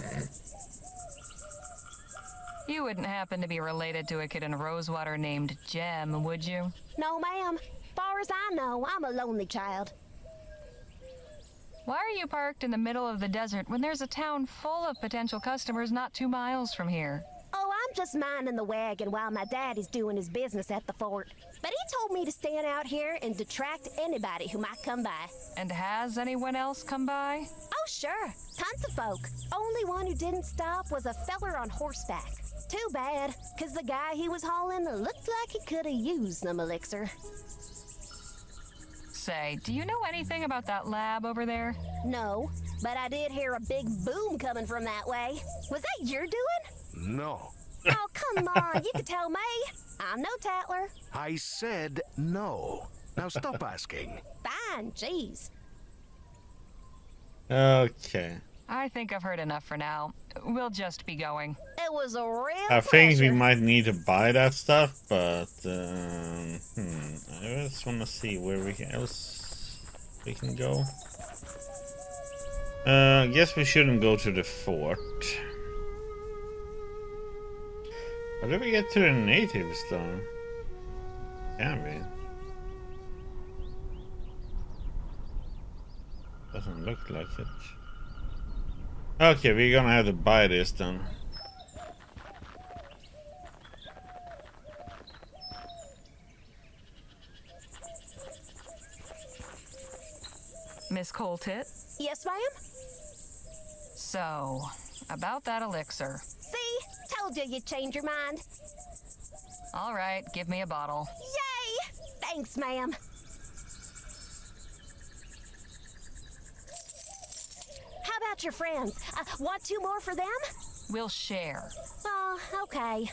You wouldn't happen to be related to a kid in Rosewater named Jem, would you? No, ma'am. Far as I know, I'm a lonely child. Why are you parked in the middle of the desert when there's a town full of potential customers not 2 miles from here? Oh, I'm just minding the wagon while my daddy's doing his business at the fort. But he told me to stand out here and detract anybody who might come by. And has anyone else come by? Oh, sure. Tons of folk. Only one who didn't stop was a feller on horseback. Too bad, 'cause the guy he was hauling looked like he could have used some elixir. Say, do you know anything about that lab over there? No, but I did hear a big boom coming from that way. Was that your doing? No. Oh, come on, you could tell me. I'm no tattler. I said no. Now stop asking. Fine, jeez. Okay. I think I've heard enough for now. We'll just be going. It was a real I think we pleasure. might need to buy that stuff, but I just want to see where else we can go. I guess we shouldn't go to the fort. How do we get to the natives though? Can we? Doesn't look like it. Okay, we're gonna have to buy this then. Miss Coltit? Yes, ma'am? So, about that elixir. See? Told you you'd change your mind. All right, give me a bottle. Yay! Thanks, ma'am. How about your friends? Want 2 more for them? We'll share. Oh, okay.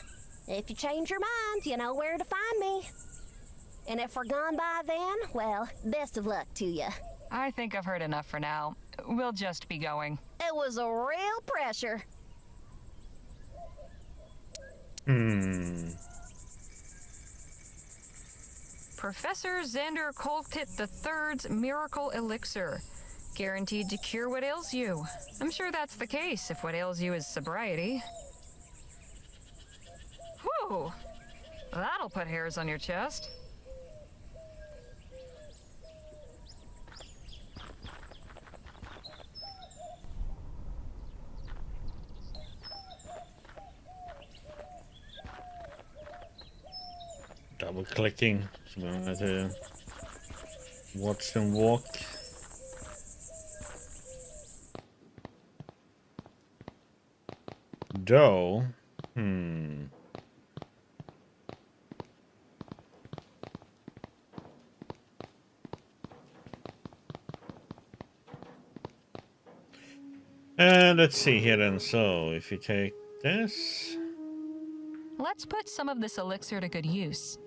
If you change your mind, you know where to find me. And if we're gone by then, well, best of luck to you. I think I've heard enough for now. We'll just be going. It was a real pressure. Professor Xander Coltit III's miracle elixir. Guaranteed to cure what ails you. I'm sure that's the case if what ails you is sobriety. Whew! That'll put hairs on your chest. double clicking. So I'm going to watch them walk. Dough. Let's see here then. So if you take this. Let's put some of this elixir to good use.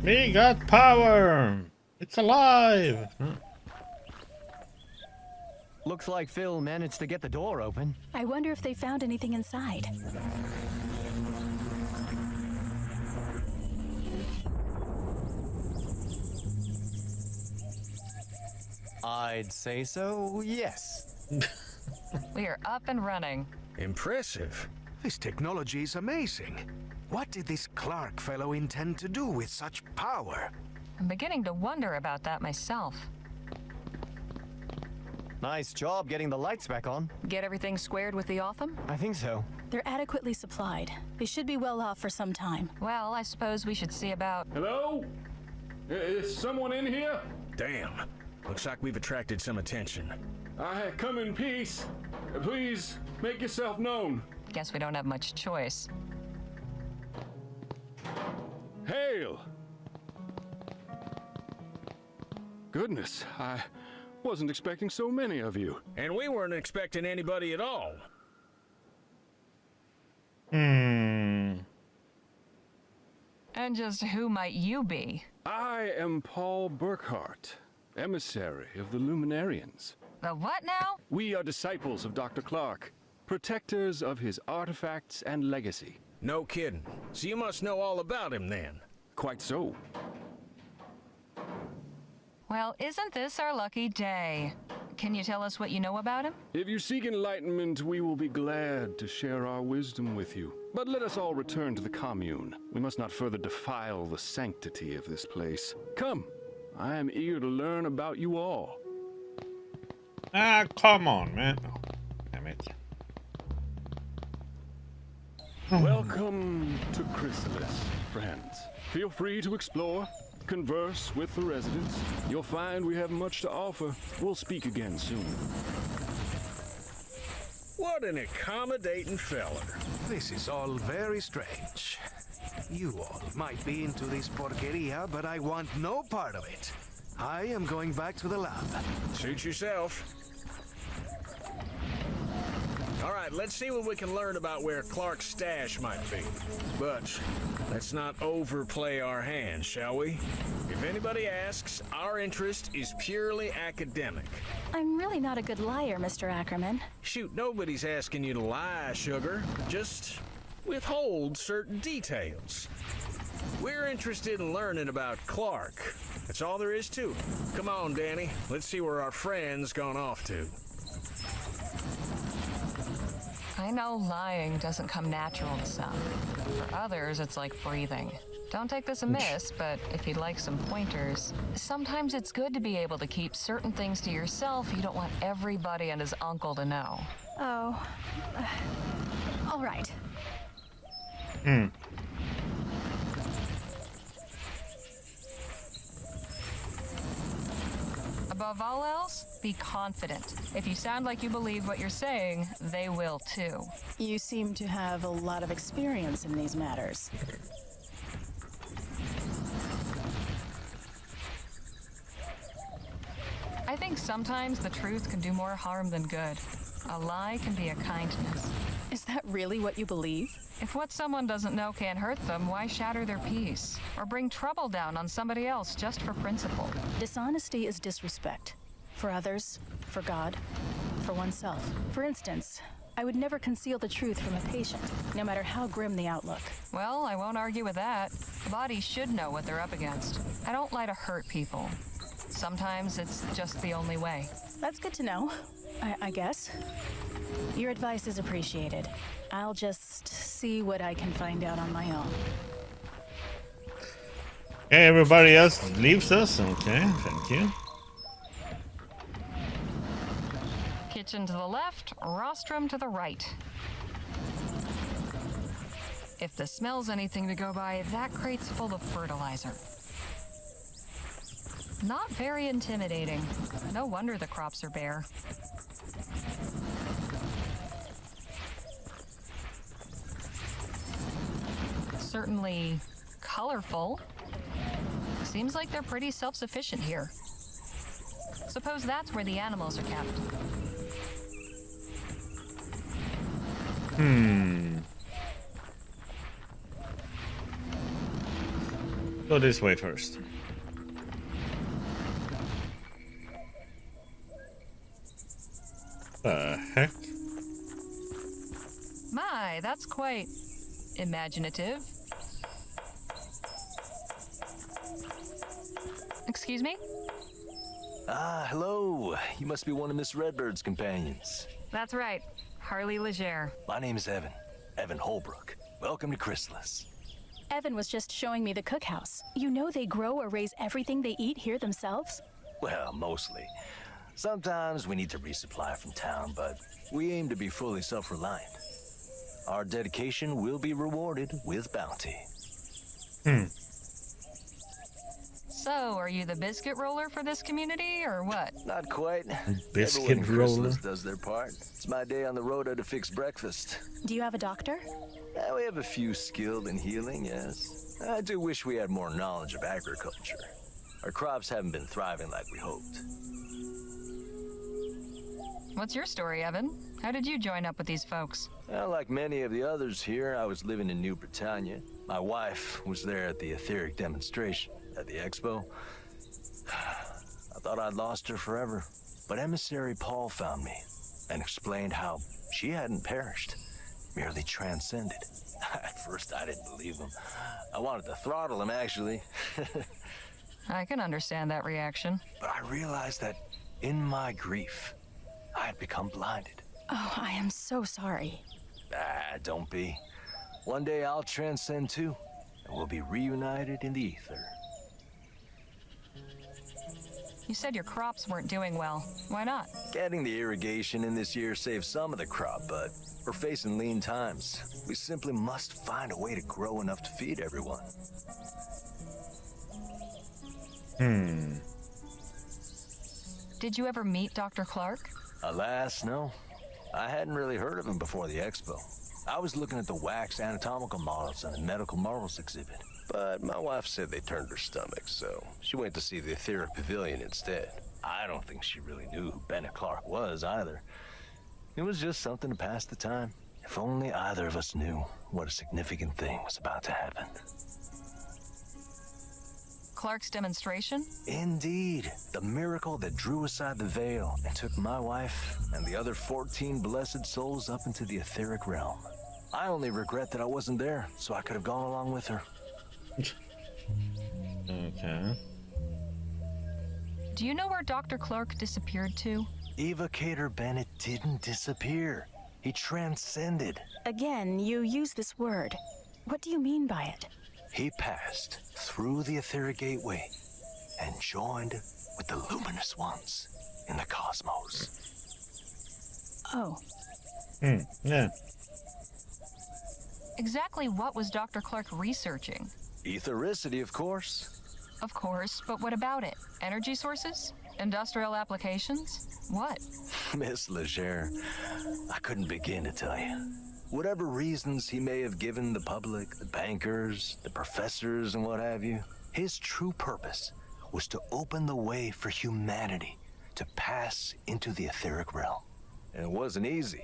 We got power! It's alive! Looks like Phil managed to get the door open. I wonder if they found anything inside. I'd say so, yes. We are up and running. Impressive. This technology is amazing. What did this Clark fellow intend to do with such power? I'm beginning to wonder about that myself. Nice job getting the lights back on. Get everything squared with the Otham? I think so. They're adequately supplied. They should be well off for some time. Well, I suppose we should see about... Hello? Is someone in here? Damn. Looks like we've attracted some attention. I come in peace. Please, make yourself known. Guess we don't have much choice. Hail! Goodness, I wasn't expecting so many of you. And we weren't expecting anybody at all. And just who might you be? I am Paul Burkhart, emissary of the Luminarians. The what now? We are disciples of Dr. Clark, protectors of his artifacts and legacy. No kidding. So you must know all about him then. Quite so. Well, isn't this our lucky day? Can you tell us what you know about him? If you seek enlightenment, we will be glad to share our wisdom with you. But let us all return to the commune. We must not further defile the sanctity of this place. Come, I am eager to learn about you all. Ah, come on, man. Oh, damn it. Welcome to Chrysalis, friends. Feel free to explore, converse with the residents. You'll find we have much to offer. We'll speak again soon. What an accommodating feller. This is all very strange. You all might be into this porqueria, but I want no part of it. I am going back to the lab. Suit yourself. All right, let's see what we can learn about where Clark's stash might be. But let's not overplay our hand, shall we? If anybody asks, our interest is purely academic. I'm really not a good liar, Mr. Ackerman. Shoot, nobody's asking you to lie, sugar. Just withhold certain details. We're interested in learning about Clark. That's all there is to it. Come on, Danny. Let's see where our friend's gone off to. I know lying doesn't come natural to some. For others, it's like breathing. Don't take this amiss, but if you'd like some pointers, sometimes it's good to be able to keep certain things to yourself you don't want everybody and his uncle to know. Oh. All right. Above all else, be confident. If you sound like you believe what you're saying, they will too. You seem to have a lot of experience in these matters. I think sometimes the truth can do more harm than good. A lie can be a kindness. Is that really what you believe? If what someone doesn't know can't hurt them, why shatter their peace? Or bring trouble down on somebody else just for principle? Dishonesty is disrespect. For others, for God, for oneself. For instance, I would never conceal the truth from a patient, no matter how grim the outlook. Well, I won't argue with that. The body should know what they're up against. I don't lie to hurt people. Sometimes it's just the only way. That's good to know, I guess. Your advice is appreciated. I'll just see what I can find out on my own. Okay, everybody else leaves us. Okay, thank you. Kitchen to the left, rostrum to the right. If the smell's anything to go by, that crate's full of fertilizer. Not very intimidating. No wonder the crops are bare. Certainly colorful. Seems like they're pretty self-sufficient here. Suppose that's where the animals are kept. Go this way first. The heck? My, that's quite imaginative. Excuse me? Ah, hello. You must be one of Miss Redbird's companions. That's right. Harley Legere. My name is Evan. Evan Holbrook. Welcome to Chrysalis. Evan was just showing me the cookhouse. You know they grow or raise everything they eat here themselves? Well, mostly. Sometimes we need to resupply from town, but we aim to be fully self-reliant. Our dedication will be rewarded with bounty. So, are you the biscuit roller for this community, or what? Not quite. Biscuit Everyone in roller? Chrysalis does their part. It's my day on the road to fix breakfast. Do you have a doctor? We have a few skilled in healing, yes. I do wish we had more knowledge of agriculture. Our crops haven't been thriving like we hoped. What's your story, Evan? How did you join up with these folks? Well, like many of the others here, I was living in New Britannia. My wife was there at the etheric demonstration at the expo. I thought I'd lost her forever, but emissary Paul found me and explained how she hadn't perished, merely transcended. At first, I didn't believe him. I wanted to throttle him, actually. I can understand that reaction. But I realized that in my grief, I had become blinded. Oh, I am so sorry. Don't be. One day I'll transcend too, and we'll be reunited in the ether. You said your crops weren't doing well. Why not? Getting the irrigation in this year saved some of the crop, but we're facing lean times. We simply must find a way to grow enough to feed everyone. Did you ever meet Dr. Clark? Alas, no. I hadn't really heard of him before the expo. I was looking at the wax anatomical models and the medical marvels exhibit. But my wife said they turned her stomach, so she went to see the etheric pavilion instead. I don't think she really knew who Bennett Clark was either. It was just something to pass the time. If only either of us knew what a significant thing was about to happen. Clark's demonstration? Indeed. The miracle that drew aside the veil and took my wife and the other 14 blessed souls up into the etheric realm. I only regret that I wasn't there, so I could have gone along with her. Okay. Do you know where Dr. Clark disappeared to? Evocator Bennett didn't disappear. He transcended. Again, you use this word. What do you mean by it? He passed through the etheric gateway and joined with the luminous ones in the cosmos. Oh. Yeah. Exactly what was Dr. Clark researching? Ethericity, of course. Of course, but what about it? Energy sources? Industrial applications? What? Miss Legere, I couldn't begin to tell you. Whatever reasons he may have given the public, the bankers, the professors, and what have you, his true purpose was to open the way for humanity to pass into the etheric realm. And it wasn't easy.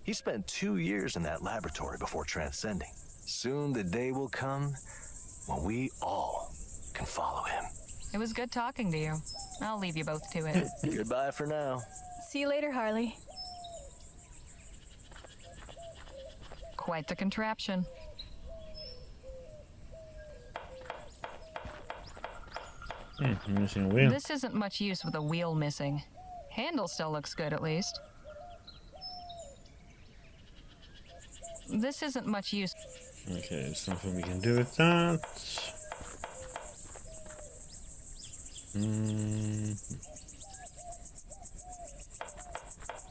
He spent 2 years in that laboratory before transcending. Soon the day will come when we all can follow him. It was good talking to you. I'll leave you both to it. Goodbye for now. See you later, Harley. Quite the contraption. Missing a wheel. This isn't much use with a wheel missing. Handle still looks good, at least. This isn't much use. Okay, there's nothing we can do with that.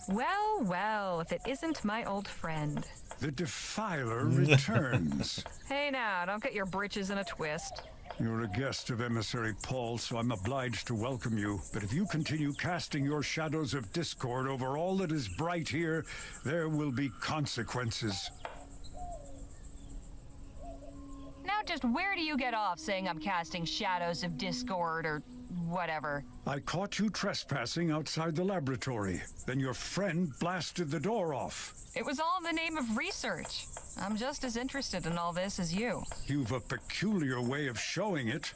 Well, well, if it isn't my old friend. The Defiler returns. Hey now, don't get your britches in a twist. You're a guest of Emissary Paul, so I'm obliged to welcome you. But if you continue casting your shadows of discord over all that is bright here, there will be consequences. Now just where do you get off saying I'm casting shadows of discord or whatever? I caught you trespassing outside the laboratory. Then your friend blasted the door off. It was all in the name of research. I'm just as interested in all this as you. You've a peculiar way of showing it.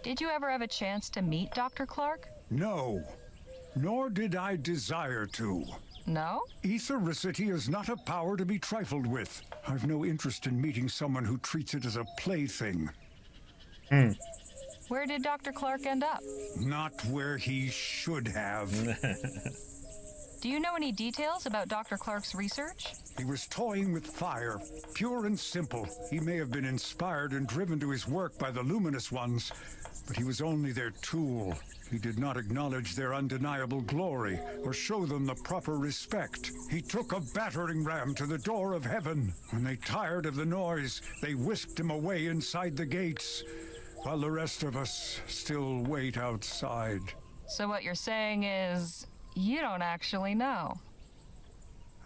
Did you ever have a chance to meet Dr. Clark? No, nor did I desire to. No? Ethericity is not a power to be trifled with. I've no interest in meeting someone who treats it as a plaything. Where did Dr. Clark end up? Not where he should have. Do you know any details about Dr. Clark's research? He was toying with fire, pure and simple. He may have been inspired and driven to his work by the luminous ones, but he was only their tool. He did not acknowledge their undeniable glory or show them the proper respect. He took a battering ram to the door of heaven. When they tired of the noise, they whisked him away inside the gates, while the rest of us still wait outside. So what you're saying is, you don't actually know.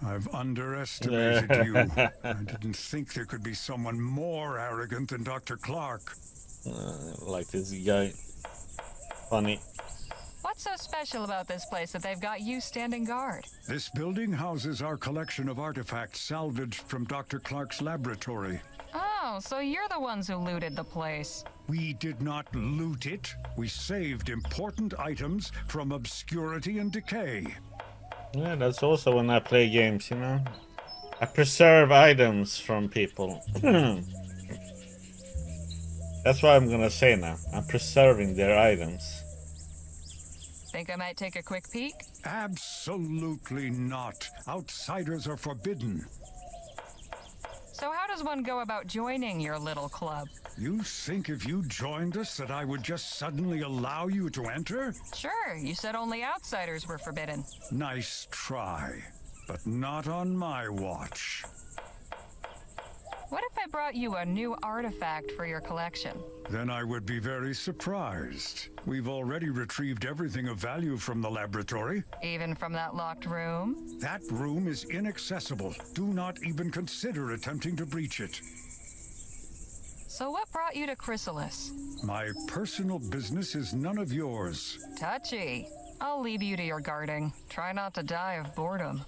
I've underestimated you. I didn't think there could be someone more arrogant than Dr. Clark. Like this guy. Funny. What's so special about this place that they've got you standing guard? This building houses our collection of artifacts salvaged from Dr. Clark's laboratory. Oh, so you're the ones who looted the place. We did not loot it. We saved important items from obscurity and decay. Yeah, that's also when I play games, you know. I preserve items from people. That's what I'm gonna say now. I'm preserving their items. Think I might take a quick peek? Absolutely not. Outsiders are forbidden. So how does one go about joining your little club? You think if you joined us that I would just suddenly allow you to enter? Sure, you said only outsiders were forbidden. Nice try, but not on my watch. What if I brought you a new artifact for your collection? Then I would be very surprised. We've already retrieved everything of value from the laboratory. Even from that locked room? That room is inaccessible. Do not even consider attempting to breach it. So what brought you to Chrysalis? My personal business is none of yours. Touchy. I'll leave you to your guarding. Try not to die of boredom.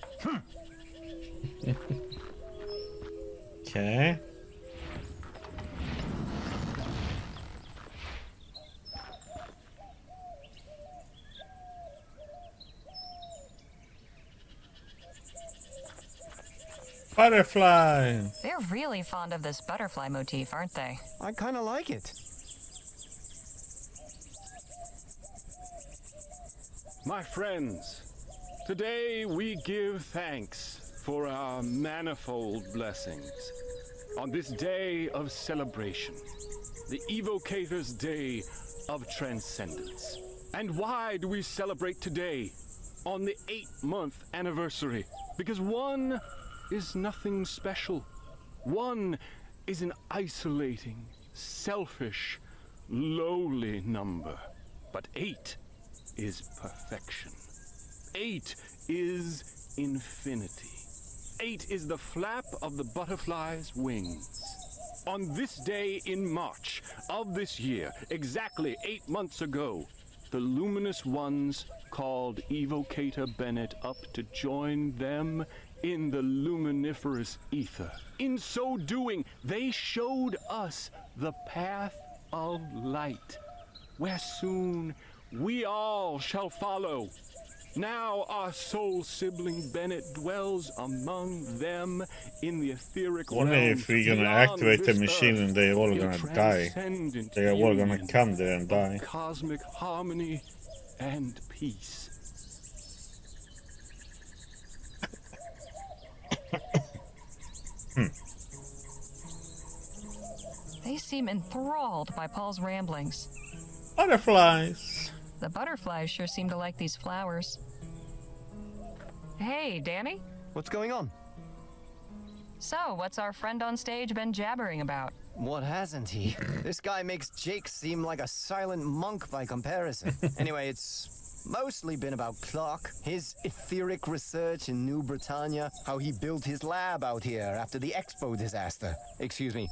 Okay. Butterfly. They're really fond of this butterfly motif, aren't they? I kind of like it. My friends, today we give thanks for our manifold blessings. On this day of celebration, the Evocator's Day of Transcendence. And why do we celebrate today, on the 8-month anniversary? Because 1 is nothing special. 1 is an isolating, selfish, lowly number. But 8 is perfection. 8 is infinity. 8 is the flap of the butterfly's wings. On this day in March of this year, exactly 8 months ago, the luminous ones called Evocator Bennett up to join them in the luminiferous ether. In so doing, they showed us the path of light, where soon we all shall follow. Now our soul sibling Bennett dwells among them in the etheric What realms if we're gonna beyond activate the this machine earth, and they're all in gonna die? transcendent They are all gonna union come there and of die. cosmic harmony and peace. They seem enthralled by Paul's ramblings. Butterflies. The butterflies sure seem to like these flowers. Hey, Danny? What's going on? So, what's our friend on stage been jabbering about? What hasn't he? This guy makes Jake seem like a silent monk by comparison. Anyway, it's mostly been about Clark, his etheric research in New Britannia, how he built his lab out here after the Expo disaster. Excuse me,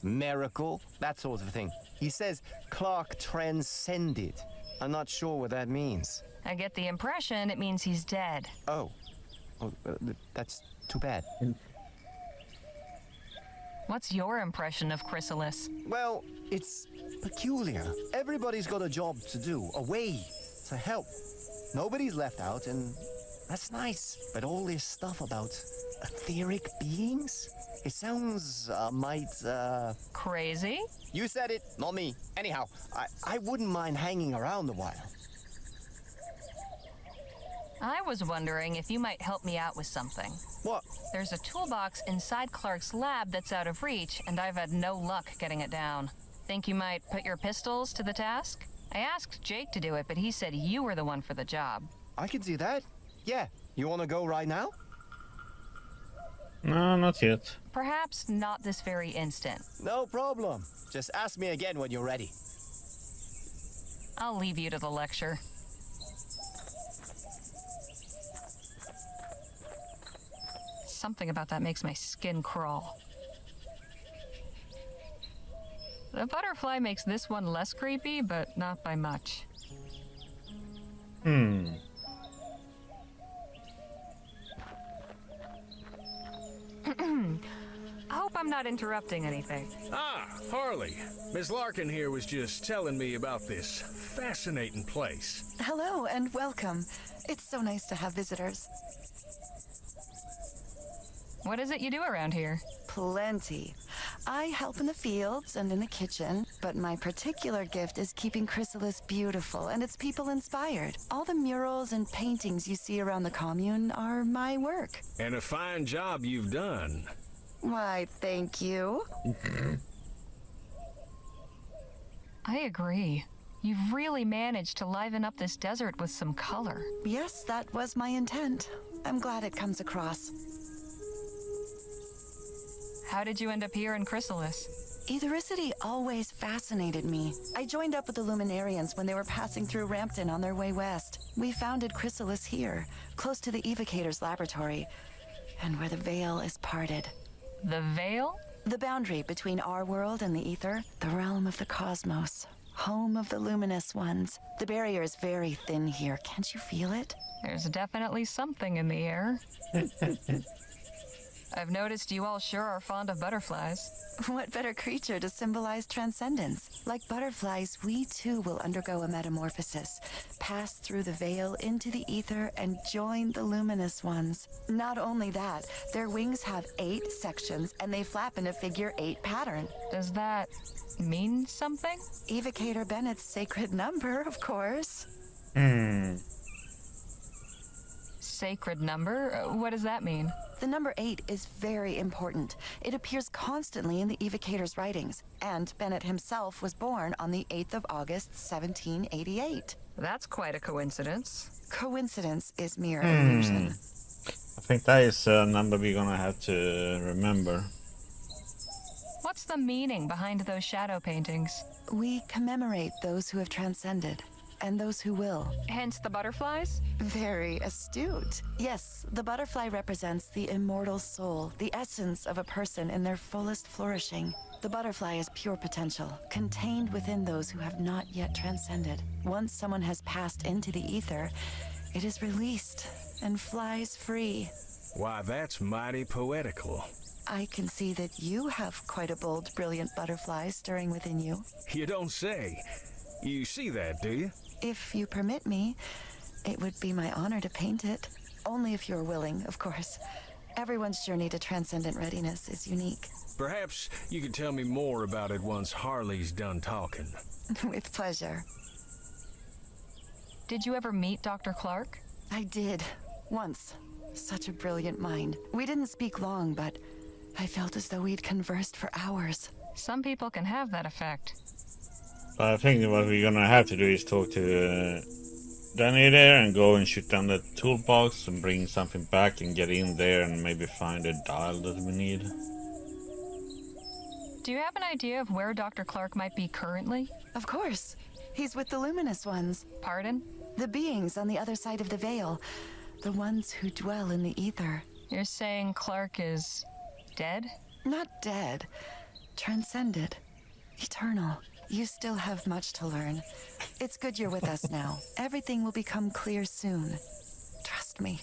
miracle, that sort of thing. He says Clark transcended. I'm not sure what that means. I get the impression it means he's dead. Oh, that's too bad. What's your impression of Chrysalis? Well, it's peculiar. Everybody's got a job to do, a way to help. Nobody's left out, and that's nice. But all this stuff about etheric beings? It sounds, Crazy? You said it, not me. Anyhow, I wouldn't mind hanging around a while. I was wondering if you might help me out with something. What? There's a toolbox inside Clark's lab that's out of reach, and I've had no luck getting it down. Think you might put your pistols to the task? I asked Jake to do it, but he said you were the one for the job. I can see that. Yeah. You want to go right now? No, not yet. Perhaps not this very instant. No problem. Just ask me again when you're ready. I'll leave you to the lecture. Something about that makes my skin crawl. The butterfly makes this one less creepy, but not by much. Hmm. I hope I'm not interrupting anything. Ah, Harley. Miss Larkin here was just telling me about this fascinating place. Hello and welcome. It's so nice to have visitors. What is it you do around here? Plenty. I help in the fields and in the kitchen, but my particular gift is keeping Chrysalis beautiful and its people inspired. All the murals and paintings you see around the commune are my work. And a fine job you've done. Why, thank you. I agree. You've really managed to liven up this desert with some color. Yes, that was my intent. I'm glad it comes across. How did you end up here in Chrysalis? Ethericity always fascinated me. I joined up with the Luminarians when they were passing through Rampton on their way west. We founded Chrysalis here, close to the Evocator's laboratory, and where the veil is parted. The veil? The boundary between our world and the ether, the realm of the cosmos, home of the luminous ones. The barrier is very thin here. Can't you feel it? There's definitely something in the air. I've noticed you all sure are fond of butterflies. What better creature to symbolize transcendence? Like butterflies, we too will undergo a metamorphosis, pass through the veil into the ether, and join the luminous ones. Not only that, their wings have 8 sections, and they flap in a figure 8 pattern. Does that mean something? Evocator Bennett's sacred number, of course. Sacred number? What does that mean? The number 8 is very important. It appears constantly in the Evocator's writings, and Bennett himself was born on the 8th of August, 1788. That's quite a coincidence. Coincidence is mere illusion. I think that is a number we're gonna have to remember. What's the meaning behind those shadow paintings? We commemorate those who have transcended, and those who will. Hence the butterflies? Very astute. Yes, the butterfly represents the immortal soul, the essence of a person in their fullest flourishing. The butterfly is pure potential, contained within those who have not yet transcended. Once someone has passed into the ether, it is released and flies free. Why, that's mighty poetical. I can see that you have quite a bold, brilliant butterfly stirring within you. You don't say. You see that, do you? If you permit me, It would be my honor to paint it. Only if you're willing, of course. Everyone's journey to transcendent readiness is unique. Perhaps you could tell me more about it once Harley's done talking. With pleasure. Did you ever meet Dr. Clark? I did. Once. Such a brilliant mind. We didn't speak long, but I felt as though we'd conversed for hours. Some people can have that effect. I think what we're gonna have to do is talk to Danny there and go and shoot down the toolbox and bring something back and get in there and maybe find a dial that we need. Do you have an idea of where Dr. Clark might be currently? Of course. He's with the luminous ones. Pardon? The beings on the other side of the veil. The ones who dwell in the ether. You're saying Clark is dead? Not dead. Transcended. Eternal. You still have much to learn. It's good you're with us now. Everything will become clear soon. Trust me.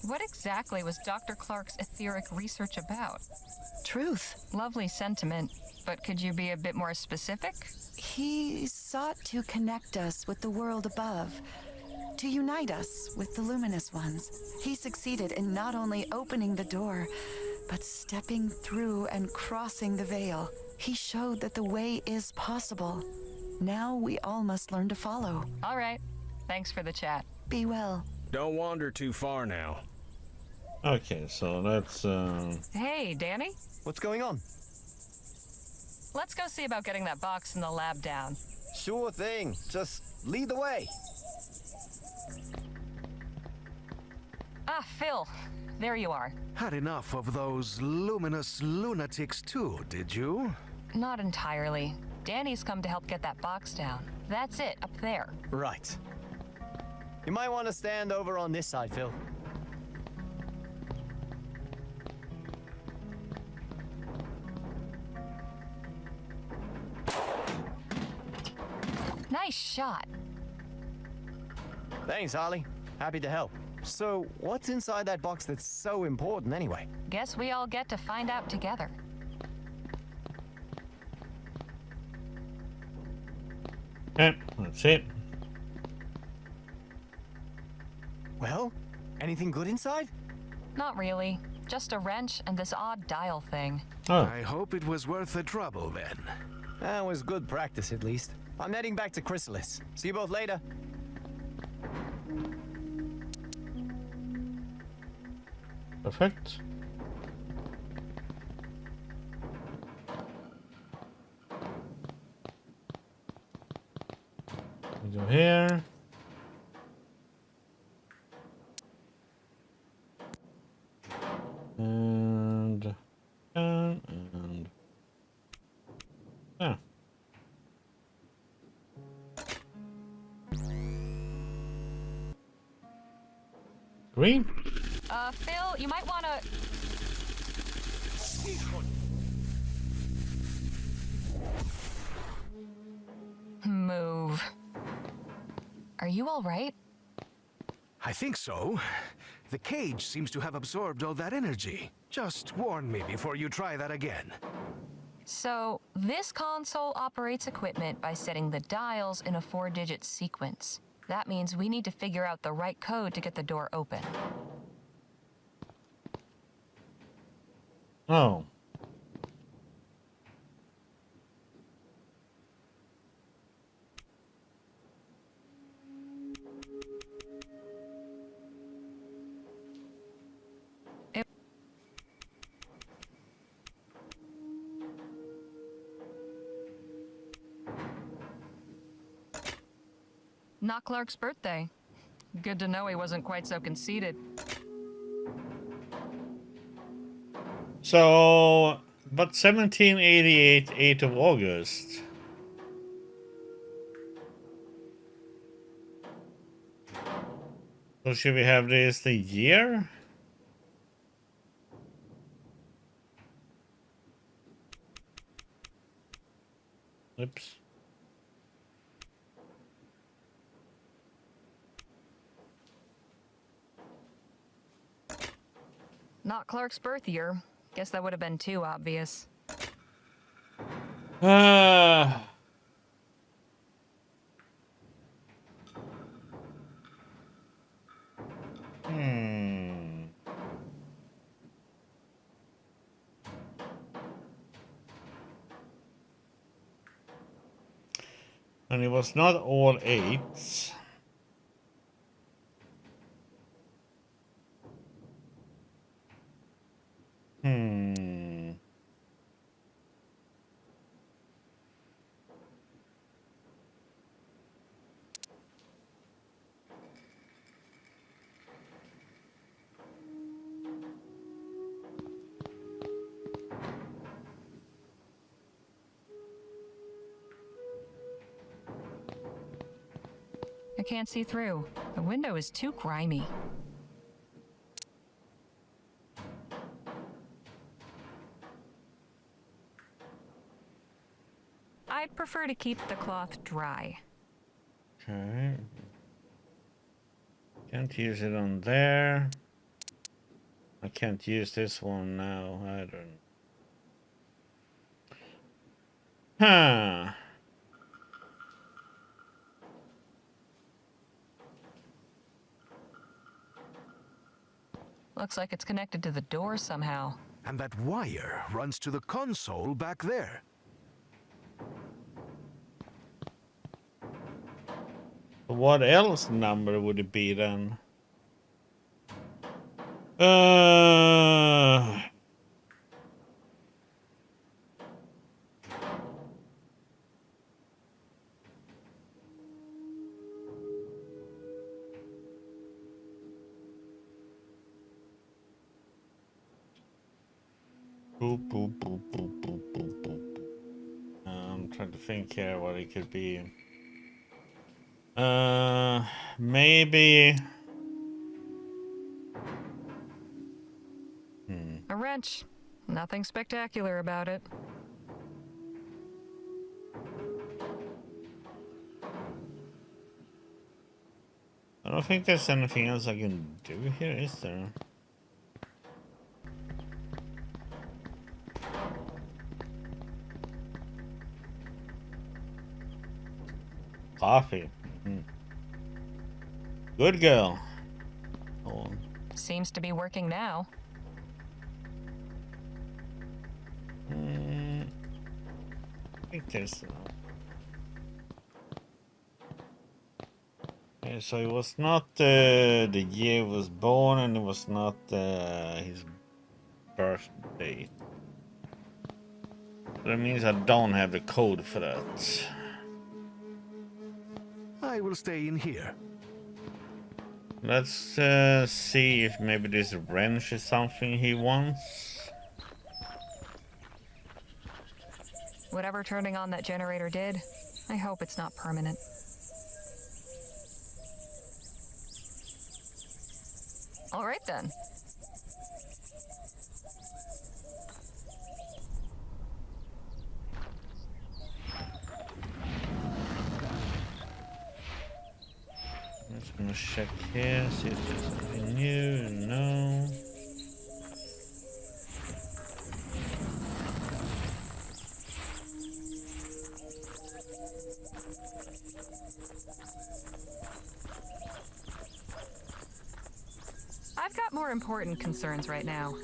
What exactly was Dr. Clark's etheric research about? Truth. Lovely sentiment, but could you be a bit more specific? He sought to connect us with the world above, to unite us with the luminous ones. He succeeded in not only opening the door, but stepping through and crossing the veil. He showed that the way is possible. Now we all must learn to follow. All right. Thanks for the chat. Be well. Don't wander too far now. Okay, so let's Hey, Danny? What's going on? Let's go see about getting that box in the lab down. Sure thing. Just lead the way. Ah, Phil. There you are. Had enough of those luminous lunatics too, did you? Not entirely. Danny's come to help get that box down. That's it, up there. Right. You might want to stand over on this side, Phil. Nice shot. Thanks, Harley. Happy to help. So, what's inside that box that's so important anyway? Guess we all get to find out together. Okay, that's it. Well, anything good inside? Not really. Just a wrench and this odd dial thing. Oh. I hope it was worth the trouble then. That was good practice, at least. I'm heading back to Chrysalis. See you both later. Perfect. We go here. And yeah. Green? Phil, you might wanna... Move. Are you all right? I think so. The cage seems to have absorbed all that energy. Just warn me before you try that again. So, this console operates equipment by setting the dials in a 4-digit sequence. That means we need to figure out the right code to get the door open. Oh. Not Clark's birthday. Good to know he wasn't quite so conceited. So, but 1788, 8th of August. So should we have this the year? Oops. Not Clark's birth year. Guess that would have been too obvious. And it was not all 8. I can't see through. The window is too grimy. I'd prefer to keep the cloth dry. Okay. Can't use it on there. I can't use this one now either. Huh. Looks like it's connected to the door somehow. And that wire runs to the console back there. What else number would it be then? Boop, boop, boop, boop, boop, boop, boop. I'm trying to think here what it could be. Maybe. A wrench. Nothing spectacular about it. I don't think there's anything else I can do here, is there? Coffee. Good girl. Hold on. Seems to be working now. I think there's. Okay, so it was not the year he was born, and it was not his birthday. That means I don't have the code for that. I will stay in here. Let's see if maybe this wrench is something he wants. Whatever turning on that generator did, I hope it's not permanent. All right then. I'm just gonna check here, see if there's something new. No. I've got more important concerns right now.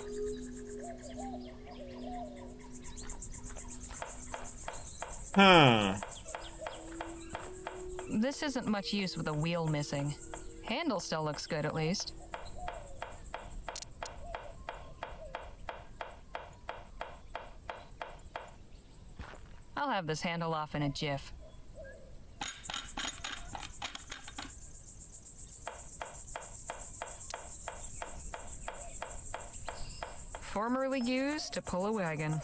Huh. This isn't much use with a wheel missing. Handle still looks good, at least. I'll have this handle off in a jiff. Formerly used to pull a wagon.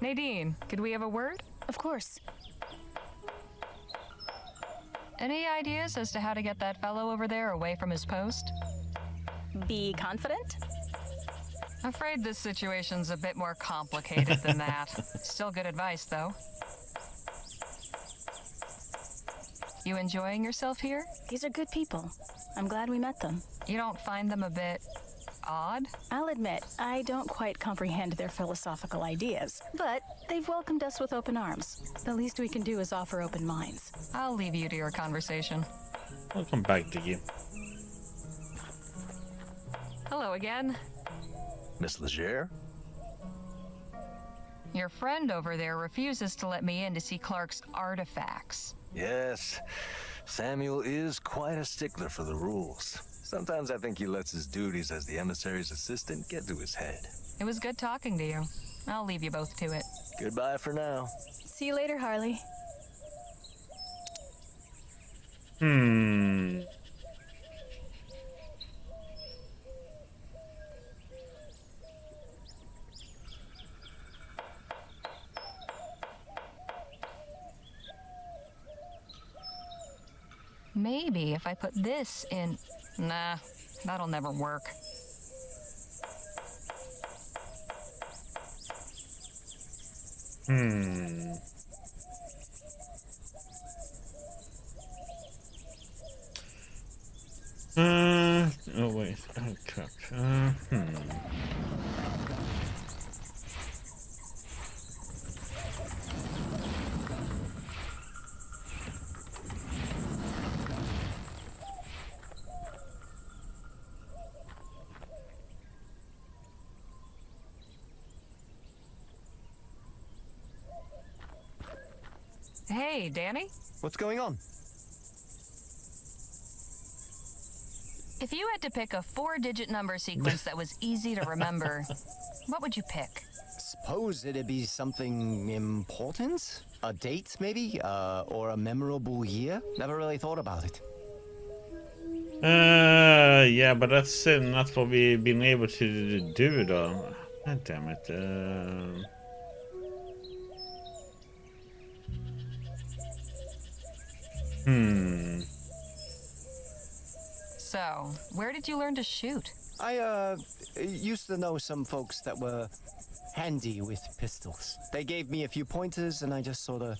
Nadine, could we have a word? Of course. Any ideas as to how to get that fellow over there away from his post? Be confident? Afraid this situation's a bit more complicated than that. Still good advice, though. You enjoying yourself here? These are good people. I'm glad we met them. You don't find them a bit odd? I'll admit, I don't quite comprehend their philosophical ideas, but they've welcomed us with open arms. The least we can do is offer open minds. I'll leave you to your conversation. I'll come back to you. Hello again. Miss Legere? Your friend over there refuses to let me in to see Clark's artifacts. Yes, Samuel is quite a stickler for the rules. Sometimes I think he lets his duties as the emissary's assistant get to his head. It was good talking to you. I'll leave you both to it. Goodbye for now. See you later, Harley. Maybe if I put this in... Nah, that'll never work. Oh wait, oh crap. Hey, Danny? What's going on? If you had to pick a 4-digit number sequence that was easy to remember, what would you pick? Suppose it'd be something important? A date, maybe? Or a memorable year? Never really thought about it. Yeah, but that's not what we've been able to do though. God damn it. So, where did you learn to shoot? I, used to know some folks that were handy with pistols. They gave me a few pointers and I just sorta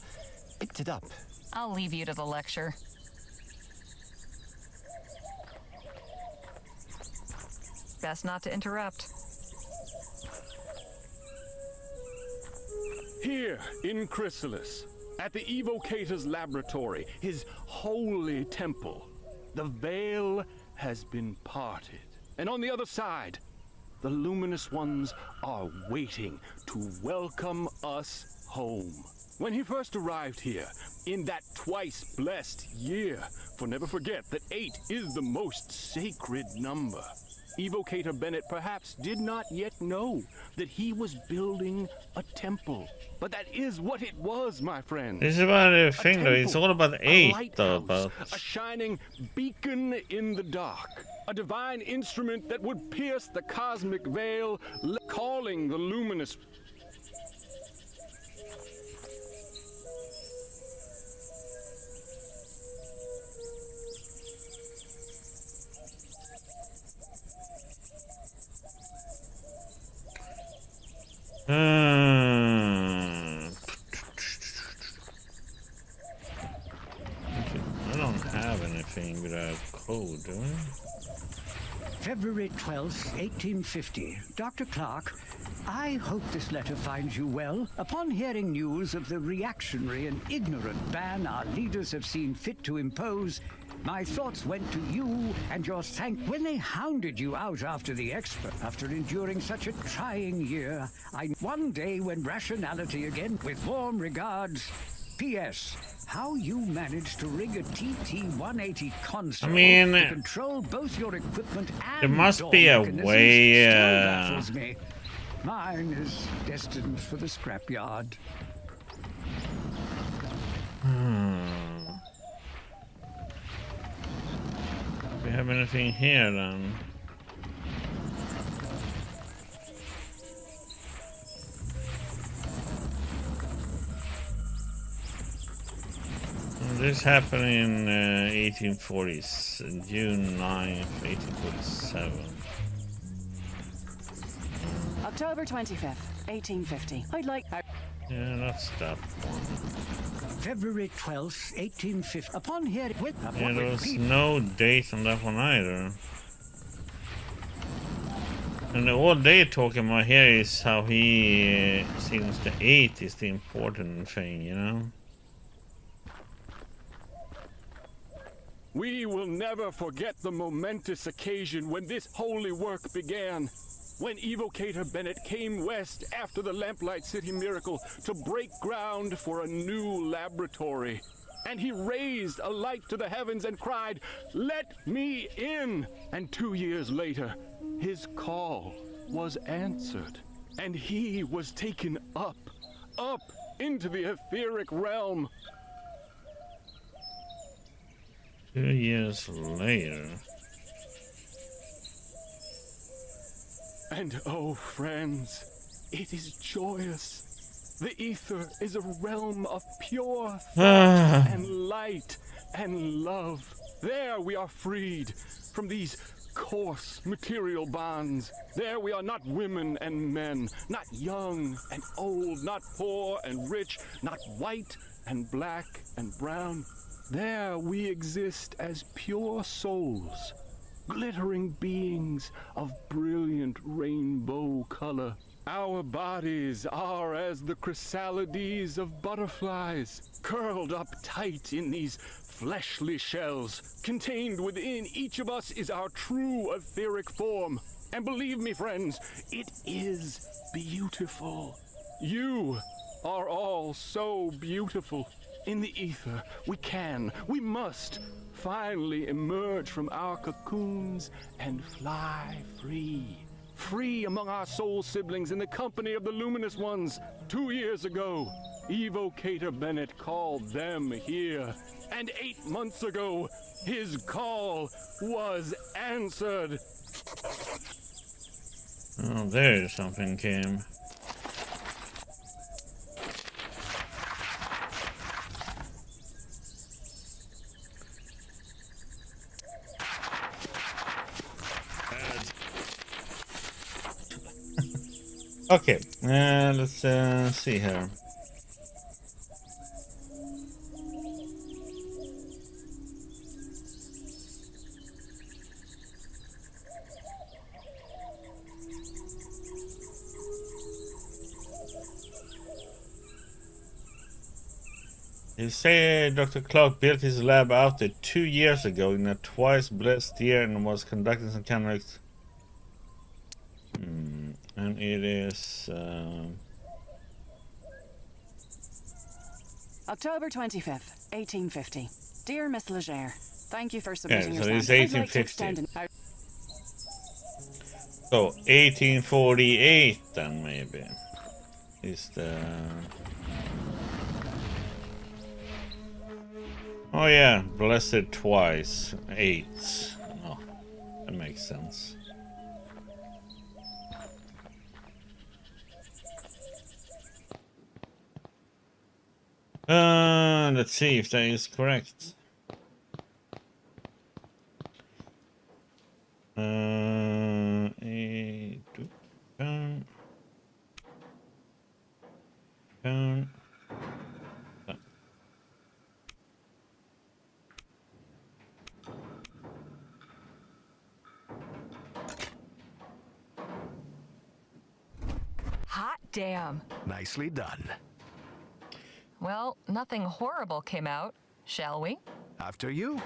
picked it up. I'll leave you to the lecture. Best not to interrupt. Here in Chrysalis, at the Evocator's laboratory, his holy temple, the veil has been parted. And on the other side, the luminous ones are waiting to welcome us home. When he first arrived here, in that twice blessed year, for never forget that 8 is the most sacred number, Evocator Bennett perhaps did not yet know that he was building a temple. But that is what it was, my friend. This is about a thing though, it's all about 8 though. About a shining beacon in the dark. A divine instrument that would pierce the cosmic veil, calling the luminous. I don't have anything without code, do I? February 12th, 1850. Dr. Clark, I hope this letter finds you well. Upon hearing news of the reactionary and ignorant ban our leaders have seen fit to impose, my thoughts went to you and your when they hounded you out after the expo. After enduring such a trying year, one day when rationality again, with warm regards, P.S. How you managed to rig a TT-180 console to control both your equipment and there must be a way. still baffles me. Mine is destined for the scrapyard. Do we have anything here then? This happened in 1840s, June 9th, 1847. October 25th, 1850. I'd like... Yeah, that's that one. February 12th, 1850. Upon hearing... Yeah, there was no date on that one either. And all they're talking about here is how he seems the 8 is the important thing, you know? We will never forget the momentous occasion when this holy work began. When Evocator Bennett came west after the Lamplight City miracle to break ground for a new laboratory. And he raised a light to the heavens and cried, "Let me in!" And 2 years later, his call was answered. And he was taken up into the etheric realm. 2 years later. And oh, friends, it is joyous. The ether is a realm of pure thought and light and love. There we are freed from these coarse material bonds. There we are not women and men, not young and old, not poor and rich, not white and black and brown. There we exist as pure souls, glittering beings of brilliant rainbow color. Our bodies are as the chrysalides of butterflies, curled up tight in these fleshly shells. Contained within each of us is our true etheric form. And believe me, friends, it is beautiful. You are all so beautiful. In the ether, we must finally emerge from our cocoons and fly free. Free among our soul siblings in the company of the luminous ones. 2 years ago, Evocator Bennett called them here. And 8 months ago, his call was answered. Oh, there's something came. Okay, let's see here. You say Dr. Clark built his lab out there 2 years ago in a twice blessed year and was conducting some kind of and it is October 25th, 1850. Dear Miss Legere, thank you for submitting yeah, so your it's sample. I'd like to 1850. extend So 1848 then maybe is the. Oh yeah, blessed twice, 8. Oh, that makes sense. Let's see if that is correct. Hot damn. Nicely done. Well, nothing horrible came out, shall we? After you.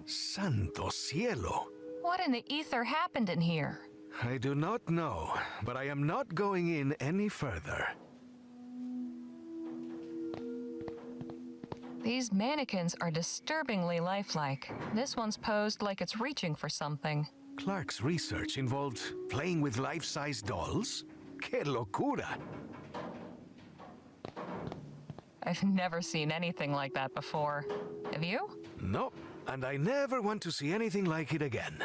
Santo cielo. What in the ether happened in here? I do not know, but I am not going in any further. These mannequins are disturbingly lifelike. This one's posed like it's reaching for something. Clark's research involved playing with life-size dolls? Que locura! I've never seen anything like that before. Have you? No, and I never want to see anything like it again.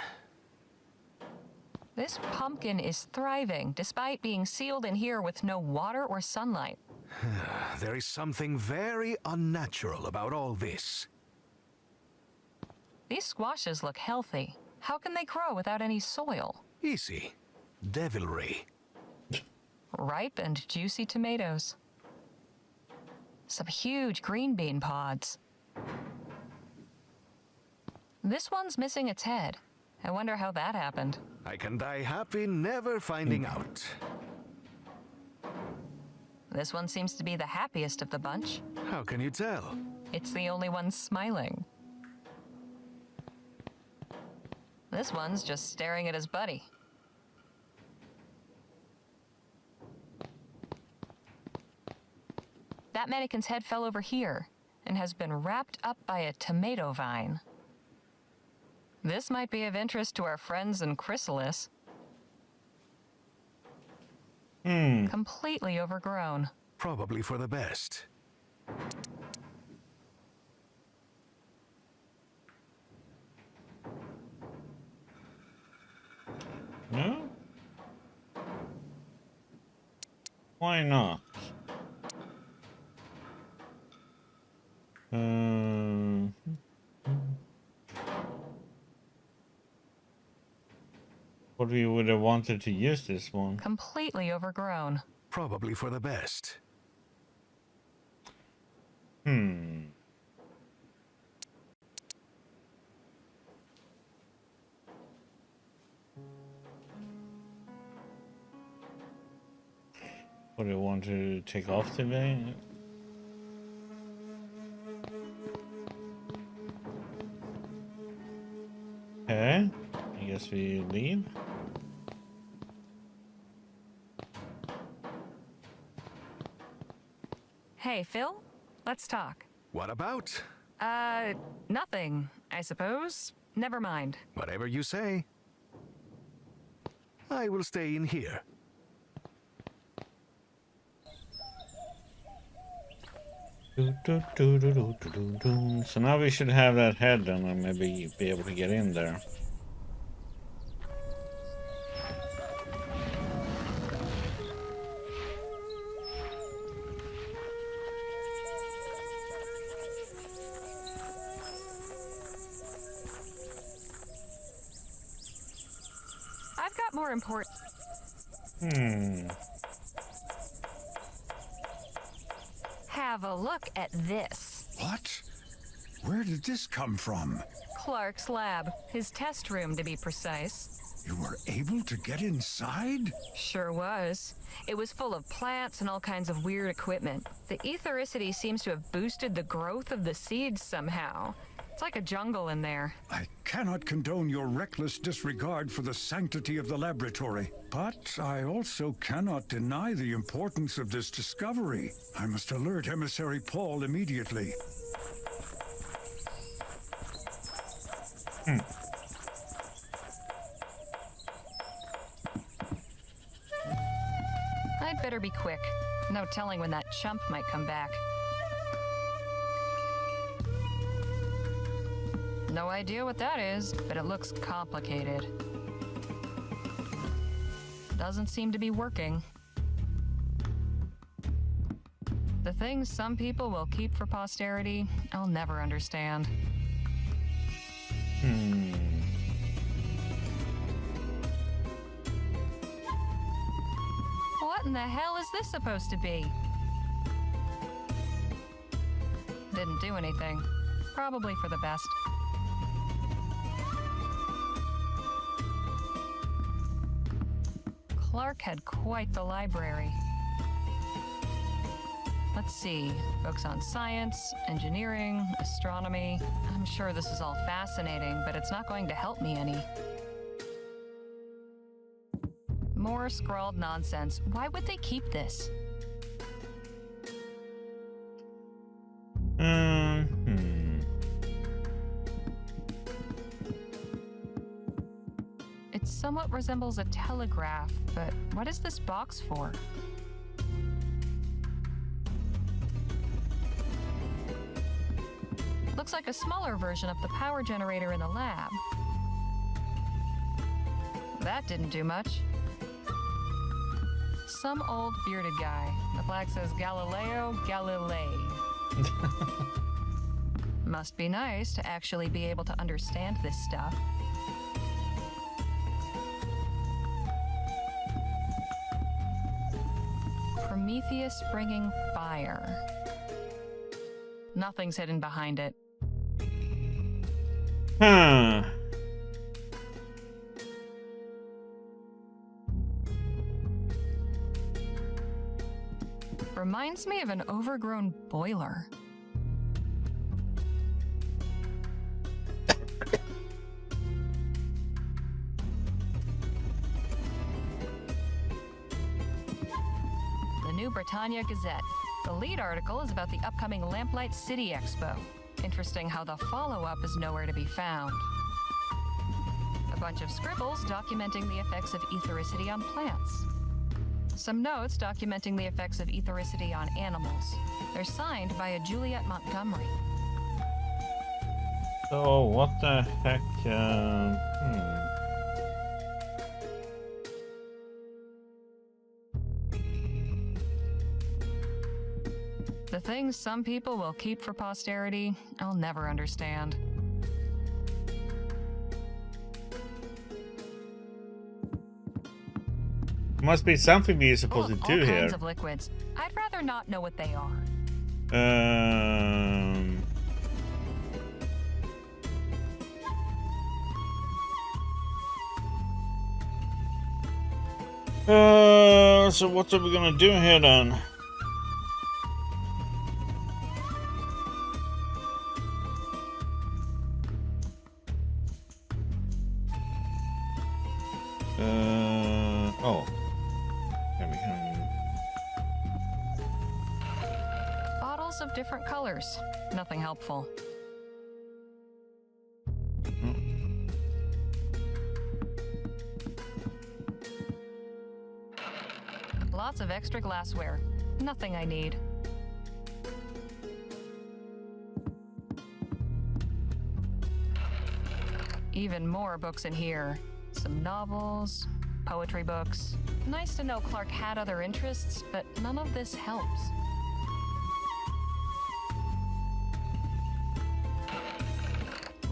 This pumpkin is thriving, despite being sealed in here with no water or sunlight. There is something very unnatural about all this. These squashes look healthy. How can they grow without any soil? Easy. Devilry. Ripe and juicy tomatoes. Some huge green bean pods. This one's missing its head. I wonder how that happened. I can die happy never finding out. This one seems to be the happiest of the bunch. How can you tell? It's the only one smiling. This one's just staring at his buddy. That mannequin's head fell over here and has been wrapped up by a tomato vine. This might be of interest to our friends in Chrysalis. Completely overgrown. Probably for the best. No? Why not? What we would have wanted to use this one? Completely overgrown. Probably for the best. What do you want to take off today? Okay, I guess we leave. Hey, Phil, let's talk. What about? Nothing, I suppose. Never mind. Whatever you say. I will stay in here. So now we should have that head then, and maybe be able to get in there. I've got more important. Have a look at this. What? Where did this come from? Clark's lab. His test room, to be precise. You were able to get inside? Sure was. It was full of plants and all kinds of weird equipment. The ethericity seems to have boosted the growth of the seeds somehow. It's like a jungle in there. I cannot condone your reckless disregard for the sanctity of the laboratory, but I also cannot deny the importance of this discovery. I must alert Emissary Paul immediately. I'd better be quick. No telling when that chump might come back. No idea what that is, but it looks complicated. Doesn't seem to be working. The things some people will keep for posterity, I'll never understand. What in the hell is this supposed to be? Didn't do anything. Probably for the best. Clark had quite the library. Let's see, books on science, engineering, astronomy. I'm sure this is all fascinating, but it's not going to help me any. More scrawled nonsense. Why would they keep this? It somewhat resembles a telegraph, but what is this box for? Looks like a smaller version of the power generator in the lab. That didn't do much. Some old bearded guy. The flag says Galileo Galilei. Must be nice to actually be able to understand this stuff. Prometheus bringing fire. Nothing's hidden behind it. Reminds me of an overgrown boiler. The New Britannia Gazette. The lead article is about the upcoming Lamplight City Expo. Interesting how the follow-up is nowhere to be found. A bunch of scribbles documenting the effects of ethericity on plants. Some notes documenting the effects of ethericity on animals. They're signed by a Juliet Montgomery. So, what the heck? The things some people will keep for posterity, I'll never understand. Must be something we're supposed to do all here. kinds of liquids. I'd rather not know what they are. So what are we gonna do here then? Oh. Yeah, we can... Bottles of different colors. Nothing helpful. Lots of extra glassware. Nothing I need. Even more books in here. Some novels, poetry books. Nice to know Clark had other interests, but none of this helps.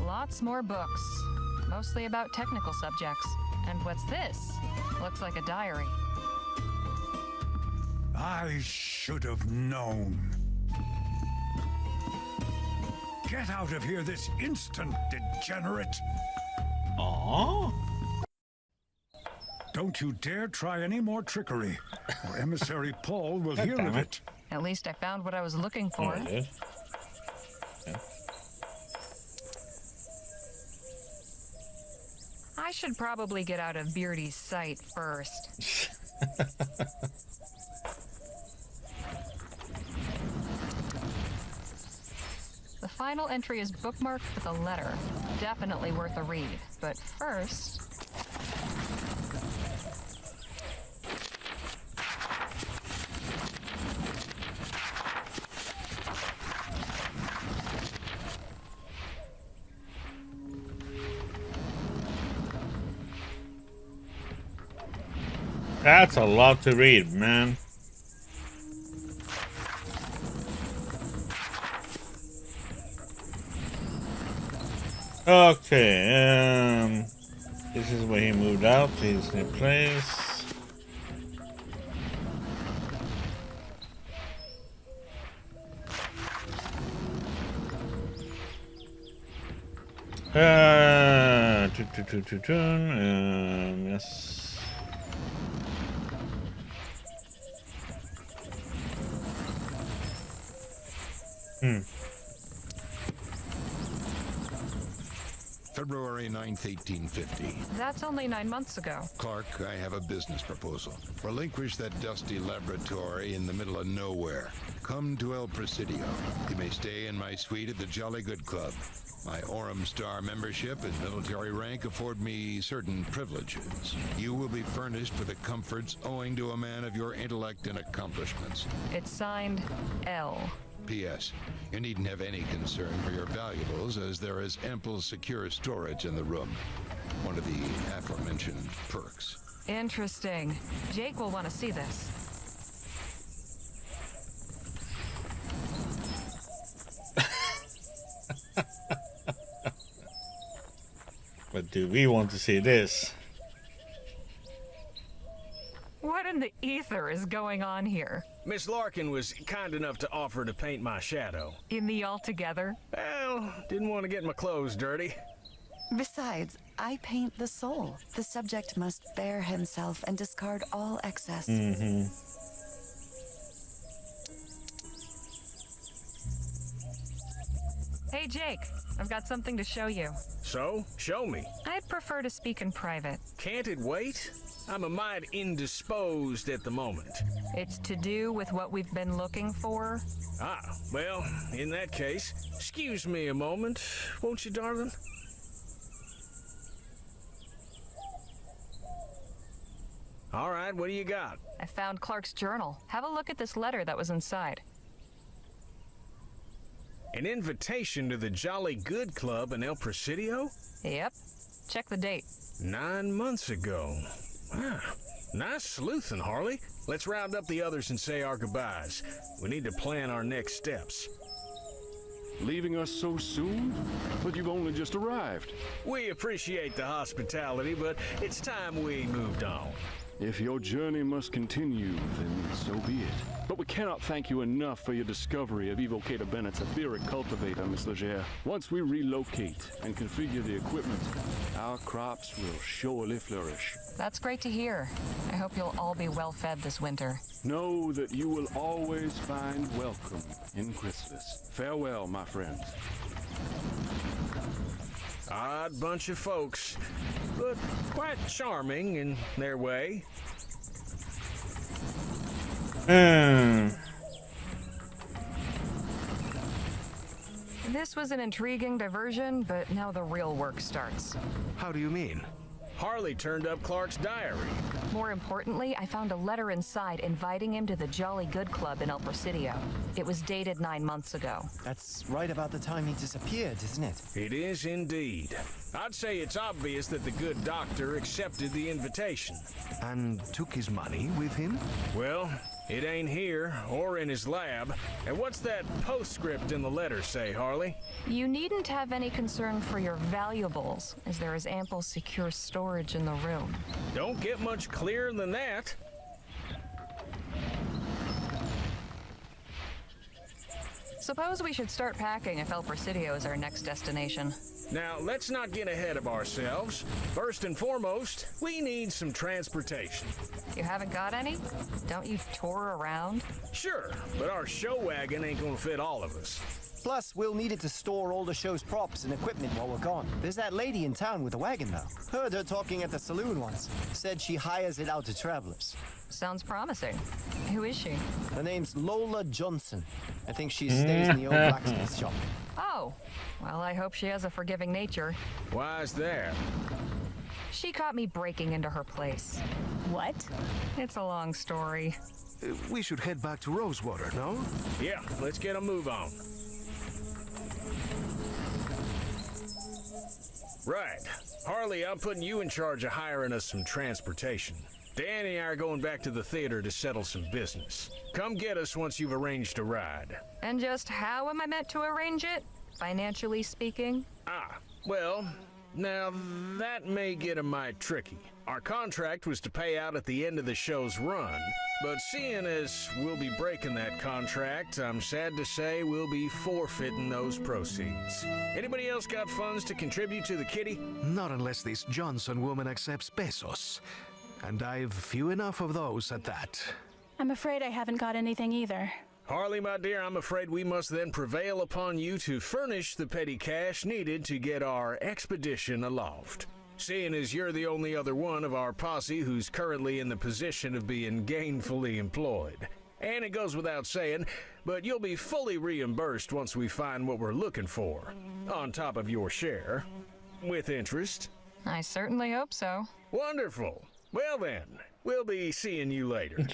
Lots more books, mostly about technical subjects. And what's this? Looks like a diary. I should have known. Get out of here this instant, degenerate! Aww. Don't you dare try any more trickery, or Emissary Paul will hear of it. At least I found what I was looking for. Oh, I did. Yeah. I should probably get out of Beardy's sight first. The final entry is bookmarked with a letter. Definitely worth a read. But first... That's a lot to read, man. Okay, this is where he moved out to his new place. Yes. February 9th, 1850. That's only 9 months ago. Clark, I have a business proposal. Relinquish that dusty laboratory in the middle of nowhere. Come to El Presidio. You may stay in my suite at the Jolly Good Club. My Orem Star membership and military rank afford me certain privileges. You will be furnished with the comforts owing to a man of your intellect and accomplishments. It's signed L. P.S. You needn't have any concern for your valuables, as there is ample secure storage in the room. One of the aforementioned perks. Interesting. Jake will want to see this. But do we want to see this? What in the ether is going on here? Miss Larkin was kind enough to offer to paint my shadow. In the altogether? Well, didn't want to get my clothes dirty. Besides, I paint the soul. The subject must bear himself and discard all excess. Hey, Jake, I've got something to show you. So, show me. I'd prefer to speak in private. Can't it wait? I'm a mite indisposed at the moment. It's to do with what we've been looking for. Ah, well, in that case, excuse me a moment, won't you, darling? All right, what do you got? I found Clark's journal. Have a look at this letter that was inside. An invitation to the Jolly Good Club in El Presidio? Yep. Check the date. 9 months ago. Ah, nice sleuthing, Harley. Let's round up the others and say our goodbyes. We need to plan our next steps. Leaving us so soon? But you've only just arrived. We appreciate the hospitality, but it's time we moved on. If your journey must continue, then so be it. But we cannot thank you enough for your discovery of Evocata Bennett's etheric cultivator, Miss Leger. Once we relocate and configure the equipment, our crops will surely flourish. That's great to hear. I hope you'll all be well fed this winter. Know that you will always find welcome in Chrysalis. Farewell, my friends. Odd bunch of folks, but quite charming in their way. This was an intriguing diversion, but now the real work starts. How do you mean? Harley turned up Clark's diary. More importantly, I found a letter inside inviting him to the Jolly Good Club in El Presidio. It was dated 9 months ago. That's right about the time he disappeared, isn't it? It is indeed. I'd say it's obvious that the good doctor accepted the invitation. And took his money with him? Well, it ain't here or in his lab. And what's that postscript in the letter say, Harley? You needn't have any concern for your valuables, as there is ample secure storage in the room. Don't get much clearer than that. Suppose we should start packing if El Presidio is our next destination. Now, let's not get ahead of ourselves. First and foremost, we need some transportation. You haven't got any? Don't you tour around? Sure, but our show wagon ain't gonna fit all of us. Plus, we'll need it to store all the show's props and equipment while we're gone. There's that lady in town with a wagon, though. Heard her talking at the saloon once. Said she hires it out to travelers. Sounds promising. Who is she? Her name's Lola Johnson. I think she stays in the old blacksmith shop. Oh, well, I hope she has a forgiving nature. Why's that? She caught me breaking into her place. What? It's a long story. We should head back to Rosewater, no? Yeah, let's get a move on. Right. Harley, I'm putting you in charge of hiring us some transportation. Danny and I are going back to the theater to settle some business. Come get us once you've arranged a ride. And just how am I meant to arrange it? Financially speaking? Well, now that may get a mite tricky. Our contract was to pay out at the end of the show's run, but seeing as we'll be breaking that contract, I'm sad to say we'll be forfeiting those proceeds. Anybody else got funds to contribute to the kitty? Not unless this Johnson woman accepts pesos. And I've few enough of those at that. I'm afraid I haven't got anything either. Harley, my dear, I'm afraid we must then prevail upon you to furnish the petty cash needed to get our expedition aloft. Seeing as you're the only other one of our posse who's currently in the position of being gainfully employed. And it goes without saying, but you'll be fully reimbursed once we find what we're looking for, on top of your share, with interest. I certainly hope so. Wonderful. Well then, we'll be seeing you later.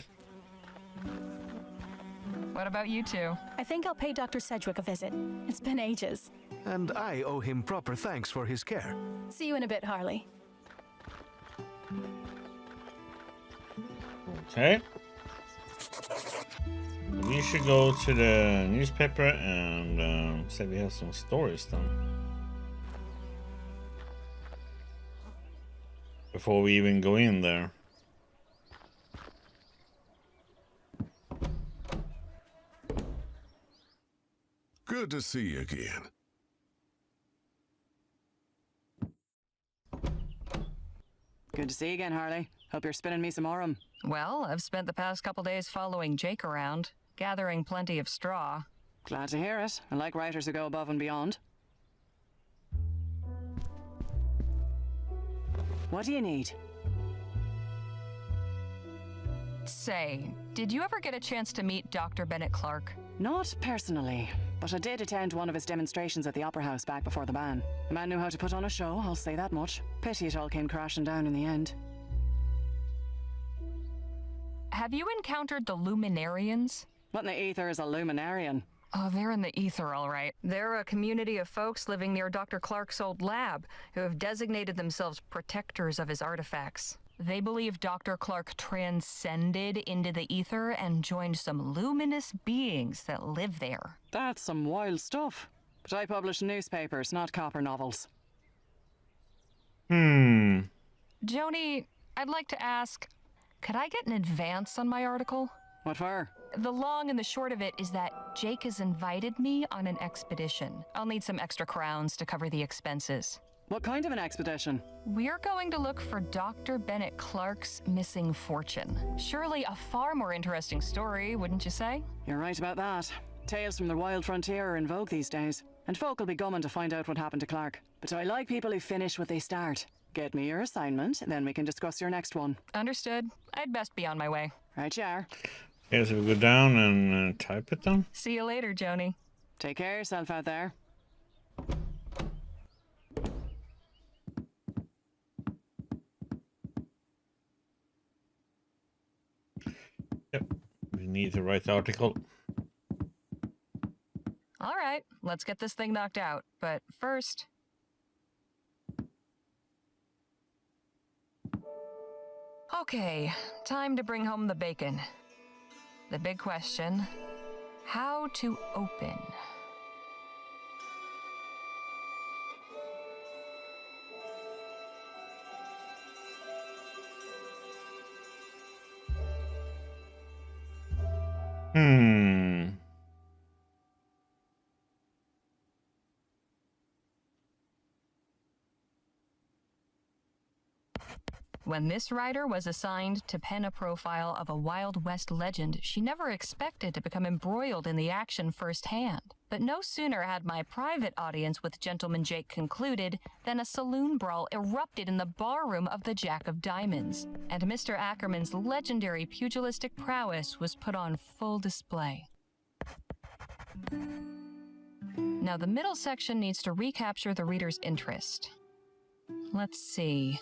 What about you two? I think I'll pay Dr. Sedgwick a visit. It's been ages. And I owe him proper thanks for his care. See you in a bit, Harley. Okay. We should go to the newspaper and say we have some stories done. Before we even go in there. Good to see you again. Good to see you again, Harley. Hope you're spinning me some aurum. Well, I've spent the past couple days following Jake around, gathering plenty of straw. Glad to hear it. I like writers who go above and beyond. What do you need? Say, did you ever get a chance to meet Dr. Bennett Clark? Not personally, but I did attend one of his demonstrations at the Opera House back before the ban. The man knew how to put on a show, I'll say that much. Pity it all came crashing down in the end. Have you encountered the Luminarians? What in the ether is a Luminarian? Oh, they're in the ether, all right. They're a community of folks living near Dr. Clark's old lab who have designated themselves protectors of his artifacts. They believe Dr. Clark transcended into the ether and joined some luminous beings that live there. That's some wild stuff. But I publish newspapers, not copper novels. Joni, I'd like to ask, could I get an advance on my article? What for? The long and the short of it is that Jake has invited me on an expedition. I'll need some extra crowns to cover the expenses. What kind of an expedition? We're going to look for Dr. Bennett Clark's missing fortune. Surely a far more interesting story, wouldn't you say? You're right about that. Tales from the wild frontier are in vogue these days, and folk will be gumming to find out what happened to Clark. But I like people who finish what they start. Get me your assignment, then we can discuss your next one. Understood. I'd best be on my way. Right you are. Okay, so we go down and type it then. See you later, Joni. Take care of yourself out there. Yep, we need to write the article. All right, let's get this thing knocked out. But first... Okay, time to bring home the bacon. The big question, how to open? When this writer was assigned to pen a profile of a Wild West legend, she never expected to become embroiled in the action firsthand. But no sooner had my private audience with Gentleman Jake concluded than a saloon brawl erupted in the barroom of the Jack of Diamonds, and Mr. Ackerman's legendary pugilistic prowess was put on full display. Now the middle section needs to recapture the reader's interest. Let's see.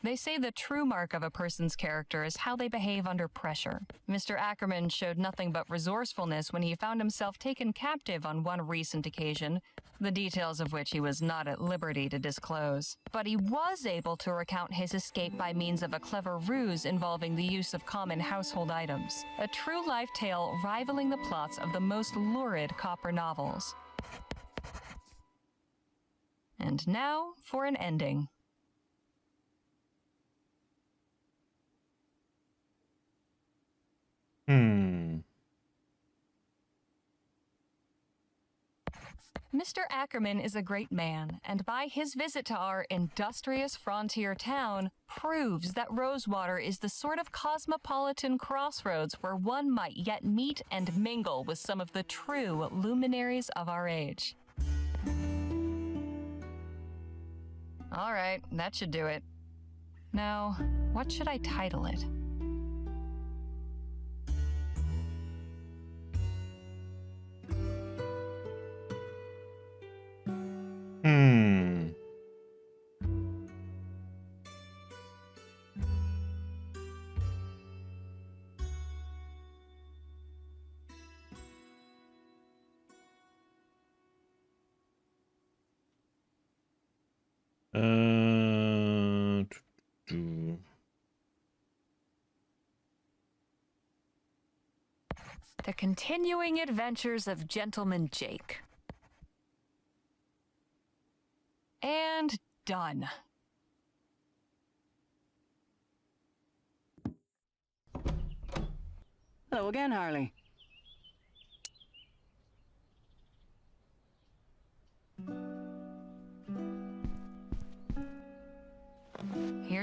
They say the true mark of a person's character is how they behave under pressure. Mr. Ackerman showed nothing but resourcefulness when he found himself taken captive on one recent occasion, the details of which he was not at liberty to disclose. But he was able to recount his escape by means of a clever ruse involving the use of common household items. A true-life tale rivaling the plots of the most lurid copper novels. And now for an ending. Mr. Ackerman is a great man, and by his visit to our industrious frontier town, proves that Rosewater is the sort of cosmopolitan crossroads where one might yet meet and mingle with some of the true luminaries of our age. All right, that should do it. Now, what should I title it? The Continuing Adventures of Gentleman Jake. And done. Hello again, Harley.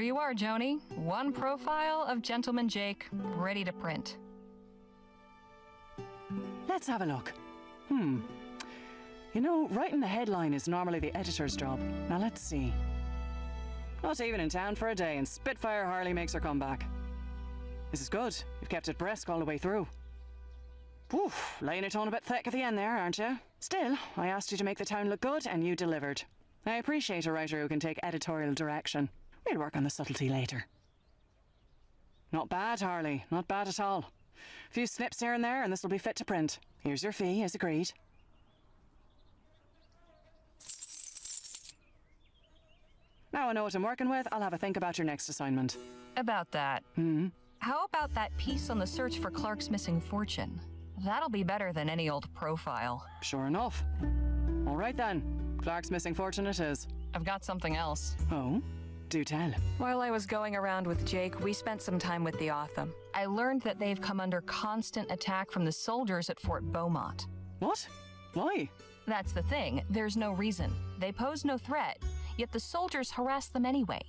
Here you are, Joni. One profile of Gentleman Jake, ready to print. Let's have a look. You know, writing the headline is normally the editor's job. Now let's see. Not even in town for a day, and Spitfire Harley makes her comeback. This is good. You've kept it brisk all the way through. Oof, laying it on a bit thick at the end there, aren't you? Still, I asked you to make the town look good, and you delivered. I appreciate a writer who can take editorial direction. We'll work on the subtlety later. Not bad, Harley. Not bad at all. A few snips here and there, and this will be fit to print. Here's your fee, as agreed. Now I know what I'm working with, I'll have a think about your next assignment. About that. How about that piece on the search for Clark's missing fortune? That'll be better than any old profile. Sure enough. All right then. Clark's missing fortune it is. I've got something else. Oh? Do tell. While I was going around with Jake, we spent some time with the Otham. I learned that they've come under constant attack from the soldiers at Fort Beaumont. What? Why? That's the thing. There's no reason. They pose no threat, yet the soldiers harass them anyway.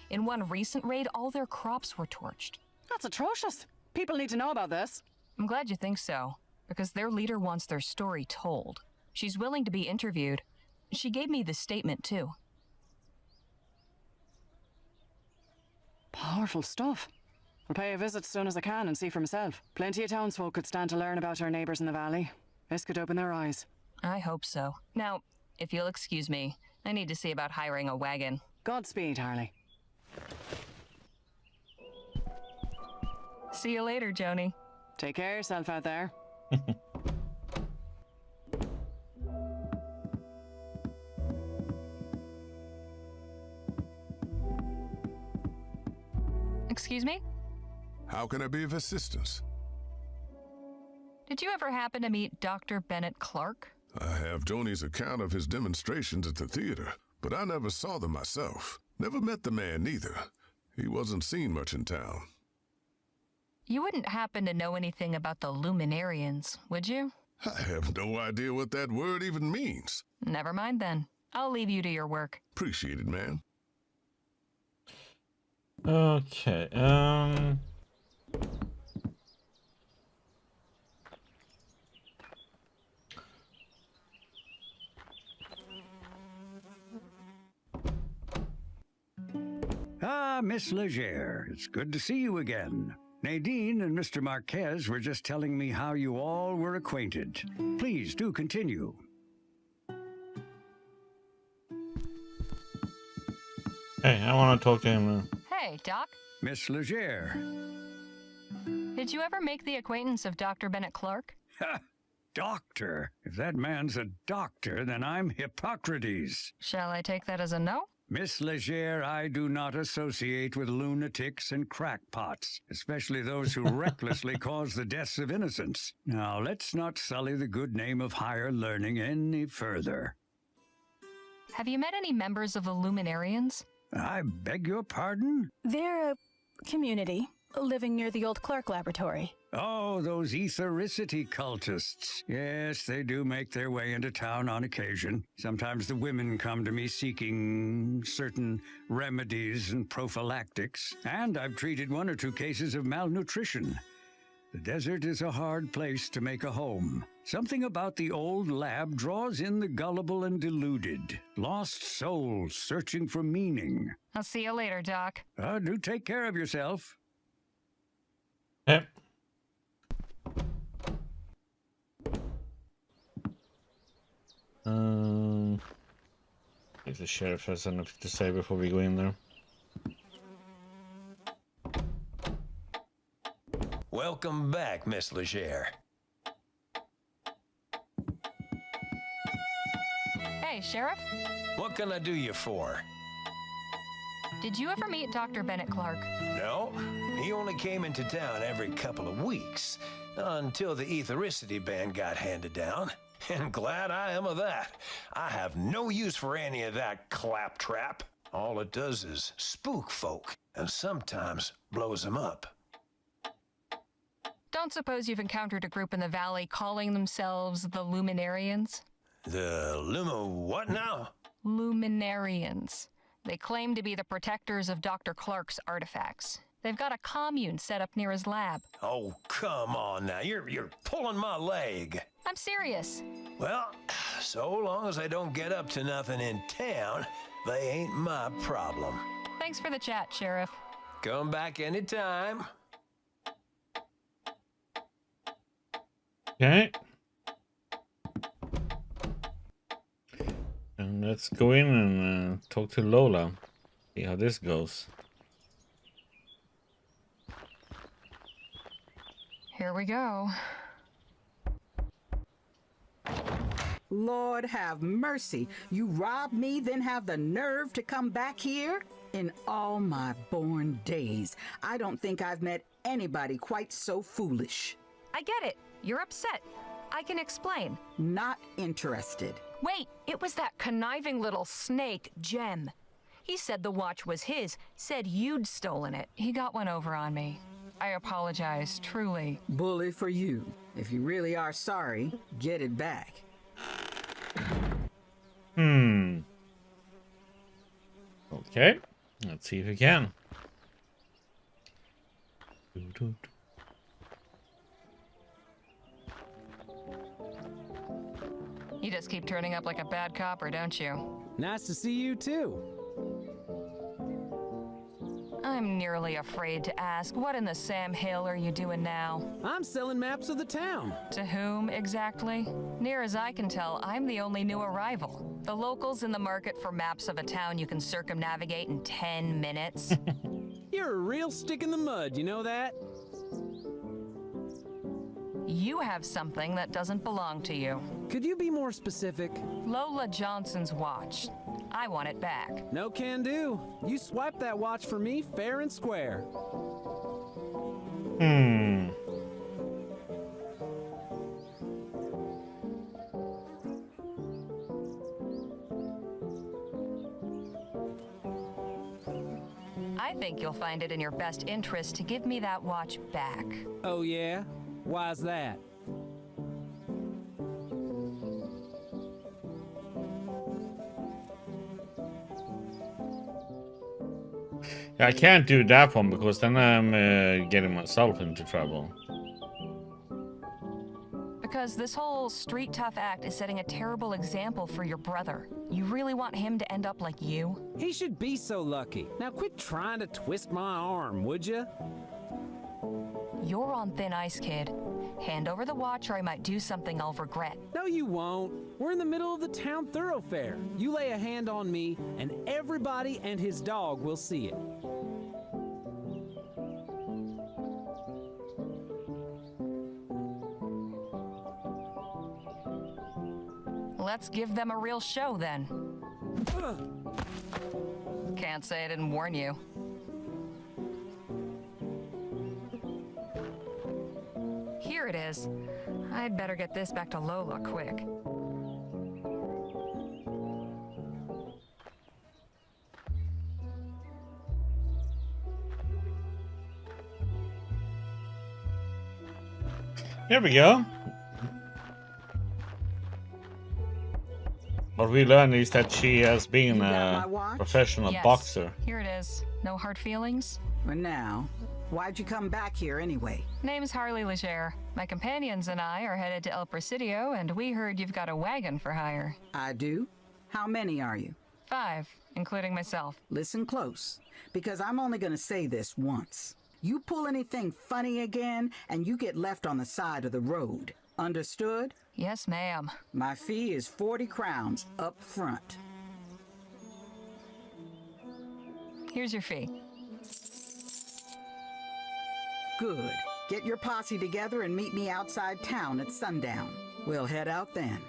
In one recent raid, all their crops were torched. That's atrocious. People need to know about this. I'm glad you think so, because their leader wants their story told. She's willing to be interviewed. She gave me this statement, too. Powerful stuff. I'll pay a visit as soon as I can and see for myself. Plenty of townsfolk could stand to learn about our neighbours in the valley. This could open their eyes. I hope so. Now, if you'll excuse me, I need to see about hiring a wagon. Godspeed, Harley. See you later, Joni. Take care of yourself out there. Excuse me? How can I be of assistance? Did you ever happen to meet Dr. Bennett Clark? I have Joni's account of his demonstrations at the theater, but I never saw them myself. Never met the man neither. He wasn't seen much in town. You wouldn't happen to know anything about the Luminarians, would you? I have no idea what that word even means. Never mind then. I'll leave you to your work. Appreciate it, man. Okay, Ah, Miss Leger, it's good to see you again. Nadine and Mr. Marquez were just telling me how you all were acquainted. Please do continue. Hey, I want to talk to him now. Hey, Doc. Miss Leger. Did you ever make the acquaintance of Dr. Bennett Clark? Ha! Doctor? If that man's a doctor, then I'm Hippocrates. Shall I take that as a no? Miss Leger, I do not associate with lunatics and crackpots, especially those who recklessly cause the deaths of innocents. Now, let's not sully the good name of higher learning any further. Have you met any members of the Luminarians? I beg your pardon? They're a community living near the old Clark laboratory. Oh, those ethericity cultists. Yes, they do make their way into town on occasion. Sometimes the women come to me seeking certain remedies and prophylactics, and I've treated 1 or 2 cases of malnutrition. The desert is a hard place to make a home. Something about the old lab draws in the gullible and deluded. Lost souls searching for meaning. I'll see you later, Doc. Do take care of yourself. Yep. If the sheriff has anything to say before we go in there. Welcome back, Miss Leger. Hey, Sheriff. What can I do you for? Did you ever meet Dr. Bennett Clark? No, he only came into town every couple of weeks, until the ethericity ban got handed down. And glad I am of that. I have no use for any of that claptrap. All it does is spook folk, and sometimes blows them up. Don't suppose you've encountered a group in the valley calling themselves the Luminarians? The what now? Luminarians. They claim to be the protectors of Dr. Clark's artifacts. They've got a commune set up near his lab. Oh, come on now. You're pulling my leg. I'm serious. Well, so long as I don't get up to nothing in town, they ain't my problem. Thanks for the chat, Sheriff. Come back anytime. Okay. And let's go in and talk to Lola. See how this goes. Here we go. Lord have mercy. You robbed me, then have the nerve to come back here? In all my born days, I don't think I've met anybody quite so foolish. I get it. You're upset. I can explain. Not interested. Wait, it was that conniving little snake, Jem. He said the watch was his, said you'd stolen it. He got one over on me. I apologize, truly. Bully for you. If you really are sorry, get it back. Okay. Let's see if we can. You just keep turning up like a bad copper, don't you? Nice to see you too. I'm nearly afraid to ask, what in the Sam Hill are you doing now? I'm selling maps of the town. To whom exactly? Near as I can tell, I'm the only new arrival. The locals in the market for maps of a town you can circumnavigate in 10 minutes. You're a real stick in the mud, you know that? You have something that doesn't belong to you. Could you be more specific? Lola Johnson's watch. I want it back. No can do. You swiped that watch for me fair and square. I think you'll find it in your best interest to give me that watch back. Oh yeah? Why's that? I can't do that one because then I'm getting myself into trouble. Because this whole street tough act is setting a terrible example for your brother. You really want him to end up like you? He should be so lucky. Now quit trying to twist my arm, would you? You're on thin ice, kid. Hand over the watch or I might do something I'll regret. No, you won't. We're in the middle of the town thoroughfare. You lay a hand on me, and everybody and his dog will see it. Let's give them a real show, then. Can't say I didn't warn you. Here it is. I'd better get this back to Lola quick. Here we go. What we learned is that she has been a professional boxer. Here it is. No hard feelings? For now. Why'd you come back here anyway? Name's Harley Leger. My companions and I are headed to El Presidio, and we heard you've got a wagon for hire. I do? How many are you? 5, including myself. Listen close, because I'm only going to say this once. You pull anything funny again, and you get left on the side of the road. Understood? Yes, ma'am. My fee is 40 crowns up front. Here's your fee. Good. Get your posse together and meet me outside town at sundown. We'll head out then.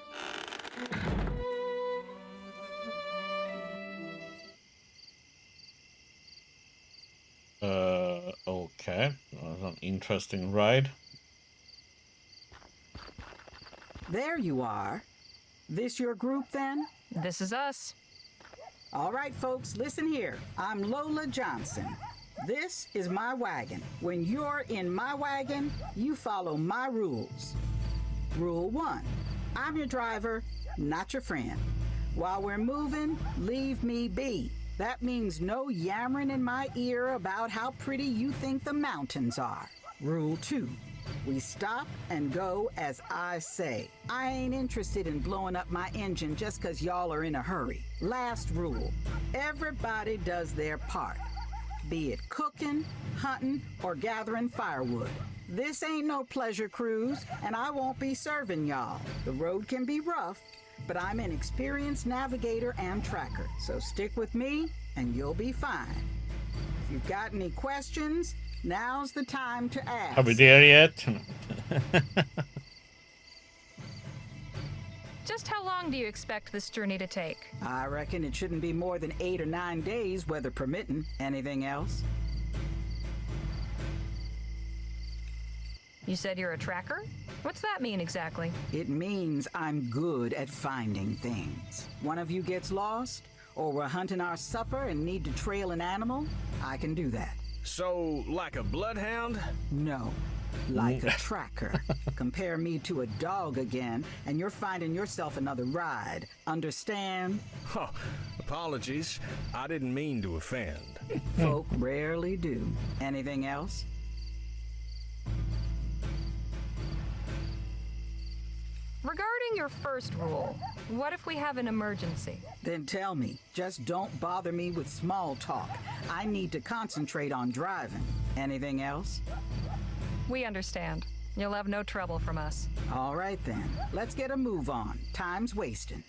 Okay. That's an interesting ride. There you are. This your group then? This is us. All right, folks, listen here. I'm Lola Johnson. This is my wagon. When you're in my wagon, you follow my rules. Rule 1, I'm your driver, not your friend. While we're moving, leave me be. That means no yammering in my ear about how pretty you think the mountains are. Rule 2. We stop and go as I say. I ain't interested in blowing up my engine just 'cause y'all are in a hurry. Last rule. Everybody does their part. Be it cooking, hunting, or gathering firewood. This ain't no pleasure cruise, and I won't be serving y'all. The road can be rough, but I'm an experienced navigator and tracker, so stick with me and you'll be fine. If you've got any questions, now's the time to ask. Are we there yet? Just how long do you expect this journey to take? I reckon it shouldn't be more than 8 or 9 days, weather permitting. Anything else? You said you're a tracker? What's that mean exactly? It means I'm good at finding things. One of you gets lost, or we're hunting our supper and need to trail an animal, I can do that. So, like a bloodhound? No, like a tracker. Compare me to a dog again, and you're finding yourself another ride. Understand? Oh, apologies. I didn't mean to offend. Folk rarely do. Anything else? Regarding your first rule, what if we have an emergency? Then tell me. Just don't bother me with small talk. I need to concentrate on driving. Anything else? We understand. You'll have no trouble from us. All right then. Let's get a move on. Time's wasting.